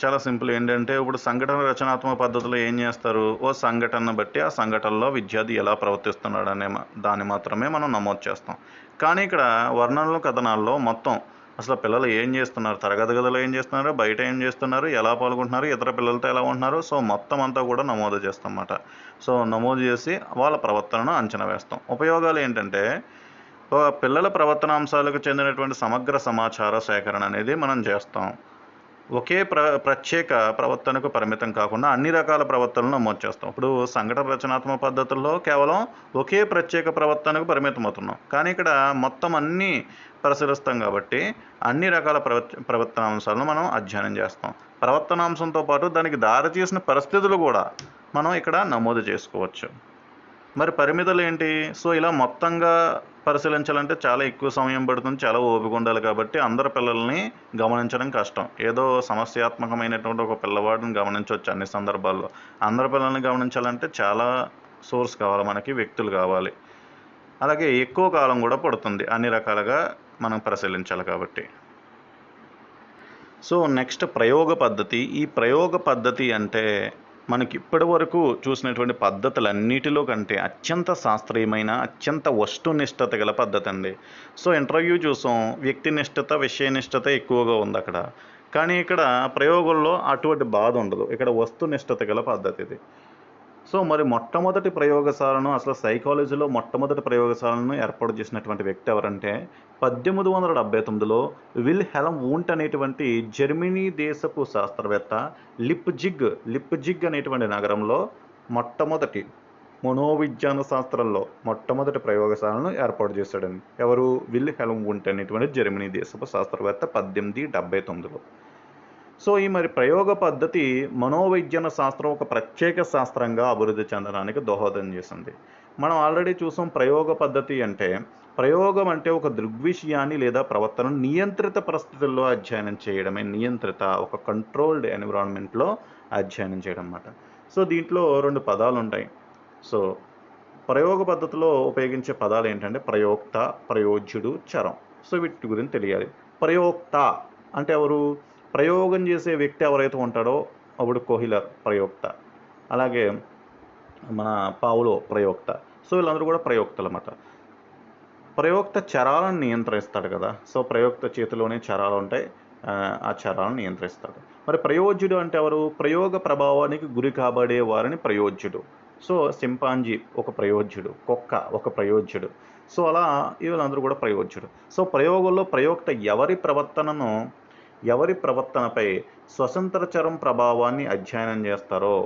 చాలా సింపుల్. ఏంటంటే ఇప్పుడు సంఘటన రచనాత్మక పద్ధతిలో ఏం చేస్తారు, ఓ సంఘటన బట్టి ఆ సంఘటనలో విద్యార్థి ఎలా ప్రవర్తిస్తున్నాడు అనే దాన్ని మాత్రమే మనం నమోదు చేస్తాం. కానీ ఇక్కడ వర్ణనలు, కథనాల్లో మొత్తం అసలు పిల్లలు ఏం చేస్తున్నారు, తరగతి గదిలో ఏం చేస్తున్నారు, బయట ఏం చేస్తున్నారు, ఎలా పాల్గొంటున్నారు, ఇతర పిల్లలతో ఎలా ఉంటున్నారు, సో మొత్తం అంతా కూడా నమోదు చేస్తాం అన్నమాట. సో నమోదు చేసి వాళ్ళ ప్రవర్తనను అంచనా వేస్తాం. ఉపయోగాలు ఏంటంటే పిల్లల ప్రవర్తనాంశాలకు చెందినటువంటి సమగ్ర సమాచార సేకరణ అనేది మనం చేస్తాం. ఒకే ప్రత్యేక ప్రవర్తనకు పరిమితం కాకుండా అన్ని రకాల ప్రవర్తనలు నమోదు చేస్తాం. ఇప్పుడు సంఘటన రచనాత్మక పద్ధతుల్లో కేవలం ఒకే ప్రత్యేక ప్రవర్తనకు పరిమితం అవుతున్నాం, కానీ ఇక్కడ మొత్తం అన్నీ పరిశీలిస్తాం కాబట్టి అన్ని రకాల ప్రవర్తనాంశాలను మనం అధ్యయనం చేస్తాం. ప్రవర్తనాంశంతో పాటు దానికి దారితీసిన పరిస్థితులు కూడా మనం ఇక్కడ నమోదు చేసుకోవచ్చు. మరి పరిమితులు ఏంటి? సో ఇలా మొత్తంగా పరిశీలించాలంటే చాలా ఎక్కువ సమయం పడుతుంది, చాలా ఓపిక ఉండాలి. కాబట్టి అందరు పిల్లల్ని గమనించడం కష్టం. ఏదో సమస్యాత్మకమైనటువంటి ఒక పిల్లవాడిని గమనించవచ్చు అన్ని సందర్భాల్లో. అందరు పిల్లల్ని గమనించాలంటే చాలా సోర్స్ కావాలి, మనకి వ్యక్తులు కావాలి. అలాగే ఎక్కువ కాలం కూడా పడుతుంది అన్ని రకాలుగా మనం పరిశీలించాలి కాబట్టి. సో నెక్స్ట్ ప్రయోగ పద్ధతి. ఈ ప్రయోగ పద్ధతి అంటే మనకి ఇప్పటి వరకు చూసినటువంటి పద్ధతులన్నిటిలో కంటే అత్యంత శాస్త్రీయమైన, అత్యంత వస్తునిష్టత గల పద్ధతి అండి. సో ఇంటర్వ్యూ చూసాం, వ్యక్తినిష్టత, విషయనిష్టత ఎక్కువగా ఉంది అక్కడ. కానీ ఇక్కడ ప్రయోగంలో అటువంటి బాధ ఉండదు. ఇక్కడ వస్తునిష్టత గల పద్ధతి ఇది. సో మరి మొట్టమొదటి ప్రయోగశాలను, అసలు సైకాలజీలో మొట్టమొదటి ప్రయోగశాలను ఏర్పాటు చేసినటువంటి వ్యక్తి ఎవరంటే 1879లో విల్హెల్మ్ వూంట్ అనేటువంటి జర్మనీ దేశపు శాస్త్రవేత్త లిప్జిగ్ అనేటువంటి నగరంలో మొట్టమొదటి మనోవిజ్ఞాన శాస్త్రంలో మొట్టమొదటి ప్రయోగశాలను ఏర్పాటు చేశాడండి. ఎవరు? విల్హెల్మ్ వూంట్ అనేటువంటి జర్మనీ దేశపు శాస్త్రవేత్త 1879లో. సో ఈ మరి ప్రయోగ పద్ధతి మనోవిజ్ఞాన శాస్త్రం ఒక ప్రత్యేక శాస్త్రంగా అభివృద్ధి చెందడానికి దోహదం చేసింది. మనం ఆల్రెడీ చూసాం ప్రయోగ పద్ధతి అంటే, ప్రయోగం అంటే ఒక దృగ్విషయాన్ని లేదా ప్రవర్తనను నియంత్రిత పరిస్థితుల్లో అధ్యయనం చేయడమే. నియంత్రిత, ఒక కంట్రోల్డ్ ఎన్విరాన్మెంట్లో అధ్యయనం చేయడం అన్నమాట. సో దీంట్లో 2 పదాలు ఉంటాయి. సో ప్రయోగ పద్ధతిలో ఉపయోగించే పదాలు ఏంటంటే ప్రయోక్త, ప్రయోజ్యుడు, చరం. సో వీటి గురించి తెలియాలి. ప్రయోక్త అంటే ఎవరు? ప్రయోగం చేసే వ్యక్తి ఎవరైతే ఉంటాడో అప్పుడు కోహిలర్ ప్రయోక్త, అలాగే మన పావులో ప్రయోక్త. సో వీళ్ళందరూ కూడా ప్రయోక్తలు అన్నమాట. ప్రయోక్త చరాలను నియంత్రిస్తాడు కదా. సో ప్రయోక్త చేతిలోనే చరాలు ఉంటాయి, ఆ చరాలను నియంత్రిస్తాడు. మరి ప్రయోజ్యుడు అంటే ఎవరు? ప్రయోగ ప్రభావానికి గురి కాబడే వారిని ప్రయోజ్యుడు. సో సింపాంజీ ఒక ప్రయోజ్యుడు, కుక్క ఒక ప్రయోజ్యుడు. సో అలా వీళ్ళందరూ కూడా ప్రయోజ్యుడు. సో ప్రయోగంలో ప్రయోక్త ఎవరి ప్రవర్తనపై స్వతంత్ర చరం ప్రభావాన్ని అధ్యయనం చేస్తారో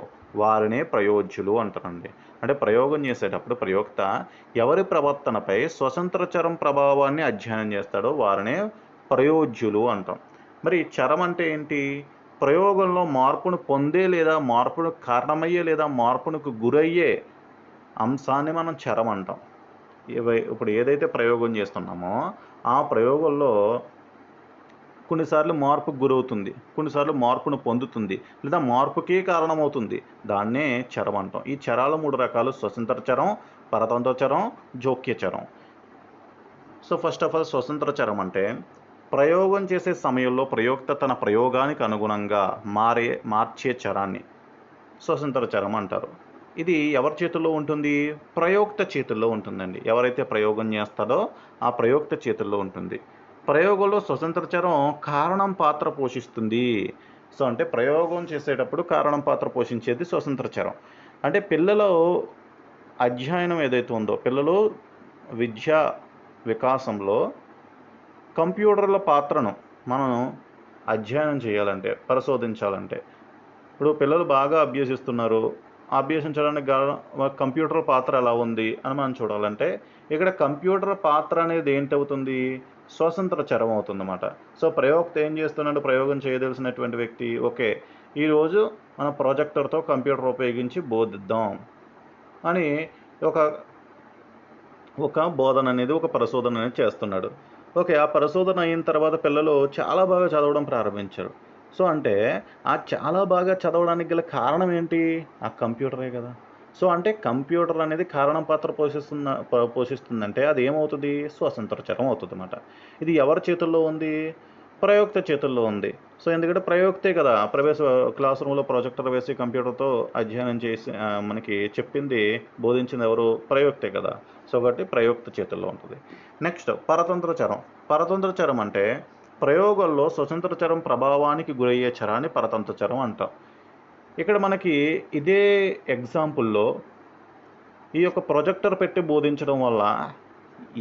వారినే ప్రయోజ్యులు అంటారండి. అంటే ప్రయోగం చేసేటప్పుడు ప్రయోక్త ఎవరి ప్రవర్తనపై స్వతంత్ర చరం ప్రభావాన్ని అధ్యయనం చేస్తాడో వారినే ప్రయోజ్యులు అంటాం. మరి చరం అంటే ఏంటి? ప్రయోగంలో మార్పును పొందే లేదా మార్పును కారణమయ్యే లేదా మార్పునకు గురయ్యే అంశాన్ని మనం చరం అంటాం. ఇప్పుడు ఏదైతే ప్రయోగం చేస్తున్నామో ఆ ప్రయోగంలో కొన్నిసార్లు మార్పుకు గురవుతుంది, కొన్నిసార్లు మార్పును పొందుతుంది, లేదా మార్పుకే కారణమవుతుంది. దాన్నే చరం అంటాం. ఈ చరాలు 3 రకాలు: స్వతంత్ర చరం, పరతంత్ర చరం, జోక్య చరం. సో ఫస్ట్ ఆఫ్ ఆల్ స్వతంత్ర చరం అంటే ప్రయోగం చేసే సమయంలో ప్రయోక్త తన ప్రయోగానికి అనుగుణంగా మార్చే చరాన్ని స్వతంత్ర చరం అంటారు. ఇది ఎవరి చేతుల్లో ఉంటుంది? ప్రయోక్త చేతుల్లో ఉంటుందండి. ఎవరైతే ప్రయోగం చేస్తాడో ఆ ప్రయోక్త చేతుల్లో ఉంటుంది. ప్రయోగంలో స్వతంత్ర చరం కారణం పాత్ర పోషిస్తుంది. సో అంటే ప్రయోగం చేసేటప్పుడు కారణం పాత్ర పోషించేది స్వతంత్ర చరం. అంటే పిల్లలు అధ్యయనం ఏదైతే ఉందో, పిల్లలు విద్యా వికాసంలో కంప్యూటర్ల పాత్రను మనం అధ్యయనం చేయాలంటే, పరిశోధించాలంటే, ఇప్పుడు పిల్లలు బాగా అభ్యసిస్తున్నారు, అభ్యసించడానికి కంప్యూటర్ పాత్ర ఎలా ఉంది అని మనం చూడాలంటే, ఇక్కడ కంప్యూటర్ పాత్ర అనేది ఏంటవుతుంది? స్వతంత్ర చరం అవుతుందన్నమాట. సో ప్రయోక్త ఏం చేస్తున్నాడు? ప్రయోగం చేయదలసినటువంటి వ్యక్తి, ఓకే ఈరోజు మన ప్రొజెక్టర్తో కంప్యూటర్ ఉపయోగించి బోధిద్దాం అని ఒక ఒక బోధన అనేది, ఒక పరిశోధన అనేది చేస్తున్నాడు. ఓకే, ఆ పరిశోధన అయిన తర్వాత పిల్లలు చాలా బాగా చదవడం ప్రారంభించారు. సో అంటే ఆ చాలా బాగా చదవడానికి గల కారణం ఏంటి? ఆ కంప్యూటరే కదా. సో అంటే కంప్యూటర్ అనేది కారణం పాత్ర పోషిస్తుందంటే అది ఏమవుతుంది? స్వతంత్ర చరం అవుతుందన్నమాట. ఇది ఎవరి చేతుల్లో ఉంది? ప్రయోక్త చేతుల్లో ఉంది. సో ఎందుకంటే ప్రయోక్తే కదా క్లాస్ రూమ్లో ప్రొజెక్టర్ వేసి కంప్యూటర్తో అధ్యయనం చేసి మనకి చెప్పింది, బోధించింది ఎవరు? ప్రయోక్తే కదా. సో కాబట్టి ప్రయోక్త చేతుల్లో ఉంటుంది. నెక్స్ట్ పరతంత్ర చరం. పరతంత్ర చరం అంటే ప్రయోగాల్లో స్వతంత్ర చరం ప్రభావానికి గురయ్యే చరాన్ని పరతంత్ర చరం అంటాం. ఇక్కడ మనకి ఇదే ఎగ్జాంపుల్లో ఈ యొక్క ప్రొజెక్టర్ పెట్టి బోధించడం వల్ల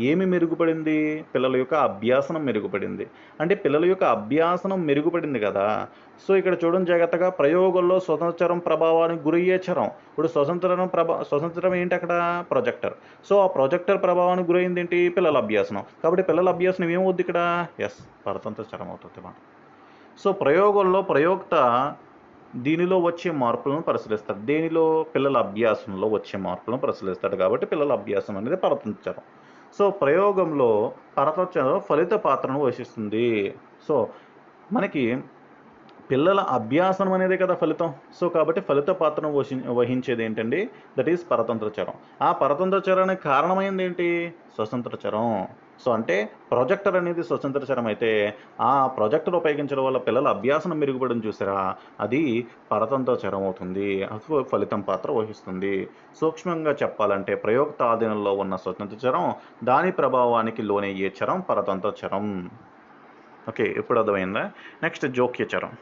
ఏమి మెరుగుపడింది? పిల్లల యొక్క అభ్యాసనం మెరుగుపడింది. అంటే పిల్లల యొక్క అభ్యాసనం మెరుగుపడింది కదా. సో ఇక్కడ చూడండి జాగ్రత్తగా, ప్రయోగంలో స్వతంత్రం ప్రభావానికి గురయ్యే చరం. ఇప్పుడు స్వతంత్రం ఏంటి అక్కడ? ప్రొజెక్టర్. సో ఆ ప్రొజెక్టర్ ప్రభావానికి గురైంది ఏంటి? పిల్లల అభ్యాసనం. కాబట్టి పిల్లల అభ్యాసనం ఏమవుద్ది ఇక్కడ? ఎస్, పరతంత్ర చరం అవుతుంది అన్నమాట. సో ప్రయోగంలో ప్రయోక్త దీనిలో వచ్చే మార్పులను పరిశీలిస్తాడు. దేనిలో? పిల్లల అభ్యాసంలో వచ్చే మార్పులను పరిశీలిస్తాడు. కాబట్టి పిల్లల అభ్యాసం అనేది పరతంత్ర చరం. సో ప్రయోగంలో పరతంత్ర చరం ఫలిత పాత్రను వహిస్తుంది. సో మనకి పిల్లల అభ్యాసం అనేది కదా ఫలితం. సో కాబట్టి ఫలిత పాత్రను వహించేది ఏంటండి? దట్ ఈస్ పరతంత్ర చరం. ఆ పరతంత్ర చరానికి కారణమైంది ఏంటి? స్వతంత్ర చరం. సో అంటే ప్రొజెక్టర్ అనేది స్వతంత్ర చరం అయితే, ఆ ప్రొజెక్టర్ ఉపయోగించడం వల్ల పిల్లల అభ్యాసం మెరుగుపడడం చూసారా, అది పరతంత్ర చరం అవుతుంది. అది ఫలితం పాత్ర వహిస్తుంది. సూక్ష్మంగా చెప్పాలంటే ప్రయోక్త ఆధీనంలో ఉన్న స్వతంత్ర చరం, దాని ప్రభావానికి లోనయ్యే చరం పరతంత్ర చరం. ఓకే, ఇప్పుడు అర్థమైందా? నెక్స్ట్ జోక్య చరం.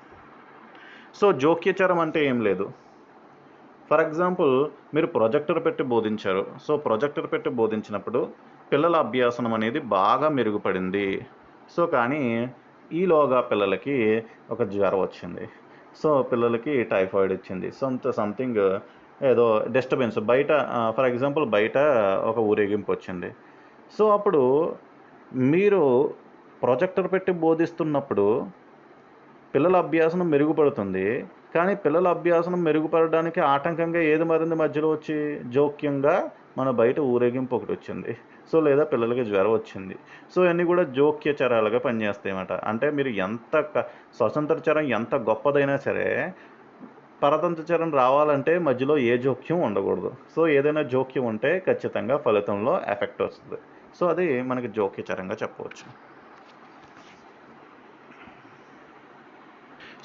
సో జోక్యచరం అంటే ఏం లేదు. ఫర్ ఎగ్జాంపుల్, మీరు ప్రొజెక్టర్ పెట్టి బోధించారు. సో ప్రొజెక్టర్ పెట్టి బోధించినప్పుడు పిల్లల అభ్యాసనం అనేది బాగా మెరుగుపడింది. సో కానీ ఈలోగా పిల్లలకి ఒక జ్వరం వచ్చింది. సో పిల్లలకి టైఫాయిడ్ వచ్చింది. సంథింగ్ ఏదో డిస్టర్బెన్స్ బయట, ఫర్ ఎగ్జాంపుల్ బయట ఒక ఊరేగింపు వచ్చింది. సో అప్పుడు మీరు ప్రొజెక్టర్ పెట్టి బోధిస్తున్నప్పుడు పిల్లల అభ్యాసనం మెరుగుపడుతుంది. కానీ పిల్లల అభ్యాసనం మెరుగుపడడానికి ఆటంకంగా ఏది మరింది మధ్యలో వచ్చి? జోక్యంగా మన బయట ఊరేగింపు ఒకటి వచ్చింది. సో లేదా పిల్లలకి జ్వరం వచ్చింది. సో ఇవన్నీ కూడా జోక్య చరాలుగా పనిచేస్తాయి అన్నమాట. అంటే మీరు స్వతంత్ర చరం ఎంత గొప్పదైనా సరే, పరతంత్ర చరం రావాలంటే మధ్యలో ఏ జోక్యం ఉండకూడదు. సో ఏదైనా జోక్యం ఉంటే ఖచ్చితంగా ఫలితంలో ఎఫెక్ట్ వస్తుంది. సో అది మనకి జోక్య చరంగా చెప్పవచ్చు.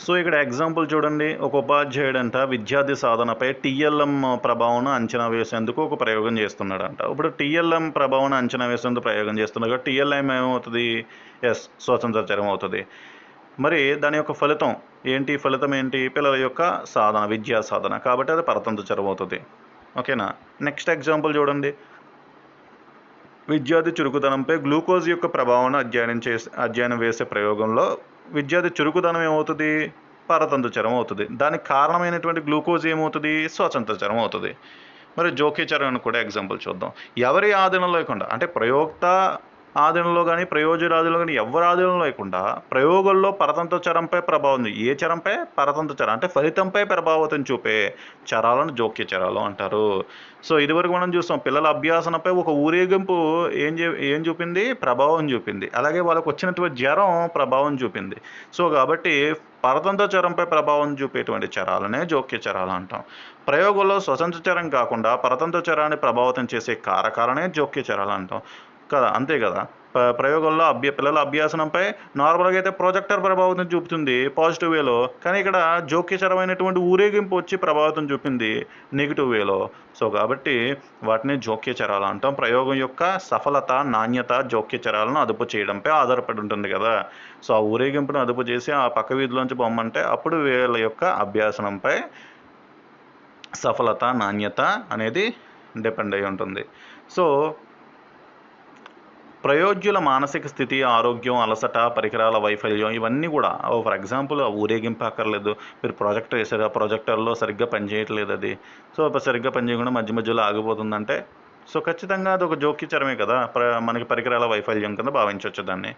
సో ఇక్కడ ఎగ్జాంపుల్ చూడండి, ఒక ఉపాధ్యాయుడంట విద్యార్థి సాధనపై టీఎల్ఎం ప్రభావం అంచనా వేసేందుకు ఒక ప్రయోగం చేస్తున్నాడంట. ఇప్పుడు టీఎల్ఎం ప్రభావం అంచనా వేసేందుకు ప్రయోగం చేస్తున్నాడు కాబట్టి టీఎల్ఎం ఏమవుతుంది? ఎస్, స్వతంత్ర చరం అవుతుంది. మరి దాని యొక్క ఫలితం ఏంటి? ఫలితం ఏంటి? పిల్లల యొక్క సాధన, విద్యా సాధన. కాబట్టి అది పరతంత్ర చరం అవుతుంది. ఓకేనా? నెక్స్ట్ ఎగ్జాంపుల్ చూడండి, విద్యార్థి చురుకుదనంపై గ్లూకోజ్ యొక్క ప్రభావాన్ని అధ్యయనం వేసే ప్రయోగంలో విద్యార్థి చురుకుదనం ఏమవుతుంది? పరతంత్ర చరం అవుతుంది. దానికి కారణమైనటువంటి గ్లూకోజ్ ఏమవుతుంది? స్వతంత్ర చరం అవుతుంది. మరి జోక్య చరం కూడా ఎగ్జాంపుల్ చూద్దాం. ఎవరి ఆధీనంలో లేకుండా, అంటే ప్రయోక్త ఆధీనంలో కానీ ప్రయోజకుల ఆధీనంలో కానీ ఎవరి ఆధీనంలో లేకుండా ప్రయోగంలో పరతంత్ర చరంపై ప్రభావం, ఏ చరంపై? పరతంత్ర చరం. అంటే ఫలితంపై ప్రభావితం చూపే చరాలను జోక్య చరాలు అంటారు. సో ఇదివరకు మనం చూస్తాం, పిల్లల అభ్యాసనపై ఒక ఊరేగింపు ఏం చూపింది? ప్రభావం చూపింది. అలాగే వాళ్ళకు వచ్చినటువంటి జ్వరం ప్రభావం చూపింది. సో కాబట్టి పరతంత్ర చరంపై ప్రభావం చూపేటువంటి చరాలనే జోక్య చరాలు అంటాం. ప్రయోగంలో స్వతంత్ర చరం కాకుండా పరతంత్ర చరాన్ని ప్రభావితం చేసే కారకాలనే జోక్య చరాలు అంటాం కదా. అంతే కదా. ప్రయోగంలో పిల్లల అభ్యాసనంపై నార్మల్గా అయితే ప్రొజెక్టర్ ప్రభావితం చూపుతుంది పాజిటివ్ వేలో, కానీ ఇక్కడ జోక్యచరమైనటువంటి ఊరేగింపు వచ్చి ప్రభావితం చూపింది నెగిటివ్ వేలో. సో కాబట్టి వాటిని జోక్యచరాలు అంటాం. ప్రయోగం యొక్క సఫలత, నాణ్యత జోక్యచరాలను అదుపు చేయడంపై ఆధారపడి ఉంటుంది కదా. సో ఆ ఊరేగింపును అదుపు చేసి ఆ పక్క వీధిలోంచి బొమ్మంటే అప్పుడు వీళ్ళ యొక్క అభ్యాసనంపై సఫలత, నాణ్యత అనేది డిపెండ్ అయి ఉంటుంది. సో ప్రయోజ్యుల మానసిక స్థితి, ఆరోగ్యం, అలసట, పరికరాల వైఫల్యం ఇవన్నీ కూడా ఫర్ ఎగ్జాంపుల్ ఊరేగింపు అక్కర్లేదు, మీరు ప్రాజెక్టర్ వేసారు, ఆ ప్రాజెక్టర్లో సరిగ్గా పనిచేయట్లేదు అది, సో సరిగ్గా పనిచేయకుండా మధ్య మధ్యలో ఆగిపోతుందంటే సో ఖచ్చితంగా అది ఒక జోక్యచరమే కదా, మనకి పరికరాల వైఫల్యం కింద భావించవచ్చు దాన్ని.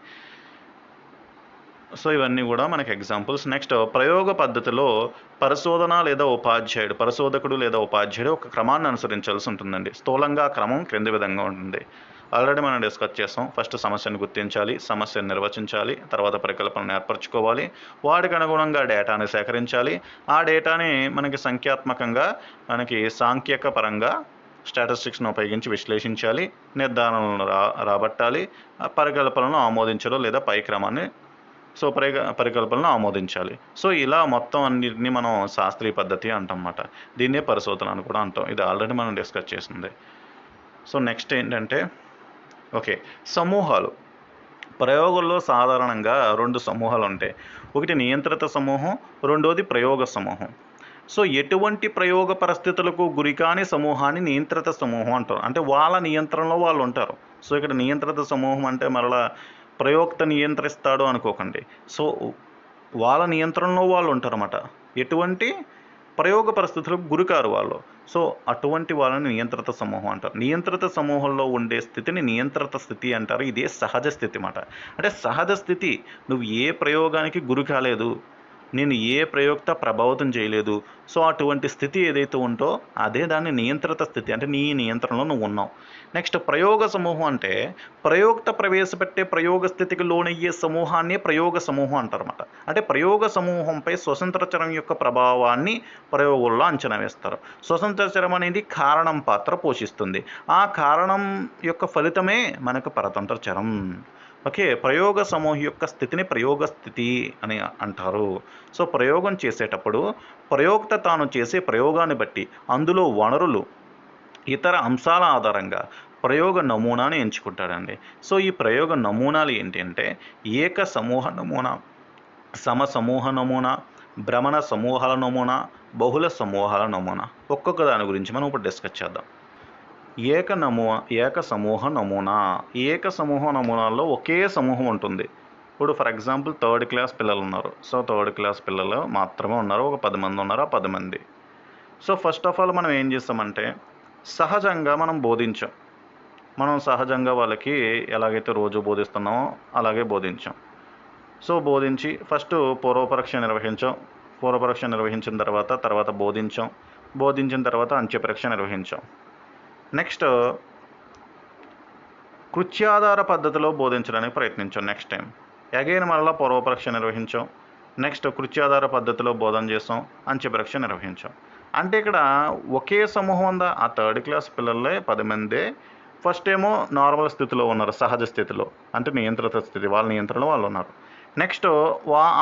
సో ఇవన్నీ కూడా మనకి ఎగ్జాంపుల్స్. నెక్స్ట్ ప్రయోగ పద్ధతిలో పరిశోధకుడు లేదా ఉపాధ్యాయుడు ఒక క్రమాన్ని అనుసరించాల్సి ఉంటుందండి. స్థూలంగా క్రమం క్రింది విధంగా ఉంటుంది. ఆల్రెడీ మనం డిస్కస్ చేస్తాం. ఫస్ట్ సమస్యను గుర్తించాలి, సమస్యను నిర్వచించాలి, తర్వాత పరికల్పనను ఏర్పరచుకోవాలి, వాటికి అనుగుణంగా డేటాని సేకరించాలి, ఆ డేటాని మనకి సంఖ్యాత్మకంగా సాంఖ్యక పరంగా స్టాటిస్టిక్స్ను ఉపయోగించి విశ్లేషించాలి, నిర్ధారణలను రాబట్టాలి, పరికల్పనను ఆమోదించడం లేదా పై క్రమాన్ని పరికల్పనను ఆమోదించాలి. సో ఇలా మొత్తం అన్నిటినీ మనం శాస్త్రీయ పద్ధతి అంటమాట. దీన్నే పరిశోధన అని కూడా అంటాం. ఇది ఆల్రెడీ మనం డిస్కస్ చేసింది. సో నెక్స్ట్ ఏంటంటే సమూహాలు. ప్రయోగంలో సాధారణంగా 2 సమూహాలు ఉంటాయి. ఒకటి నియంత్రిత సమూహం, రెండోది ప్రయోగ సమూహం. సో ఎటువంటి ప్రయోగ పరిస్థితులకు గురికాని సమూహాన్ని నియంత్రిత సమూహం అంటారు. అంటే వాళ్ళ నియంత్రణలో వాళ్ళు ఉంటారు. సో ఇక్కడ నియంత్రిత సమూహం అంటే మరలా ప్రయోక్త నియంత్రిస్తాడు అనుకోకండి. సో వాళ్ళ నియంత్రణలో వాళ్ళు ఉంటారన్నమాట. ఎటువంటి ప్రయోగ పరిస్థితులకు గురికారు వాళ్ళు. సో అటువంటి వాళ్ళని నియంత్రిత సమూహం అంటారు. నియంత్రిత సమూహంలో ఉండే స్థితిని నియంత్రిత స్థితి అంటారు. ఇదే సహజ స్థితి అన్నమాట. అంటే సహజ స్థితి, నువ్వు ఏ ప్రయోగానికి గురి కాలేదు, నేను ఏ ప్రయోక్త ప్రభావితం చేయలేదు. సో అటువంటి స్థితి ఏదైతే ఉందో అదే దాన్ని నియంత్రిత స్థితి, అంటే నీ నియంత్రణలో నువ్వు ఉన్నావు. నెక్స్ట్ ప్రయోగ సమూహం అంటే ప్రయోక్త ప్రవేశపెట్టే ప్రయోగ స్థితికి లోనయ్యే సమూహాన్ని ప్రయోగ సమూహం అంటారన్నమాట. అంటే ప్రయోగ సమూహంపై స్వతంత్ర చరం యొక్క ప్రభావాన్ని ప్రయోగంలో అంచనా వేస్తారు. స్వతంత్ర చరం అనేది కారణం పాత్ర పోషిస్తుంది. ఆ కారణం యొక్క ఫలితమే మనకు పరతంత్ర చరం. ప్రయోగ సమూహం యొక్క స్థితిని ప్రయోగ స్థితి అని అంటారు. సో ప్రయోగం చేసేటప్పుడు ప్రయోక్త తాను చేసే ప్రయోగాన్ని బట్టి అందులో వనరులు, ఇతర అంశాల ఆధారంగా ప్రయోగ నమూనాని ఎంచుకుంటాడండి. సో ఈ ప్రయోగ నమూనాలు ఏంటి అంటే ఏక సమూహ నమూనా, సమసమూహ నమూనా, భ్రమణ సమూహాల నమూనా, బహుళ సమూహాల నమూనా. ఒక్కొక్క దాని గురించి మనం ఇప్పుడు డిస్కస్ చేద్దాం. ఏక సమూహ నమూనా. ఏక సమూహ నమూనాల్లో ఒకే సమూహం ఉంటుంది. ఇప్పుడు ఫర్ ఎగ్జాంపుల్ 3rd క్లాస్ పిల్లలు ఉన్నారు. సో 3rd క్లాస్ పిల్లలు మాత్రమే ఉన్నారు, ఒక 10 మంది ఉన్నారు. ఆ 10 మంది సో ఫస్ట్ ఆఫ్ ఆల్ మనం ఏం చేస్తామంటే సహజంగా మనం సహజంగా వాళ్ళకి ఎలాగైతే రోజు బోధిస్తున్నామో అలాగే బోధించాం. సో బోధించి ఫస్ట్ పూర్వపరీక్ష నిర్వహించిన తర్వాత బోధించిన తర్వాత అంత్యపరీక్ష నిర్వహించాం. నెక్స్ట్ కృత్యాధార పద్ధతిలో బోధించడానికి ప్రయత్నించాం. నెక్స్ట్ టైం అగైన్ మళ్ళీ పూర్వపరీక్ష నిర్వహించాం. నెక్స్ట్ కృత్యాధార పద్ధతిలో బోధన చేసాం, అంత్యపరీక్ష నిర్వహించాం. అంటే ఇక్కడ ఒకే సమూహం ఉందా? ఆ 3rd క్లాస్ పిల్లలే 10 మందే ఫస్ట్ ఏమో నార్మల్ స్థితిలో ఉన్నారు, సహజ స్థితిలో, అంటే నియంత్రిత స్థితి, వాళ్ళ నియంత్రణలో వాళ్ళు ఉన్నారు. నెక్స్ట్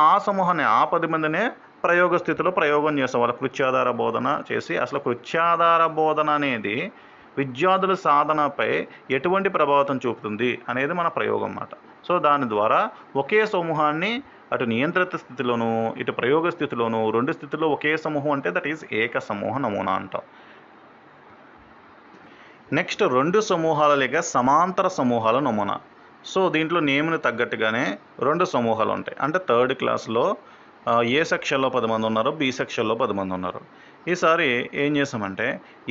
ఆ సమూహాన్ని, ఆ 10 మందినే ప్రయోగ స్థితిలో ప్రయోగం చేస్తాం. వాళ్ళ కృత్యాధార బోధన చేసి, అసలు కృత్యాధార బోధన అనేది విద్యార్థుల సాధనపై ఎటువంటి ప్రభావితం చూపుతుంది అనేది మన ప్రయోగం అన్నమాట. సో దాని ద్వారా ఒకే సమూహాన్ని అటు నియంత్రిత స్థితిలోను ఇటు ప్రయోగ స్థితిలోను 2 స్థితిలో ఒకే సమూహం అంటే దట్ ఈజ్ ఏక సమూహ నమూనా అంటాం. నెక్స్ట్ 2 సమూహాల లేక సమాంతర సమూహాల నమూనా. సో దీంట్లో నేమ్ని తగ్గట్టుగానే 2 సమూహాలు ఉంటాయి. అంటే 3rd క్లాస్లో ఏ సెక్షన్లో 10 మంది ఉన్నారు, బి సెక్షన్లో 10 మంది ఉన్నారు. ఈసారి ఏం చేసామంటే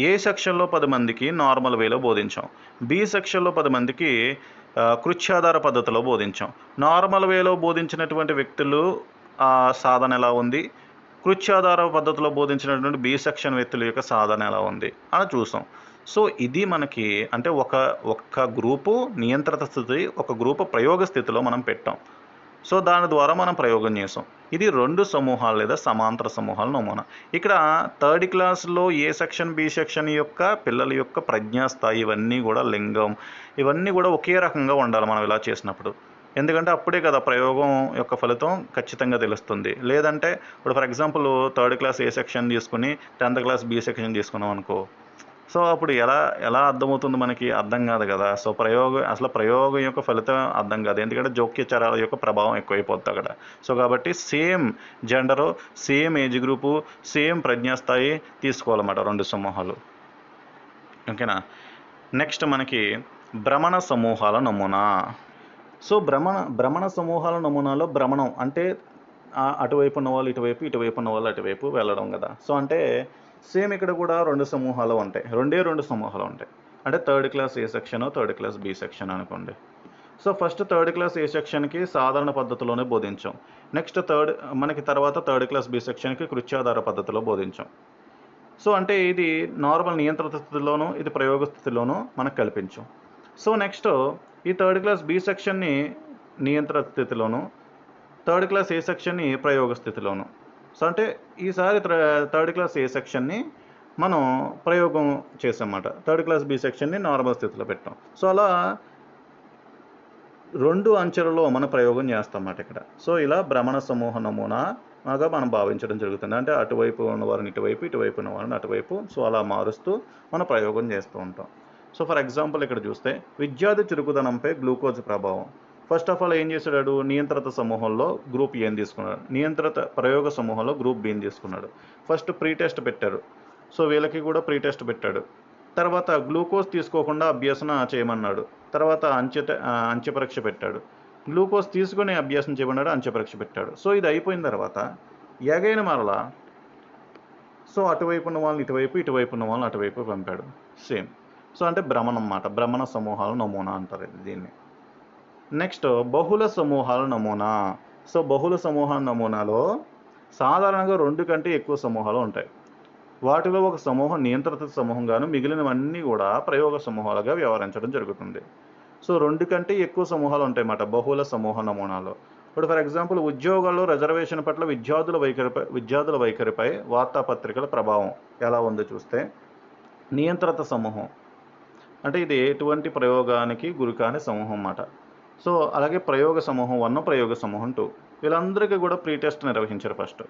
ఏ సెక్షన్లో 10 మందికి నార్మల్ వేలో బోధించాం, బి సెక్షన్లో 10 మందికి కృత్యాధార పద్ధతిలో బోధించాం. నార్మల్ వేలో బోధించినటువంటి వ్యక్తులు సాధన ఎలా ఉంది, కృత్యాధార పద్ధతిలో బోధించినటువంటి బి సెక్షన్ వ్యక్తుల యొక్క సాధన ఎలా ఉంది అని చూసాం. సో ఇది మనకి అంటే ఒక గ్రూపు నియంత్రిత స్థితి, ఒక గ్రూపు ప్రయోగ స్థితిలో మనం పెట్టాం. సో దాని ద్వారా మనం ప్రయోగం చేసాం. ఇది 2 సమూహాలు లేదా సమాంతర సమూహాల నమూనా. ఇక్కడ థర్డ్ క్లాస్‌లో ఏ సెక్షన్, బి సెక్షన్ యొక్క పిల్లల యొక్క ప్రజ్ఞా స్థాయి ఇవన్నీ కూడా లింగం ఇవన్నీ కూడా ఒకే రకంగా ఉండాలి మనం ఇలా చేసినప్పుడు. ఎందుకంటే అప్పుడే కదా ప్రయోగం యొక్క ఫలితం ఖచ్చితంగా తెలుస్తుంది. లేదంటే ఇప్పుడు for example third class A section తీసుకొని 10th క్లాస్ బి సెక్షన్ తీసుకున్నాం అనుకో, సో అప్పుడు ఎలా అర్థమవుతుంది మనకి? అర్థం కాదు కదా. సో ప్రయోగం యొక్క ఫలితం అర్థం కాదు. ఎందుకంటే జోక్యచరాల యొక్క ప్రభావం ఎక్కువైపోద్ది అక్కడ. సో కాబట్టి same gender, same age group, same ప్రజ్ఞాస్థాయి తీసుకోవాలన్నమాట 2 సమూహాలు. ఓకేనా. నెక్స్ట్ మనకి భ్రమణ సమూహాల నమూనా. సో భ్రమణ సమూహాల నమూనాలో భ్రమణం అంటే అటువైపు ఉన్న వాళ్ళు ఇటువైపు, ఇటువైపు ఉన్న వాళ్ళు అటువైపు వెళ్ళడం కదా. సో అంటే సేమ్ ఇక్కడ కూడా 2 సమూహాలు ఉంటాయి. 2 సమూహాలు ఉంటాయి. అంటే third class A section, third class B section అనుకోండి. So first third class A సెక్షన్కి సాధారణ పద్ధతిలోనే బోధించాం. నెక్స్ట్ మనకి తర్వాత థర్డ్ క్లాస్ బి సెక్షన్కి కృత్యాధార పద్ధతిలో బోధించాం. సో అంటే ఇది నార్మల్ నియంత్రిత స్థితిలోనూ, ఇది ప్రయోగ స్థితిలోనూ మనకు కల్పించాం. సో నెక్స్ట్ ఈ థర్డ్ క్లాస్ బి సెక్షన్ని నియంత్రిత స్థితిలోను, థర్డ్ క్లాస్ ఏ సెక్షన్ని ప్రయోగ స్థితిలోను. సో అంటే ఈసారి థర్డ్ క్లాస్ ఏ సెక్షన్ని మనం ప్రయోగం చేసామన్నమాట. థర్డ్ క్లాస్ బి సెక్షన్ని నార్మల్ స్థితిలో పెట్టాం. సో అలా 2 అంచెలలో మనం ప్రయోగం చేస్తామన్నమాట ఇక్కడ. సో ఇలా భ్రమణ సమూహ నమూనాగా మనం భావించడం జరుగుతుంది. అంటే అటువైపు ఉన్నవారిని ఇటువైపు, ఇటువైపు ఉన్నవారిని అటువైపు, సో అలా మారుస్తూ మనం ప్రయోగం చేస్తూ ఉంటాం. సో ఫర్ ఎగ్జాంపుల్ ఇక్కడ చూస్తే విద్యార్థి చురుకుదనంపై గ్లూకోజ్ ప్రభావం. ఫస్ట్ ఆఫ్ ఆల్ ఏం చేశాడు? నియంత్రిత సమూహంలో గ్రూప్ ఏని తీసుకున్నాడు, నియంత్రిత ప్రయోగ సమూహంలో గ్రూప్ బిని తీసుకున్నాడు. ఫస్ట్ ప్రీ టెస్ట్ పెట్టారు. సో వీళ్ళకి కూడా ప్రీ టెస్ట్ పెట్టాడు. తర్వాత గ్లూకోజ్ తీసుకోకుండా అభ్యసన చేయమన్నాడు. తర్వాత అంచె పరీక్ష పెట్టాడు. గ్లూకోజ్ తీసుకుని అభ్యాసం చేయమన్నాడు, అంచె పరీక్ష పెట్టాడు. సో ఇది అయిపోయిన తర్వాత ఎగైన మరలా సో అటువైపు ఉన్న వాళ్ళని ఇటువైపు, ఇటువైపు ఉన్న వాళ్ళని అటువైపు పంపాడు. సేమ్. సో అంటే భ్రమణం అన్నమాట. భ్రమణ సమూహాల నమూనా అంటారు దీన్ని. నెక్స్ట్ బహుళ సమూహాల నమూనా. సో బహుళ సమూహాల నమూనాలో సాధారణంగా 2 కంటే ఎక్కువ సమూహాలు ఉంటాయి. వాటిలో ఒక సమూహం నియంత్రిత సమూహంగాను, మిగిలినవన్నీ కూడా ప్రయోగ సమూహాలుగా వ్యవహరించడం జరుగుతుంది. సో 2 కంటే ఎక్కువ సమూహాలు ఉంటాయి అన్నమాట బహుళ సమూహ నమూనాలో. ఇప్పుడు ఫర్ ఎగ్జాంపుల్ ఉద్యోగాల్లో రిజర్వేషన్ పట్ల విద్యార్థుల వైఖరిపై వార్తాపత్రికల ప్రభావం ఎలా ఉందో చూస్తే, నియంత్రిత సమూహం అంటే ఇది ఎటువంటి ప్రయోగానికి గురికాని సమూహం అన్నమాట. సో అలాగే ప్రయోగ సమూహం 1, ప్రయోగ సమూహం 2 వీళ్ళందరికీ కూడా ప్రీ టెస్ట్ నిర్వహించారు ఫస్ట్.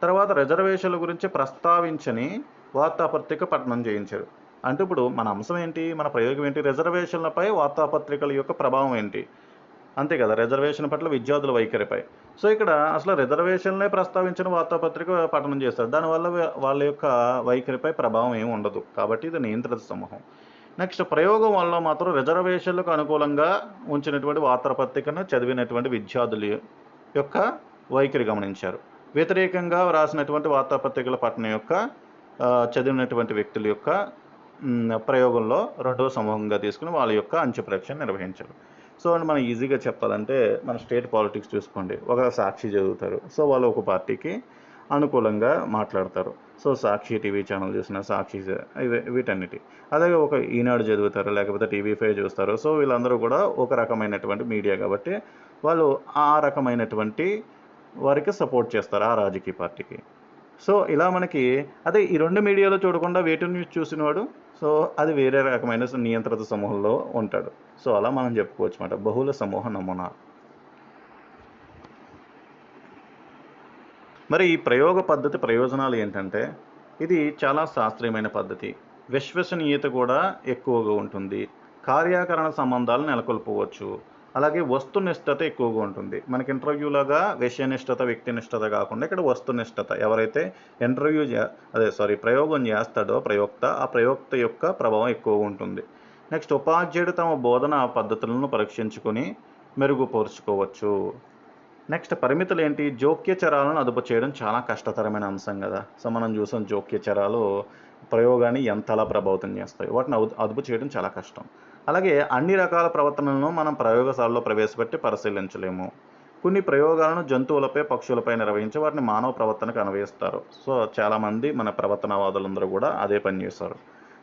తర్వాత రిజర్వేషన్ల గురించి ప్రస్తావించని వార్తాపత్రిక పఠనం చేయించారు. అంటే ఇప్పుడు మన అంశం ఏంటి, మన ప్రయోగం ఏంటి? రిజర్వేషన్లపై వార్తాపత్రికల యొక్క ప్రభావం ఏంటి, అంతే కదా. రిజర్వేషన్ పట్ల విద్యార్థుల వైఖరిపై. సో ఇక్కడ అసలు రిజర్వేషన్లే ప్రస్తావించిన వార్తాపత్రిక పఠనం చేస్తారు. దానివల్ల వాళ్ళ యొక్క వైఖరిపై ప్రభావం ఏమి ఉండదు. కాబట్టి ఇది నియంత్రిత సమూహం. నెక్స్ట్ ప్రయోగం వల్ల మాత్రం రిజర్వేషన్లకు అనుకూలంగా ఉంచినటువంటి వార్తాపత్రికను చదివినటువంటి విద్యార్థుల యొక్క వైఖరి గమనించారు. వ్యతిరేకంగా రాసినటువంటి వార్తాపత్రికల పఠనం యొక్క చదివినటువంటి వ్యక్తుల యొక్క ప్రయోగంలో 2వ సమూహంగా తీసుకుని వాళ్ళ యొక్క అంచె పరీక్ష నిర్వహించారు. సో మనం ఈజీగా చెప్పాలంటే మన స్టేట్ పాలిటిక్స్ చూసుకోండి. ఒక సాక్షి చదువుతారు. సో వాళ్ళు ఒక పార్టీకి అనుకూలంగా మాట్లాడతారు. సో సాక్షి టీవీ ఛానల్ చూసిన సాక్షి వీటన్నిటి. అలాగే ఒక ఈనాడు చదువుతారు, లేకపోతే TV5 చూస్తారు. సో వీళ్ళందరూ కూడా ఒక రకమైనటువంటి మీడియా కాబట్టి వాళ్ళు ఆ రకమైనటువంటి వారికి సపోర్ట్ చేస్తారు, ఆ రాజకీయ పార్టీకి. సో ఇలా మనకి అదే ఈ 2 మీడియాలో చూడకుండా వేటు న్యూస్ చూసినవాడు సో అది వేరే రకమైన నియంత్రిత సమూహంలో ఉంటాడు. సో అలా మనం చెప్పుకోవచ్చు అన్నమాట బహుళ సమూహ నమూనా. మరి ఈ ప్రయోగ పద్ధతి ప్రయోజనాలు ఏంటంటే, ఇది చాలా శాస్త్రీయమైన పద్ధతి, విశ్వసనీయత కూడా ఎక్కువగా ఉంటుంది, కార్యాకరణ సంబంధాలు నెలకొల్పవచ్చు, అలాగే వస్తునిష్టత ఎక్కువగా ఉంటుంది. మనకి ఇంటర్వ్యూలాగా విషయనిష్టత, వ్యక్తినిష్టత కాకుండా ఇక్కడ వస్తునిష్టత. ఎవరైతే ప్రయోగం చేస్తాడో ప్రయోక్త, ఆ ప్రయోక్త యొక్క ప్రభావం ఎక్కువగా ఉంటుంది. నెక్స్ట్ ఉపాధ్యాయుడు తమ బోధన పద్ధతులను పరీక్షించుకొని మెరుగుపరుచుకోవచ్చు. నెక్స్ట్ పరిమితులు ఏంటి? జోక్యచరాలను అదుపు చేయడం చాలా కష్టతరమైన అంశం కదా. సో మనం చూసాం జోక్యచరాలు ప్రయోగాన్ని ఎంతలా ప్రభావితం చేస్తాయి, వాటిని అదుపు చేయడం చాలా కష్టం. అలాగే అన్ని రకాల ప్రవర్తనలను మనం ప్రయోగశాలలో ప్రవేశపెట్టి పరిశీలించలేము. కొన్ని ప్రయోగాలను జంతువులపై, పక్షులపై నిర్వహించి వాటిని మానవ ప్రవర్తనకు అన్వయిస్తారు. సో చాలామంది మన ప్రవర్తనవాదులందరూ కూడా అదే పని చేస్తారు.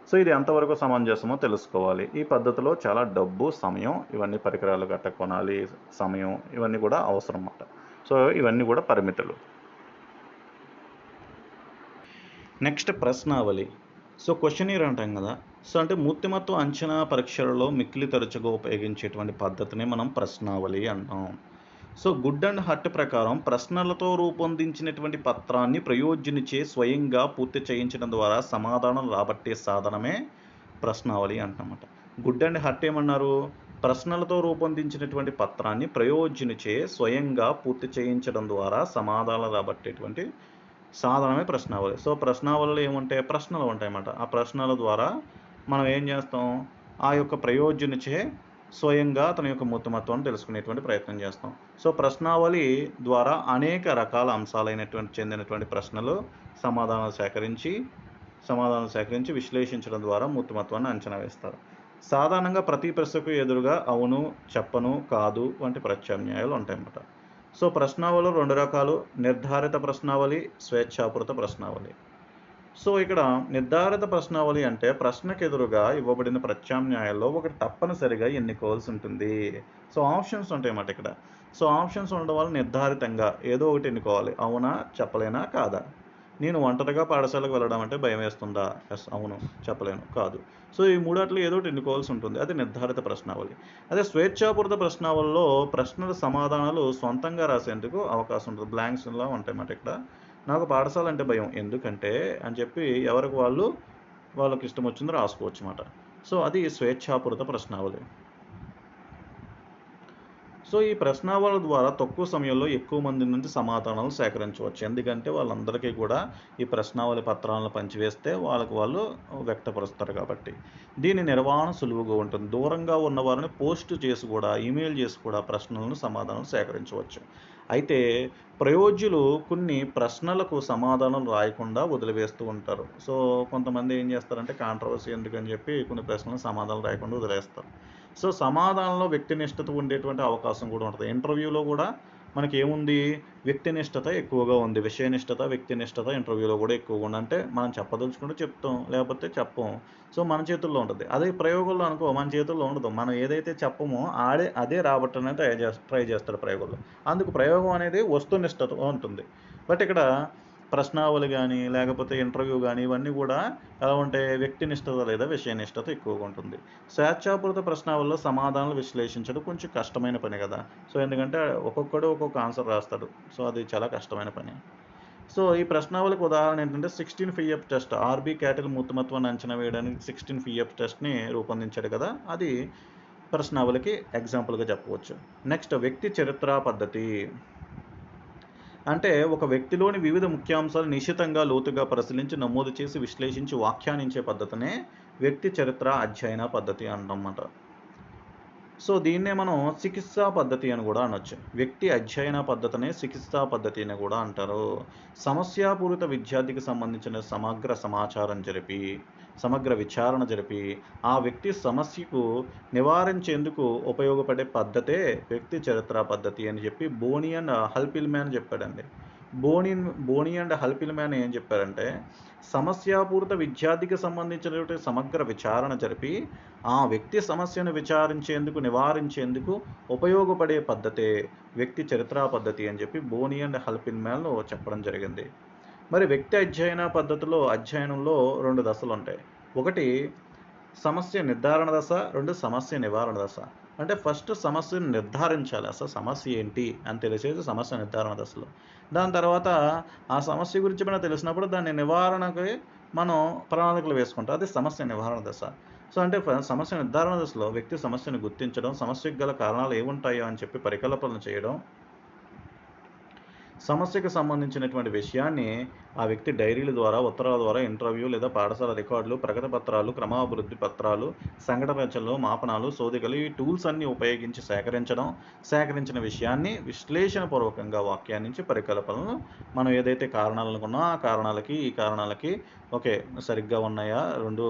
సో ఇది ఎంతవరకు సమంజసమో తెలుసుకోవాలి. ఈ పద్ధతిలో చాలా డబ్బు, సమయం ఇవన్నీ పరికరాలు గట్ట కొనాలి, సమయం ఇవన్నీ కూడా అవసరం అన్నమాట. సో ఇవన్నీ కూడా పరిమితులు. నెక్స్ట్ ప్రశ్నావళి. సో క్వశ్చనీర్ అంటాం కదా. సో అంటే మూర్తిమత్వ అంచనా పరీక్షలలో మిక్కిలి తరచుగా ఉపయోగించేటువంటి పద్ధతిని మనం ప్రశ్నావళి అంటాం. సో గుడ్ అండ్ హర్ట్ ప్రకారం ప్రశ్నలతో రూపొందించినటువంటి పత్రాన్ని ప్రయోజనిచే స్వయంగా పూర్తి చేయించడం ద్వారా సమాధానం రాబట్టే సాధనమే ప్రశ్నావళి అంటన్నమాట. గుడ్ అండ్ హర్ట్ ఏమన్నారు? ప్రశ్నలతో రూపొందించినటువంటి పత్రాన్ని ప్రయోజనిచే స్వయంగా పూర్తి చేయించడం ద్వారా సమాధానం రాబట్టేటువంటి సాధనమే ప్రశ్నావళి. సో ప్రశ్నావళిలో ఏముంటాయి? ప్రశ్నలు ఉంటాయన్నమాట. ఆ ప్రశ్నల ద్వారా మనం ఏం చేస్తాం? ఆ యొక్క ప్రయోజనిచే స్వయంగా తన యొక్క మూర్తిమత్వాన్ని తెలుసుకునేటువంటి ప్రయత్నం చేస్తాం. సో ప్రశ్నావళి ద్వారా అనేక రకాల అంశాలైనటువంటి చెందినటువంటి ప్రశ్నలు సమాధానాలు సేకరించి విశ్లేషించడం ద్వారా మూర్తిమత్వాన్ని అంచనా వేస్తారు. సాధారణంగా ప్రతి ప్రశ్నకు ఎదురుగా అవును, చెప్పను, కాదు వంటి ప్రత్యామ్నాయాలు ఉంటాయన్నమాట. సో ప్రశ్నావళిలో 2 రకాలు: నిర్ధారిత ప్రశ్నావళి, స్వేచ్ఛాపూరిత ప్రశ్నావళి. సో ఇక్కడ నిర్ధారిత ప్రశ్నావళి అంటే ప్రశ్నకు ఎదురుగా ఇవ్వబడిన ప్రత్యామ్నాయాల్లో ఒకటి తప్పనిసరిగా ఎన్నుకోవాల్సి ఉంటుంది. సో ఆప్షన్స్ ఉంటాయన్నమాట ఇక్కడ. సో ఆప్షన్స్ ఉండడం వల్ల నిర్ధారితంగా ఏదో ఒకటి ఎన్నుకోవాలి. అవునా, చెప్పలేనా, కాదా? నేను ఒంటరిగా పాఠశాలకు వెళ్ళడం అంటే భయం వేస్తుందా? ఎస్, అవును, చెప్పలేను, కాదు. సో ఈ మూడాట్లో ఏదో ఒకటి ఎన్నుకోవాల్సి ఉంటుంది. అది నిర్ధారిత ప్రశ్నావళి. అదే స్వేచ్ఛాపూరిత ప్రశ్నావళిలో ప్రశ్నల సమాధానాలు సొంతంగా రాసేందుకు అవకాశం ఉంటుంది. బ్లాంక్స్లా ఉంటాయన్నమాట ఇక్కడ. నాకు పాఠశాల అంటే భయం ఎందుకంటే అని చెప్పి ఎవరికి వాళ్ళకి ఇష్టం వచ్చిందో రాసుకోవచ్చు అన్నమాట. సో అది స్వేచ్ఛాపూరిత ప్రశ్నావళి. సో ఈ ప్రశ్నావళి ద్వారా తక్కువ సమయంలో ఎక్కువ మంది నుండి సమాధానాలు సేకరించవచ్చు. ఎందుకంటే వాళ్ళందరికీ కూడా ఈ ప్రశ్నావళి పత్రాలను పంచివేస్తే వాళ్ళు వ్యక్తపరుస్తారు కాబట్టి. దీని నిర్వహణ సులువుగా ఉంటుంది. దూరంగా ఉన్న వారిని పోస్ట్ చేసి కూడా, ఈమెయిల్ చేసి కూడా ప్రశ్నలను సమాధానాలు సేకరించవచ్చు. అయితే ప్రయోజ్యులు కొన్ని ప్రశ్నలకు సమాధానం రాయకుండా వదిలివేస్తూ ఉంటారు. సో కొంతమంది ఏం చేస్తారంటే కాంట్రవర్సీ ఎందుకని చెప్పి కొన్ని ప్రశ్నలకు సమాధానం రాయకుండా వదిలేస్తారు. సో సమాధానంలో వ్యక్తినిష్టత ఉండేటువంటి అవకాశం కూడా ఉంటుంది. ఇంటర్వ్యూలో కూడా మనకి ఏముంది? వ్యక్తినిష్టత ఎక్కువగా ఉంది. విషయనిష్టత, వ్యక్తినిష్టత ఇంటర్వ్యూలో కూడా ఎక్కువగా ఉంది. అంటే మనం చెప్పదలుచుకుంటే చెప్తాం, లేకపోతే చెప్పం. సో మన చేతుల్లో ఉంటుంది. అదే ప్రయోగంలో అనుకో మన చేతుల్లో ఉండదు. మనం ఏదైతే చెప్పమో అదే రాబట్టడానికి ట్రై చేస్తాడు ప్రయోగంలో. అందుకు ప్రయోగం అనేది వస్తునిష్టత ఉంటుంది. బట్ ఇక్కడ ప్రశ్నావళి కానీ లేకపోతే ఇంటర్వ్యూ కానీ ఇవన్నీ కూడా ఎలా ఉంటాయి? వ్యక్తినిష్టత లేదా విషయనిష్టత ఎక్కువగా ఉంటుంది. స్వేచ్ఛాపూరిత ప్రశ్నావళిలో సమాధానాలు విశ్లేషించడం కొంచెం కష్టమైన పని కదా. సో ఎందుకంటే ఒక్కొక్కడు ఒక్కొక్క ఆన్సర్ రాస్తాడు. సో అది చాలా కష్టమైన పని. సో ఈ ప్రశ్నావళికి ఉదాహరణ ఏంటంటే 16 ఫిఎఫ్ టెస్ట్. ఆర్బీ క్యాటిల్ మూర్తిమత్వాన్ని అంచనా వేయడానికి 16 ఫిఎఫ్ టెస్ట్ని రూపొందించాడు కదా. అది ప్రశ్నావళికి ఎగ్జాంపుల్గా చెప్పవచ్చు. నెక్స్ట్ వ్యక్తి చరిత్ర పద్ధతి. అంటే ఒక వ్యక్తిలోని వివిధ ముఖ్యాంశాలు నిశితంగా లోతుగా పరిశీలించి నమోదు చేసి విశ్లేషించి వ్యాఖ్యానించే పద్ధతినే వ్యక్తి చరిత్ర అధ్యయన పద్ధతి అన్నమాట. సో దీన్నే మనం చికిత్సా పద్ధతి అని కూడా అనొచ్చు. వ్యక్తి అధ్యయన పద్ధతినే చికిత్సా పద్ధతి అని కూడా అంటారు. సమస్యాపూరిత విద్యార్థికి సంబంధించిన సమగ్ర విచారణ జరిపి ఆ వ్యక్తి సమస్యకు నివారించేందుకు ఉపయోగపడే పద్ధతే వ్యక్తి చరిత్ర పద్ధతి అని చెప్పి బోనీ అండ్ హల్పిల్మ్యాన్ చెప్పాడండి. బోనీ అండ్ హల్పిల్మ్యాన్ ఏం చెప్పారంటే సమస్యాపూరిత విద్యార్థికి సంబంధించినటువంటి సమగ్ర విచారణ జరిపి ఆ వ్యక్తి సమస్యను నివారించేందుకు ఉపయోగపడే పద్ధతే వ్యక్తి చరిత్ర పద్ధతి అని చెప్పి బోనీ అండ్ హల్పిల్మ్యాన్లో చెప్పడం జరిగింది. మరి వ్యక్తి అధ్యయనంలో 2 దశలు ఉంటాయి. ఒకటి సమస్య నిర్ధారణ దశ, 2 సమస్య నివారణ దశ. అంటే ఫస్ట్ సమస్యను నిర్ధారించాలి. అసలు సమస్య ఏంటి అని తెలిసేది సమస్య నిర్ధారణ దశలో. దాని తర్వాత ఆ సమస్య గురించి మనకు తెలిసినప్పుడు దాని నివారణకి మనం ప్రణాళికలు వేసుకుంటాం. అది సమస్య నివారణ దశ. సో అంటే సమస్య నిర్ధారణ దశలో వ్యక్తి సమస్యను గుర్తించడం, సమస్యకు గల కారణాలు ఏముంటాయో అని చెప్పి పరికల్పన చేయడం, సమస్యకు సంబంధించినటువంటి విషయాన్ని ఆ వ్యక్తి డైరీల ద్వారా, ఉత్తరాల ద్వారా, ఇంటర్వ్యూ లేదా పాఠశాల రికార్డులు, ప్రగతి పత్రాలు, క్రమాభివృద్ధి పత్రాలు, సంఘటన రచనలు, మాపనాలు, శోధికలు ఈ టూల్స్ అన్నీ ఉపయోగించి సేకరించిన విషయాన్ని విశ్లేషణపూర్వకంగా వ్యాఖ్యానించి పరికల్పనలు మనం ఏదైతే కారణాలు అనుకున్నామో ఆ కారణాలకి ఈ కారణాలకి ఓకే సరిగ్గా ఉన్నాయా, రెండు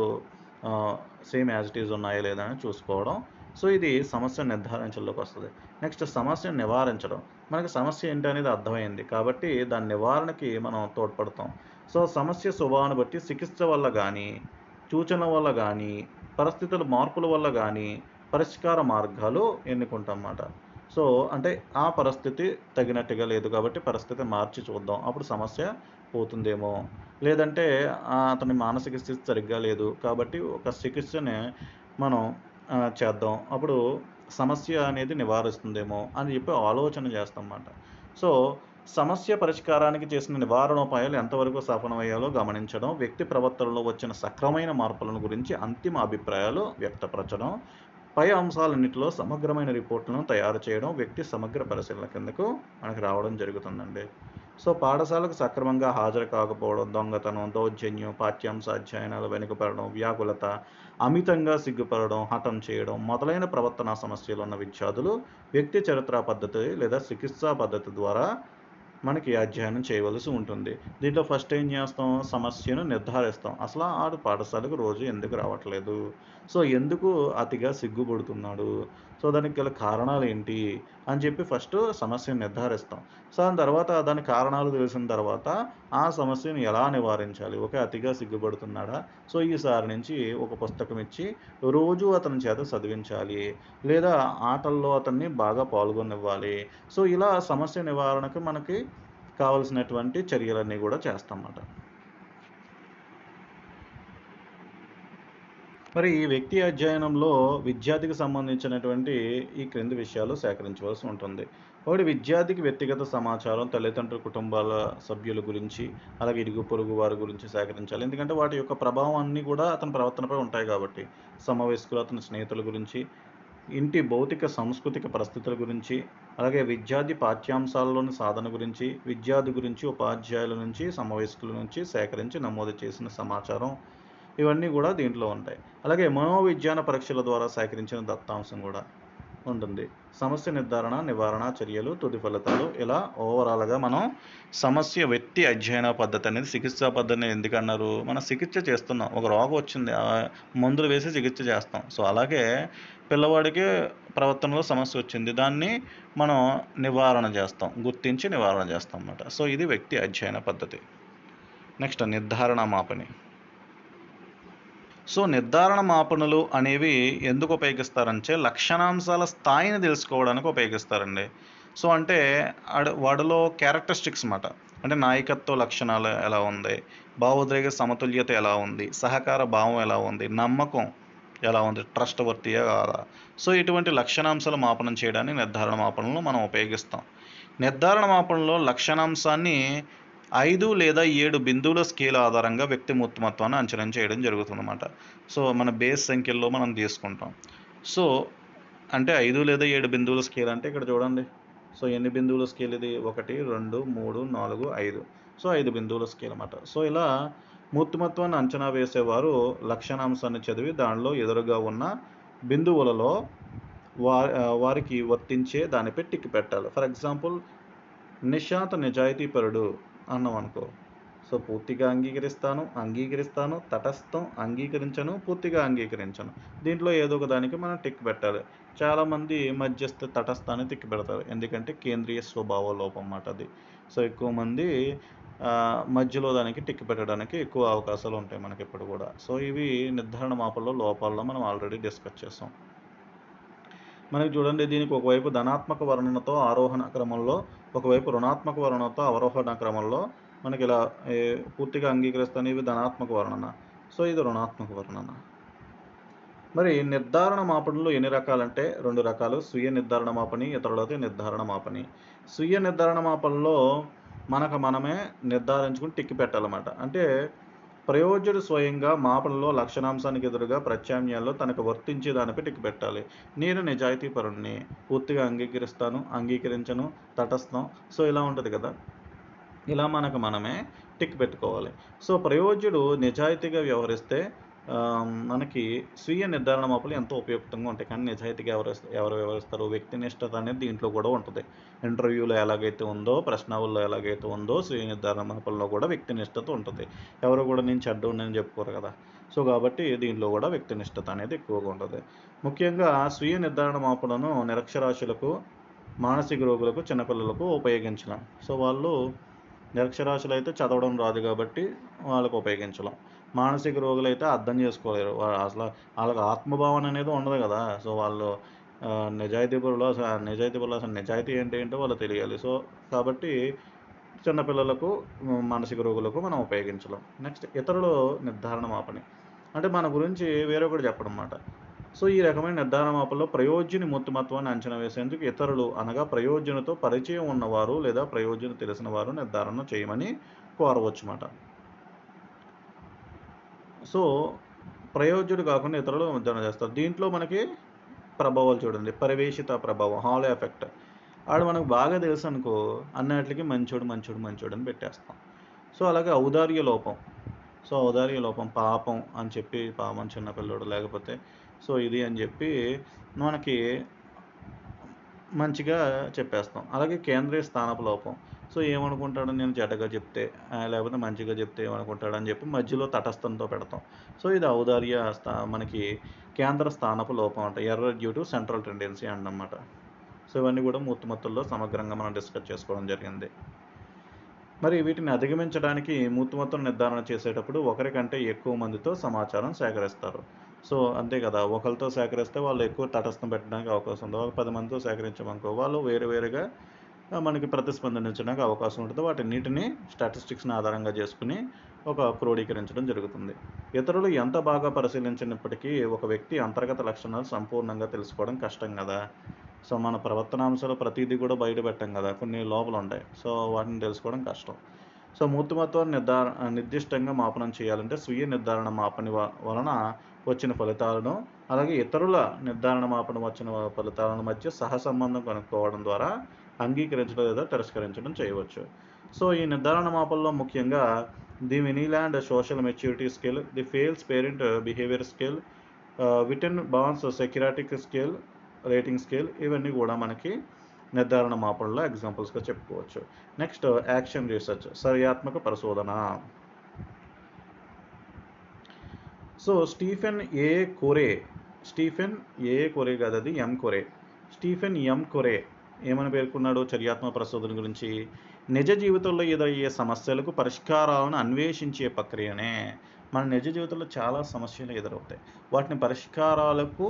సేమ్ యాజ్ ఇట్ ఈజ్ ఉన్నాయా లేదా అని చూసుకోవడం. సో ఇది సమస్యను నిర్ధారించడంలోకి వస్తుంది. నెక్స్ట్ సమస్యను నివారించడం. మనకి సమస్య ఏంటి అనేది అర్థమైంది కాబట్టి దాని నివారణకి మనం తోడ్పడతాం. సో సమస్య స్వభావాన్ని బట్టి చికిత్స వల్ల కానీ సూచనల వల్ల గానీ, పరిస్థితుల మార్పుల వల్ల గానీ, పరిష్కార మార్గాలు ఎన్నుకుంటామన్నమాట. సో, అంటే ఆ పరిస్థితి తగినట్టుగా లేదు కాబట్టి పరిస్థితి మార్చి చూద్దాం. అప్పుడు సమస్య పోతుందేమో. లేదంటే అతని మానసిక స్థితి సరిగ్గా లేదు కాబట్టి ఒక చికిత్సని మనం చేద్దాం. అప్పుడు సమస్య అనేది నివారిస్తుందేమో అని చెప్పి ఆలోచన చేస్తామన్నమాట. సో, సమస్య పరిష్కారానికి చేసిన నివారణోపాయాలు ఎంతవరకు సఫలమయ్యాలో గమనించడం, వ్యక్తి ప్రవర్తనలో వచ్చిన సక్రమైన మార్పులను గురించి అంతిమ అభిప్రాయాలు వ్యక్తపరచడం, పై అంశాలన్నిటిలో సమగ్రమైన రిపోర్టులను తయారు చేయడం, వ్యక్తి సమగ్ర పరిశీలన కిందకు మనకు రావడం జరుగుతుందండి. సో, పాఠశాలకు సక్రమంగా హాజరు కాకపోవడం, దొంగతనం, దౌర్జన్యం, పాఠ్యాంశ అధ్యయనాలు వెనుకపడడం, వ్యాకులత, అమితంగా సిగ్గుపడడం, హఠం చేయడం మొదలైన ప్రవర్తనా సమస్యలున్న విద్యార్థులు వ్యక్తి చరిత్ర పద్ధతి లేదా చికిత్సా పద్ధతి ద్వారా మనకి అధ్యయనం చేయవలసి ఉంటుంది. దీంట్లో ఫస్ట్ ఏం చేస్తాం? సమస్యను నిర్ధారిస్తాం. అసలు ఆడు పాఠశాలకు రోజు ఎందుకు రావట్లేదు? సో, ఎందుకు అతిగా సిగ్గుపడుతున్నాడు? సో, దానికి గల కారణాలేంటి? అని చెప్పి ఫస్టు సమస్యను నిర్ధారిస్తాం. సో, దాని తర్వాత దాని కారణాలు తెలిసిన తర్వాత ఆ సమస్యను ఎలా నివారించాలి? ఓకే. అతిగా సిగ్గుపడుతున్నాడా? సో, ఈసారి నుంచి ఒక పుస్తకం ఇచ్చి రోజు అతని చేత చదివించాలి. లేదా ఆటల్లో అతన్ని బాగా పాల్గొనివ్వాలి. సో, ఇలా సమస్య నివారణకు మనకి కావాల్సినటువంటి చర్యలన్నీ గూడా చేస్తామన్నమాట. మరి ఈ వ్యక్తి అధ్యయనంలో విద్యార్థికి సంబంధించినటువంటి ఈ క్రింది విషయాలు సేకరించవలసి ఉంటుంది. ఒకటి, విద్యార్థికి వ్యక్తిగత సమాచారం, తల్లిదండ్రుల కుటుంబాల సభ్యుల గురించి, అలాగే ఇరుగు పొరుగు వారి గురించి సేకరించాలి. ఎందుకంటే వాటి యొక్క ప్రభావం అన్నీ కూడా అతని ప్రవర్తనపై ఉంటాయి కాబట్టి. సమవయస్కులు, అతని స్నేహితుల గురించి, ఇంటి భౌతిక, సాంస్కృతిక పరిస్థితుల గురించి, అలాగే విద్యార్థి పాఠ్యాంశాల్లోని సాధన గురించి, విద్యార్థి గురించి, ఉపాధ్యాయుల నుంచి, సమవయస్కుల నుంచి సేకరించి నమోదు చేసిన సమాచారం ఇవన్నీ కూడా దీంట్లో ఉంటాయి. అలాగే మనోవిజ్ఞాన పరీక్షల ద్వారా సేకరించిన దత్తాంశం కూడా ఉంటుంది. సమస్య నిర్ధారణ, నివారణ చర్యలు, తుది ఫలితాలు, ఇలా ఓవరాల్‌గా మనం సమస్య వ్యక్తి అధ్యయన పద్ధతి అనేది చికిత్సా పద్ధతిని ఎందుకన్నారు? మనం చికిత్స చేస్తున్నాం. ఒక రోగం వచ్చింది. మందులు వేసి చికిత్స చేస్తాం. సో, అలాగే పిల్లవాడికి ప్రవర్తనలో సమస్య వచ్చింది. దాన్ని మనం నివారణ చేస్తాం. గుర్తించి నివారణ చేస్తాం అన్నమాట. సో, ఇది వ్యక్తి అధ్యయన పద్ధతి. నెక్స్ట్ నిర్ధారణ మాపని. సో, నిర్ధారణ మాపనలు అనేవి ఎందుకు ఉపయోగిస్తారంటే లక్షణాంశాల స్థాయిని తెలుసుకోవడానికి ఉపయోగిస్తారండి. సో, అంటే వాడిలో క్యారెక్టరిస్టిక్స్ మాట. అంటే నాయకత్వ లక్షణాలు ఎలా ఉంది? భావోద్వేగ సమతుల్యత ఎలా ఉంది? సహకార భావం ఎలా ఉంది? నమ్మకం ఎలా ఉంది? ట్రస్ట్ వర్తియా కాదా? సో, ఇటువంటి లక్షణాంశాలు మాపనం చేయడానికి నిర్ధారణ మాపనలను మనం ఉపయోగిస్తాం. నిర్ధారణ మాపనలో లక్షణాంశాన్ని 5 లేదా 7 బిందువుల స్కేల్ ఆధారంగా వ్యక్తి మూర్తిమత్వాన్ని అంచనా చేయడం జరుగుతుందన్నమాట. సో, మన బేస్ సంఖ్యల్లో మనం తీసుకుంటాం. సో, అంటే 5 లేదా 7 బిందువుల స్కేల్ అంటే ఇక్కడ చూడండి. సో, ఎన్ని బిందువుల స్కేల్ ఇది? 1, 2, 3, 4, 5. సో, 5 బిందువుల స్కేల్ అన్నమాట. సో, ఇలా మూర్తిమత్వాన్ని అంచనా వేసేవారు లక్షణాంశాన్ని చదివి దానిలో ఎదురుగా ఉన్న బిందువులలో వారికి వర్తించే దానిపై టిక్ పెట్టాలి. ఫర్ ఎగ్జాంపుల్, నిశాంత్ నిజాయితీపరుడు అన్నామనుకో. సో, పూర్తిగా అంగీకరిస్తాను, తటస్థం, అంగీకరించను, పూర్తిగా అంగీకరించను. దీంట్లో ఏదో ఒక దానికి మనం టిక్ పెట్టాలి. చాలామంది మధ్యస్థ, తటస్థాన్ని టిక్ పెడతారు. ఎందుకంటే కేంద్రీయ స్వభావ లోపం మాట అది. సో, ఎక్కువ మంది మధ్యలో దానికి టిక్ పెట్టడానికి ఎక్కువ అవకాశాలు ఉంటాయి మనకిప్పుడు కూడా. సో, ఇవి నిర్ధారణ మాపనలో లోపాల్లో మనం ఆల్రెడీ డిస్కస్ చేసాం. మనకి చూడండి, దీనికి ఒకవైపు ధనాత్మక వర్ణనతో ఆరోహణ క్రమంలో, ఒకవైపు రుణాత్మక వర్ణనతో అవరోహణ క్రమంలో మనకి ఇలా పూర్తిగా అంగీకరిస్తాను. ఇవి ధనాత్మక వర్ణన. సో, ఇది రుణాత్మక వర్ణన. మరి నిర్ధారణ మాపనలు ఎన్ని రకాలంటే 2 రకాలు. స్వీయ నిర్ధారణ మాపని, ఇతరులతో నిర్ధారణ మాపని. స్వీయ నిర్ధారణ మాపనలో మనకు మనమే నిర్ధారించుకుని టిక్ పెట్టాలన్నమాట. అంటే ప్రయోజ్యుడు స్వయంగా మాపనలో లక్షణాంశానికి ఎదురుగా ప్రత్యామ్నాయాల్లో తనకు వర్తించే దానిపై టిక్ పెట్టాలి. నేను నిజాయితీపరుడిని, పూర్తిగా అంగీకరించను, తటస్థం. సో, ఇలా ఉంటుంది కదా. ఇలా మనకు మనమే టిక్ పెట్టుకోవాలి. సో, ప్రయోజ్యుడు నిజాయితీగా వ్యవహరిస్తే మనకి స్వీయ నిర్ధారణ మాపనలు ఎంతో ఉపయుక్తంగా ఉంటాయి. కానీ నిజాయితీగా ఎవరు వ్యవహరిస్తారు? వ్యక్తినిష్టత అనేది దీంట్లో కూడా ఉంటుంది. ఇంటర్వ్యూలో ఎలాగైతే ఉందో, ప్రశ్నావళిలో ఎలాగైతే ఉందో, స్వీయ నిర్ధారణ మాపనలో కూడా వ్యక్తినిష్టత ఉంటుంది. ఎవరు కూడా నేను చెడ్డోడినని చెప్పుకోరు కదా. సో, కాబట్టి దీంట్లో కూడా వ్యక్తినిష్టత అనేది ఎక్కువగా ఉంటుంది. ముఖ్యంగా స్వీయ నిర్ధారణ మాపనను నిరక్షరాస్యులకు, మానసిక రోగులకు, చిన్నపిల్లలకు ఉపయోగించలేం. సో, వాళ్ళు నిరక్షరాస్యులు అయితే చదవడం రాదు కాబట్టి వాళ్ళకి ఉపయోగించలేం. మానసిక రోగులైతే అర్థం చేసుకోలేరు. అసలు వాళ్ళకి ఆత్మభావన అనేది ఉండదు కదా! సో, వాళ్ళు నిజాయితీ పరులు అసలు నిజాయితీ అంటే ఏంటో వాళ్ళకి తెలియాలి. సో, కాబట్టి చిన్న పిల్లలకు, మానసిక రోగులకు మనం ఉపయోగించలేం. నెక్స్ట్ ఇతరులు నిర్ధారణ మాపని. అంటే మన గురించి వేరొకడు చెప్పడనమాట. సో, ఈ రకమైన నిర్ధారణ మాపనలో ప్రయోజ్యుని మూర్తిమత్వాన్ని అంచనా వేసేందుకు ఇతరులు అనగా ప్రయోజ్యునితో పరిచయం ఉన్నవారు లేదా ప్రయోజ్యుని తెలిసిన వారు నిర్ధారణ చేయమని కోరవచ్చుమాట. సో, ప్రయోజ్యుడు కాకుండా ఇతరులు నిర్ధారణ చేస్తారు. దీంట్లో మనకి ప్రభావాలు చూడండి. పరివేషిత ప్రభావం, హాలో ఎఫెక్ట్. ఆడు మనకు బాగా తెలుసనుకో అన్నిట్లికి మంచోడు, మంచోడు, మంచోడు అని పెట్టేస్తాం. సో, అలాగే ఔదార్య లోపం. సో, ఔదార్య లోపం పాపం అని చెప్పి పాపం చిన్న పిల్లోడు లేకపోతే సో, ఇది అని చెప్పి మనకి మంచిగా చెప్పేస్తాం. అలాగే కేంద్రీయ స్థానపు లోపం. సో, ఏమనుకుంటాడు నేను చెడ్డగా చెప్తే లేకపోతే మంచిగా చెప్తే ఏమనుకుంటాడని చెప్పి మధ్యలో తటస్థంతో పెడతాం. సో, ఇది ఔదార్య మనకి కేంద్ర స్థానపు లోపం అంట. Error due to central tendency అంటనమాట. సో, ఇవన్నీ కూడా మూర్తిమత్తుల్లో సమగ్రంగా మనం డిస్కస్ చేసుకోవడం జరిగింది. మరి వీటిని అధిగమించడానికి మూర్తిమత్తును నిర్ధారణ చేసేటప్పుడు ఒకరికంటే ఎక్కువ మందితో సమాచారం సేకరిస్తారు. సో, అంతే కదా! ఒకళ్ళతో సేకరిస్తే వాళ్ళు ఎక్కువ తటస్థం పెట్టడానికి అవకాశం ఉంది. ఒక 10 మందితో సేకరించామనుకో వాళ్ళు వేరుగా మనకి ప్రతిస్పందించడానికి అవకాశం ఉంటుంది. వాటన్నిటిని స్టాటిస్టిక్స్‌ని ఆధారంగా చేసుకొని క్రోడీకరించడం జరుగుతుంది. ఇతరులు ఎంత బాగా పరిశీలించినప్పటికీ ఒక వ్యక్తి అంతర్గత లక్షణాలు సంపూర్ణంగా తెలుసుకోవడం కష్టం కదా! సో, మన ప్రవర్తనాంశాలు ప్రతీదీ కూడా బయట పెట్టం కదా! కొన్ని లోపలుంటాయి. సో, వాటిని తెలుసుకోవడం కష్టం. సో, మూర్తిమత్వాన్ని నిర్దిష్టంగా మాపనం చేయాలంటే స్వీయ నిర్ధారణ మాపని వలన వచ్చిన ఫలితాలను, అలాగే ఇతరుల నిర్ధారణ మాపన వచ్చిన ఫలితాల మధ్య సహసంబంధం కనుక్కోవడం ద్వారా అంగీకరించడం లేదా తిరస్కరించడం చేయవచ్చు. సో, ఈ నిర్ధారణ మాపనలో ముఖ్యంగా the Vineland social maturity scale, the Fels parent behaviour scale, Wittenborn psychiatric scale, rating scale ఇవన్నీ కూడా మనకి నిర్ధారణ మాపనలో ఎగ్జాంపుల్స్‌గా చెప్పుకోవచ్చు. నెక్స్ట్ యాక్షన్ రీసెర్చ్, చర్యాత్మక పరిశోధన. సో, స్టీఫెన్ ఏ. కోరే కాదు, అది ఎం. కోరే. స్టీఫెన్ ఎం. కోరే ఏమని పేర్కొన్నాడు చర్యాత్మక పరిశోధన గురించి? నిజ జీవితంలో ఎదురయ్యే సమస్యలకు పరిష్కారాలను అన్వేషించే ప్రక్రియనే. మన నిజ జీవితంలో చాలా సమస్యలు ఎదురవుతాయి. వాటిని పరిష్కారాలకు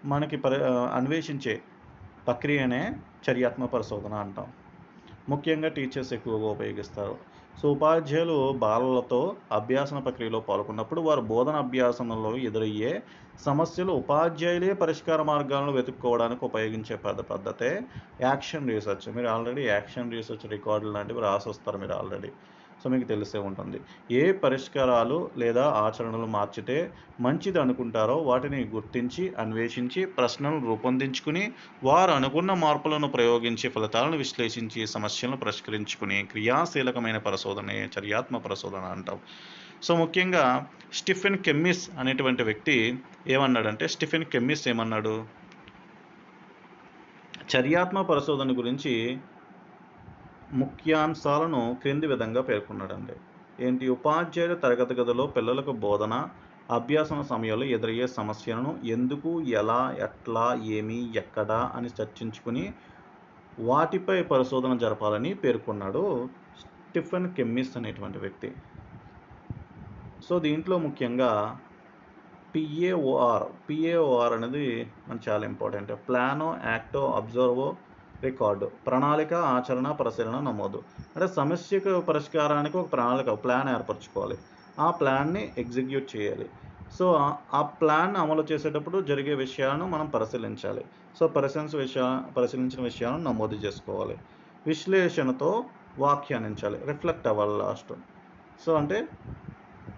మనకి అన్వేషించే ప్రక్రియనే చర్యాత్మక పరిశోధన అంటాం. ముఖ్యంగా టీచర్స్ ఎక్కువగా ఉపయోగిస్తారు. సో, ఉపాధ్యాయులు బాలలతో అభ్యాసన ప్రక్రియలో పాల్గొన్నప్పుడు వారు బోధన అభ్యాసనలో ఎదురయ్యే సమస్యలు ఉపాధ్యాయులే పరిష్కార మార్గాలను వెతుక్కోవడానికి ఉపయోగించే పద్ధతే యాక్షన్ రీసెర్చ్. మీరు ఆల్రెడీ యాక్షన్ రీసెర్చ్ రికార్డులు లాంటివి రాసొస్తారు మీరు ఆల్రెడీ. సో, మీకు తెలిసే ఉంటుంది. ఏ పరిష్కారాలు లేదా ఆచరణలు మార్చితే మంచిది అనుకుంటారో వాటిని గుర్తించి, అన్వేషించి, ప్రశ్నలను రూపొందించుకుని, వారు అనుకున్న మార్పులను ప్రయోగించి, ఫలితాలను విశ్లేషించి, సమస్యలను పరిష్కరించుకుని క్రియాశీలకమైన పరిశోధనే చర్యాత్మక పరిశోధన అంటాం. సో, ముఖ్యంగా స్టీఫెన్ కెమ్మిస్ అనేటువంటి వ్యక్తి ఏమన్నాడంటే ఏమన్నాడు? చర్యాత్మక పరిశోధన గురించి ముఖ్యాంశాలను క్రింది విధంగా పేర్కొన్నాడండి. ఏంటి? ఉపాధ్యాయుడు తరగతి గదిలో పిల్లలకు బోధన, అభ్యాసన సమయంలో ఎదురయ్యే సమస్యలను ఎందుకు, ఎలా, ఎట్లా, ఏమి, ఎక్కడ అని చర్చించుకుని వాటిపై పరిశోధన జరపాలని పేర్కొన్నాడు స్టీఫెన్ కెమ్మిస్ అనేటువంటి వ్యక్తి. సో, దీంట్లో ముఖ్యంగా పిఏఓఆర్ అనేది మనకు చాలా important. Plan, act, observe, record. ప్రణాళిక, ఆచరణ, పరిశీలన, నమోదు. అంటే సమస్యకు పరిష్కారానికి ఒక ప్లాన్ ఏర్పరచుకోవాలి. ఆ ప్లాన్ని ఎగ్జిక్యూట్ చేయాలి. సో, ఆ ప్లాన్ అమలు చేసేటప్పుడు జరిగే విషయాలను మనం పరిశీలించాలి. సో, పరిశీలించిన విషయాలను నమోదు చేసుకోవాలి. విశ్లేషణతో వ్యాఖ్యానించాలి. రిఫ్లెక్ట్ అవ్వాలి లాస్ట్. సో, అంటే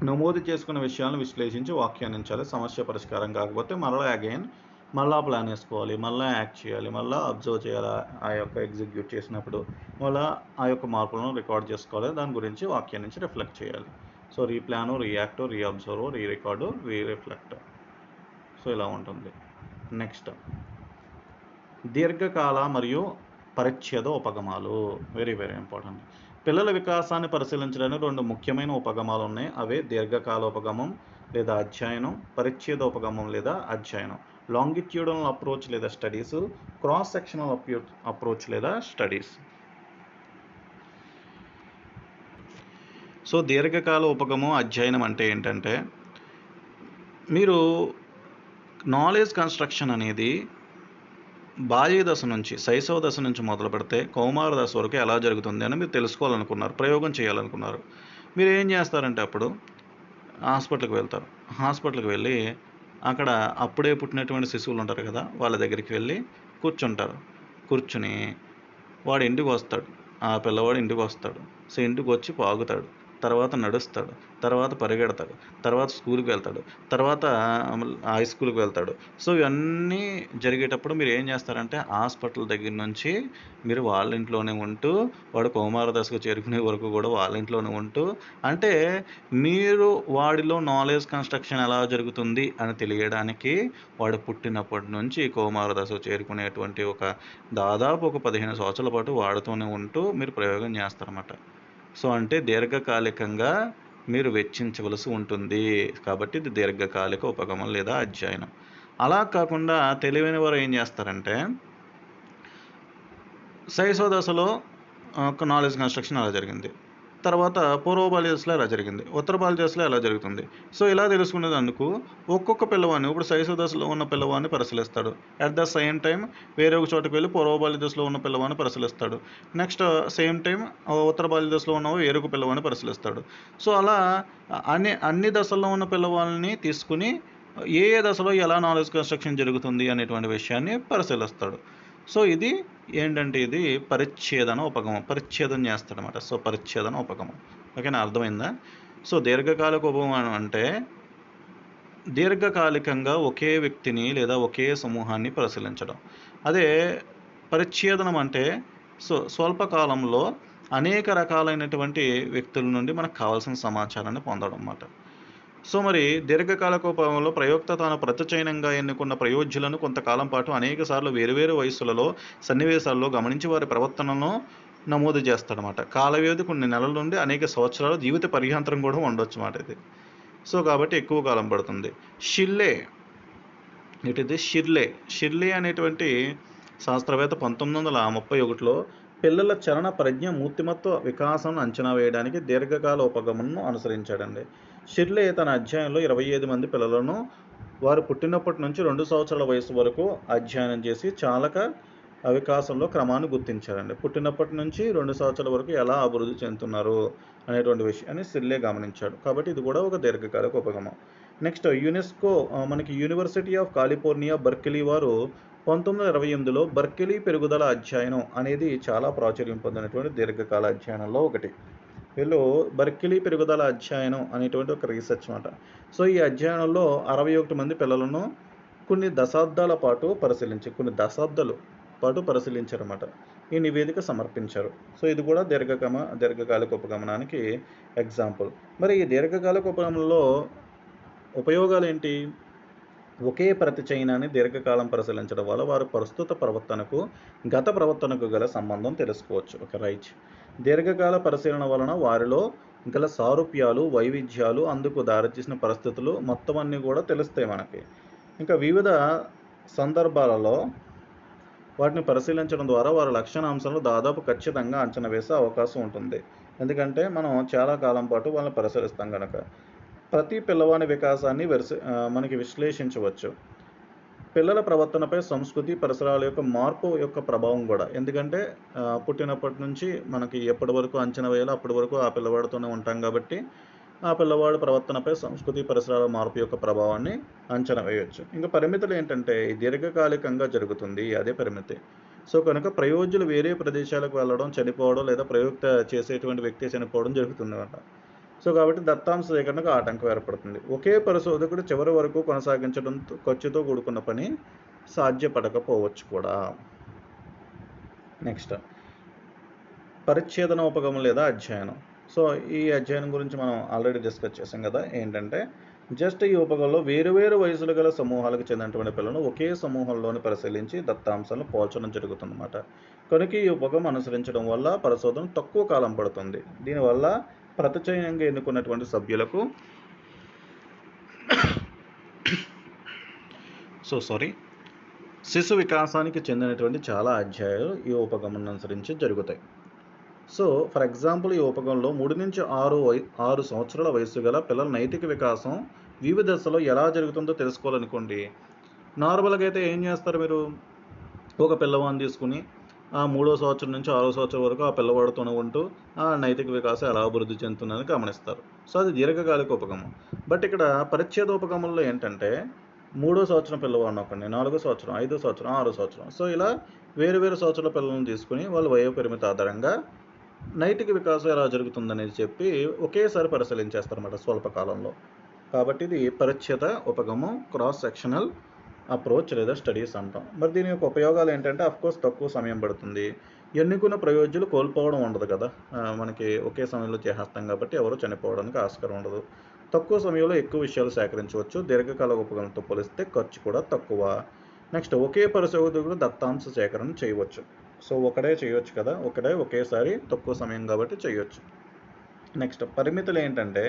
నమోదు చేసుకున్న విషయాలను విశ్లేషించి వ్యాఖ్యానించాలి. సమస్య పరిష్కారం కాకపోతే మళ్ళా ప్లాన్ వేసుకోవాలి, మళ్ళీ యాక్ట్ చేయాలి, మళ్ళీ అబ్జర్వ్ చేయాలి. ఆ యొక్క ఎగ్జిక్యూట్ చేసినప్పుడు మళ్ళీ ఆ యొక్క మార్పులను రికార్డ్ చేసుకోవాలి. దాని గురించి వ్యాఖ్యానించి రిఫ్లెక్ట్ చేయాలి. So, replan, react, reobserve, rerecord, rereflect. So, ఇలా ఉంటుంది. నెక్స్ట్ దీర్ఘకాల మరియు పరిచ్ఛేద ఉపగమాలు. Very important. పిల్లల వికాసాన్ని పరిశీలించడానికి 2 ముఖ్యమైన ఉపగమాలు ఉన్నాయి. అవే దీర్ఘకాల ఉపగమం లేదా అధ్యయనం, పరిచ్ఛేద ఉపగమం లేదా అధ్యయనం. లాంగిట్యూడనల్ అప్రోచ్ లేదా స్టడీస్, క్రాస్ సెక్షనల్ అప్రోచ్ లేదా స్టడీస్. సో దీర్ఘకాల ఉపగమం అధ్యయనం అంటే ఏంటంటే, మీరు నాలెడ్జ్ కన్స్ట్రక్షన్ అనేది బాల్య దశ నుంచి, శైశవ దశ నుంచి మొదలు పెడితే కౌమార దశ వరకు ఎలా జరుగుతుంది అని మీరు తెలుసుకోవాలనుకున్నారు, ప్రయోగం చేయాలనుకున్నారు. మీరు ఏం చేస్తారంటే అప్పుడు హాస్పిటల్కి వెళ్తారు. హాస్పిటల్కి వెళ్ళి అక్కడ అప్పుడే పుట్టినటువంటి శిశువులు ఉంటారు కదా, వాళ్ళ దగ్గరికి వెళ్ళి కూర్చుంటారు. కూర్చుని వాడు ఇంటికి వస్తాడు. ఆ పిల్లవాడు ఇంటికి వస్తాడు. సో ఇంటికి వచ్చి పాకుతాడు, తర్వాత నడుస్తాడు, తర్వాత పరిగెడతాడు, తర్వాత స్కూల్కి వెళ్తాడు, తర్వాత హై స్కూల్కి వెళ్తాడు. సో ఇవన్నీ జరిగేటప్పుడు మీరు ఏం చేస్తారంటే హాస్పిటల్ దగ్గర నుంచి మీరు వాళ్ళ ఇంట్లోనే ఉంటూ, వాడు కౌమార దశకు చేరుకునే వరకు కూడా వాళ్ళ ఇంట్లోనే ఉంటూ, అంటే మీరు వాడిలో నాలెడ్జ్ కన్స్ట్రక్షన్ ఎలా జరుగుతుంది అని తెలియడానికి వాడు పుట్టినప్పటి నుంచి కౌమార దశకు చేరుకునేటువంటి దాదాపు ఒక 15 సంవత్సరాల పాటు వాడుతూనే ఉంటూ మీరు ప్రయోగం చేస్తారన్నమాట. సో అంటే దీర్ఘకాలికంగా మీరు వెచ్చించవలసి ఉంటుంది. కాబట్టి ఇది దీర్ఘకాలిక ఉపగమనం లేదా అధ్యయనం. అలా కాకుండా తెలివైన వారు ఏం చేస్తారంటే, శైశవ దశలో ఒక నాలెడ్జ్ కన్స్ట్రక్షన్ అలా జరిగింది, తర్వాత పూర్వ బాల్య దశలో ఎలా జరిగింది, ఉత్తర బాల్య దశలో ఎలా జరుగుతుంది. సో ఇలా తెలుసుకునేందుకు ఒక్కొక్క పిల్లవాడిని, ఇప్పుడు శైశవ దశలో ఉన్న పిల్లవాడిని పరిశీలిస్తాడు. అట్ ద సేమ్ టైం వేరే ఒక చోటుకు వెళ్ళి పూర్వ బాల్య దశలో ఉన్న పిల్లవాడిని పరిశీలిస్తాడు. నెక్స్ట్ సేమ్ టైం ఉత్తర బాల్య దశలో ఉన్న వేరొక పిల్లవాడిని పరిశీలిస్తాడు. సో అలా అన్ని దశల్లో ఉన్న పిల్లవాళ్ళని తీసుకుని ఏ దశలో ఎలా నాలెడ్జ్ కన్స్ట్రక్షన్ జరుగుతుంది అనేటువంటి విషయాన్ని పరిశీలిస్తాడు. సో ఇది ఏంటంటే ఇది పరిచ్ఛేదన ఉపగమం, పరిచ్ఛేదం చేస్తాడనమాట. సో పరిచ్ఛేదన ఉపగమం. ఓకేనా, అర్థమైందా? సో దీర్ఘకాలిక ఉపగమనం అంటే దీర్ఘకాలికంగా ఒకే వ్యక్తిని లేదా ఒకే సమూహాన్ని పరిశీలించడం. అదే పరిచ్ఛేదనం అంటే స్వల్పకాలంలో అనేక రకాలైనటువంటి వ్యక్తుల నుండి మనకు కావాల్సిన సమాచారాన్ని పొందడం అన్నమాట. సో మరి దీర్ఘకాలిక ఉపగమంలో ప్రయోక్త తాను ప్రత్యక్షైనంగా ఎన్నుకున్న ప్రయోజ్యులను కొంతకాలం పాటు అనేకసార్లు వేరువేరు వయస్సులలో, సన్నివేశాల్లో గమనించి వారి ప్రవర్తనను నమోదు చేస్తాడనమాట. కాల వ్యవధి కొన్ని నెలల నుండి అనేక సంవత్సరాలు, జీవిత పర్యాంతరం కూడా ఉండొచ్చు అన్నమాట ఇది. సో కాబట్టి ఎక్కువ కాలం పడుతుంది. షిర్లే అనేటువంటి శాస్త్రవేత్త 1931లో పిల్లల చలన ప్రజ్ఞ, మూర్తిమత్వ వికాసం అంచనా వేయడానికి దీర్ఘకాల ఉపగమనను అనుసరించాడండి. షిర్లే తన అధ్యయనంలో 25 మంది పిల్లలను వారు పుట్టినప్పటి నుంచి 2 సంవత్సరాల వయసు వరకు అధ్యయనం చేసి చాలక వికాసంలో క్రమాన్ని గుర్తించారండి. పుట్టినప్పటి నుంచి 2 సంవత్సరాల వరకు ఎలా అభివృద్ధి చెందుతున్నారు అనేటువంటి విషయాన్ని షిర్లే గమనించాడు. కాబట్టి ఇది కూడా ఒక దీర్ఘకాలిక ఉపగమనం. నెక్స్ట్ యునెస్కో మనకి యూనివర్సిటీ ఆఫ్ కాలిఫోర్నియా బర్కిలీ వారు 1928లో బర్కిలీ పెరుగుదల అధ్యయనం అనేది చాలా ప్రాచుర్యం పొందినటువంటి దీర్ఘకాల అధ్యయనంలో ఒకటి. వీళ్ళు బర్కిలీ పెరుగుదల అధ్యయనం అనేటువంటి ఒక రీసెర్చ్ మాట. సో ఈ అధ్యయనంలో 61 మంది పిల్లలను కొన్ని దశాబ్దాల పాటు పరిశీలించారన్నమాట. ఈ నివేదిక సమర్పించారు. సో ఇది కూడా దీర్ఘకాలిక ఉపగమనానికి ఎగ్జాంపుల్. మరి ఈ దీర్ఘకాలిక ఉపగమనంలో ఉపయోగాలు ఏంటి? ఒకే ప్రతిచయనాన్ని దీర్ఘకాలం పరిశీలించడం వల్ల వారి ప్రస్తుత ప్రవర్తనకు గత ప్రవర్తనకు గల సంబంధం తెలుసుకోవచ్చు. ఒక రైట్. దీర్ఘకాల పరిశీలన వలన వారిలో గల సారూప్యాలు, వైవిధ్యాలు, అందుకు దారితీసిన పరిస్థితులు మొత్తం అన్నీ కూడా తెలుస్తాయి మనకి. ఇంకా వివిధ సందర్భాలలో వాటిని పరిశీలించడం ద్వారా వారి లక్షణాంశాలను దాదాపు ఖచ్చితంగా అంచనా వేసే అవకాశం ఉంటుంది. ఎందుకంటే మనం చాలా కాలం పాటు వాళ్ళని పరిశీలిస్తాం కనుక. ప్రతి పిల్లవాని వికాసాన్ని మనకి విశ్లేషించవచ్చు. పిల్లల ప్రవర్తనపై సంస్కృతి, పరిసరాల యొక్క మార్పు యొక్క ప్రభావం కూడా. ఎందుకంటే పుట్టినప్పటి నుంచి మనకి ఎప్పటి వరకు అంచనా వేయాలో అప్పటి వరకు ఆ పిల్లవాడితోనే ఉంటాం కాబట్టి ఆ పిల్లవాడి ప్రవర్తనపై సంస్కృతి, పరిసరాల మార్పు యొక్క ప్రభావాన్ని అంచనా వేయవచ్చు. ఇంకా పరిమితులు ఏంటంటే దీర్ఘకాలికంగా జరుగుతుంది, అదే పరిమితి. సో కనుక ప్రయోజ్యులు వేరే ప్రదేశాలకు వెళ్ళడం, చనిపోవడం లేదా ప్రయోక్త చేసేటువంటి వ్యక్తి చనిపోవడం జరుగుతుంది అన్నమాట. సో కాబట్టి దత్తాంశ సేకరణకు ఆటంకం ఏర్పడుతుంది. ఒకే పరిశోధకుడు చివరి వరకు కొనసాగించడం ఖర్చుతో కూడుకున్న పని సాధ్యపడకపోవచ్చు కూడా. నెక్స్ట్ పరిచ్ఛేదన ఉపగమనం లేదా అధ్యయనం. సో ఈ అధ్యయనం గురించి మనం ఆల్రెడీ డిస్కస్ చేసాం కదా. ఏంటంటే జస్ట్ ఈ ఉపగమంలో వేరువేరు వయసులు గల సమూహాలకు చెందినటువంటి పిల్లలను ఒకే సమూహంలోని పరిశీలించి దత్తాంశాలను పోల్చడం జరుగుతుందన్నమాట. కనుక ఈ ఉపగమం అనుసరించడం వల్ల పరిశోధన తక్కువ కాలం పడుతుంది. దీనివల్ల ప్రతిచయంగా ఎన్నుకున్నటువంటి సభ్యులకు శిశు వికాసానికి చెందినటువంటి చాలా అధ్యాయాలు ఈ ఉపగమనం అనుసరించి జరుగుతాయి. సో, ఫర్ ఎగ్జాంపుల్ ఈ ఉపగంలో 3-6 సంవత్సరాల వయస్సు గల పిల్లల నైతిక వికాసం వివిధ దశలో ఎలా జరుగుతుందో తెలుసుకోవాలనుకోండి. నార్మల్‌గా అయితే ఏం చేస్తారు మీరు? ఒక పిల్లవాడిని తీసుకొని మూడో సంవత్సరం నుంచి ఆరో సంవత్సరం వరకు ఆ పిల్లవాడితోనే ఉంటూ ఆ నైతిక వికాసం ఎలా అభివృద్ధి చెందుతుందని గమనిస్తారు. సో, అది దీర్ఘకాలిక ఉపగమం. బట్ ఇక్కడ పరిచ్ఛేద ఉపగమంలో ఏంటంటే, మూడో సంవత్సరం పిల్లవాడిని ఒకడిని, నాలుగో సంవత్సరం, ఐదో సంవత్సరం, ఆరో సంవత్సరం. సో, ఇలా వేరు వేరు సంవత్సరాల పిల్లల్ని తీసుకొని వాళ్ళ వయో పరిమితి ఆధారంగా నైతిక వికాసం ఎలా జరుగుతుందనేది చెప్పి ఒకేసారి పరిశీలించేస్తారన్నమాట స్వల్పకాలంలో. కాబట్టి ఇది పరిచ్ఛేద ఉపగమం, క్రాస్ సెక్షనల్ అప్రోచ్ లేదా స్టడీస్ అంటాం. మరి దీని యొక్క ఉపయోగాలు ఏంటంటే అఫ్కోర్స్ తక్కువ సమయం పడుతుంది. ఎన్నుకున్న ప్రయోజనాలు కోల్పోవడం ఉండదు కదా! మనకి ఒకే సమయంలో చేసేస్తాం కాబట్టి ఎవరు చనిపోవడానికి ఆస్కారం ఉండదు. తక్కువ సమయంలో ఎక్కువ విషయాలు సేకరించవచ్చు. దీర్ఘకాల ఉపగమంతో పోలిస్తే ఖర్చు కూడా తక్కువ. నెక్స్ట్ ఒకే పరిశోధకుడు దత్తాంశ సేకరణ చేయవచ్చు. సో, ఒకడే చేయొచ్చు కదా! ఒకేసారి తక్కువ సమయం కాబట్టి చేయొచ్చు. నెక్స్ట్ పరిమితులు ఏంటంటే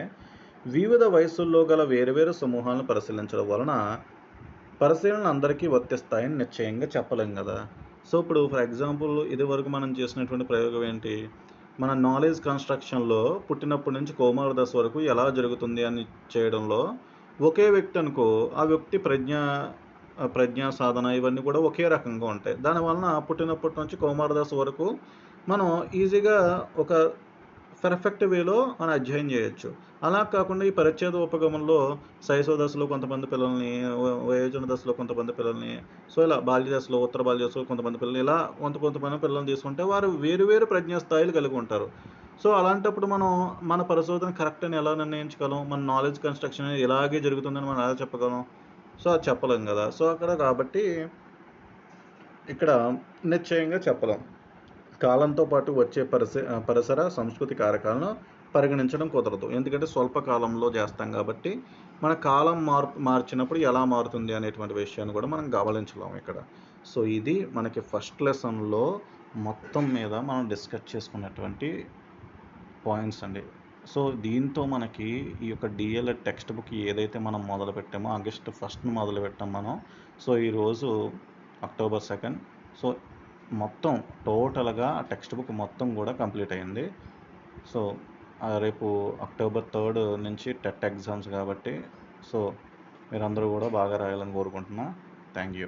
వివిధ వయస్సుల్లో గల వేరువేరు సమూహాలను పరిశీలించడం వలన పరిశీలనలు అందరికీ వర్తిస్తాయని నిశ్చయంగా చెప్పలేం కదా! సో, ఇప్పుడు ఫర్ ఎగ్జాంపుల్ ఇదివరకు మనం చేసినటువంటి ప్రయోగం ఏంటి? మన నాలెడ్జ్ కన్‌స్ట్రక్షన్‌లో పుట్టినప్పటి నుంచి కౌమార దశ వరకు ఎలా జరుగుతుంది అని చేయడంలో ఒకే వ్యక్తి అనుకో, ఆ వ్యక్తి ప్రజ్ఞా సాధన ఇవన్నీ కూడా ఒకే రకంగా ఉంటాయి. దానివలన పుట్టినప్పటి నుంచి కౌమార దశ వరకు మనం ఈజీగా ఒక పర్ఫెక్ట్ వేలో మనం అధ్యయనం చేయొచ్చు. అలా కాకుండా ఈ పరిచ్ఛేద ఉపగమంలో శైశవ దశలో కొంతమంది పిల్లల్ని, వయోజన దశలో కొంతమంది పిల్లల్ని, సో, ఇలా బాల్య దశలో, ఉత్తర బాల్య దశలో కొంతమంది పిల్లల్ని, ఇలా కొంతమంది పిల్లల్ని తీసుకుంటే వారు వేరు వేరు ప్రజ్ఞా స్థాయిలు కలిగి ఉంటారు. సో, అలాంటప్పుడు మనం మన పరిశోధన కరెక్ట్ అని ఎలా నిర్ణయించగలం? మన నాలెడ్జ్ కన్‌స్ట్రక్షన్ అనేది ఇలాగే జరుగుతుందని మనం ఎలా చెప్పగలం? సో, అది చెప్పలేం గదా! సో, అక్కడ కాబట్టి ఇక్కడ నిశ్చయంగా చెప్పలేం. కాలంతో పాటు వచ్చే పరిసర సంస్కృతి కారకాలను పరిగణించడం కుదరదు. ఎందుకంటే స్వల్ప కాలంలో చేస్తాం కాబట్టి, మన కాలం మార్చినప్పుడు ఎలా మారుతుంది అనేటువంటి విషయాన్ని కూడా మనం గమనించలేం ఇక్కడ. సో, ఇది మనకి ఫస్ట్ లెసన్‌లో మొత్తం మీద మనం డిస్కస్ చేసుకున్నటువంటి పాయింట్స్ అండి. సో, దీంతో మనకి ఈ యొక్క డీఎల్ఎడ్ టెక్స్ట్ బుక్ ఏదైతే మనం మొదలుపెట్టామో ఆగస్ట్ 1 మొదలుపెట్టాం మనం. సో, ఈరోజు అక్టోబర్ 2. సో, మొత్తం టోటల్‌గా ఆ టెక్స్ట్ బుక్ మొత్తం కూడా కంప్లీట్ అయింది. సో, రేపు అక్టోబర్ 3 నుంచి టెట్ ఎగ్జామ్స్ కాబట్టి, సో, మీరందరూ కూడా బాగా రాయాలని కోరుకుంటున్నా. Thank you.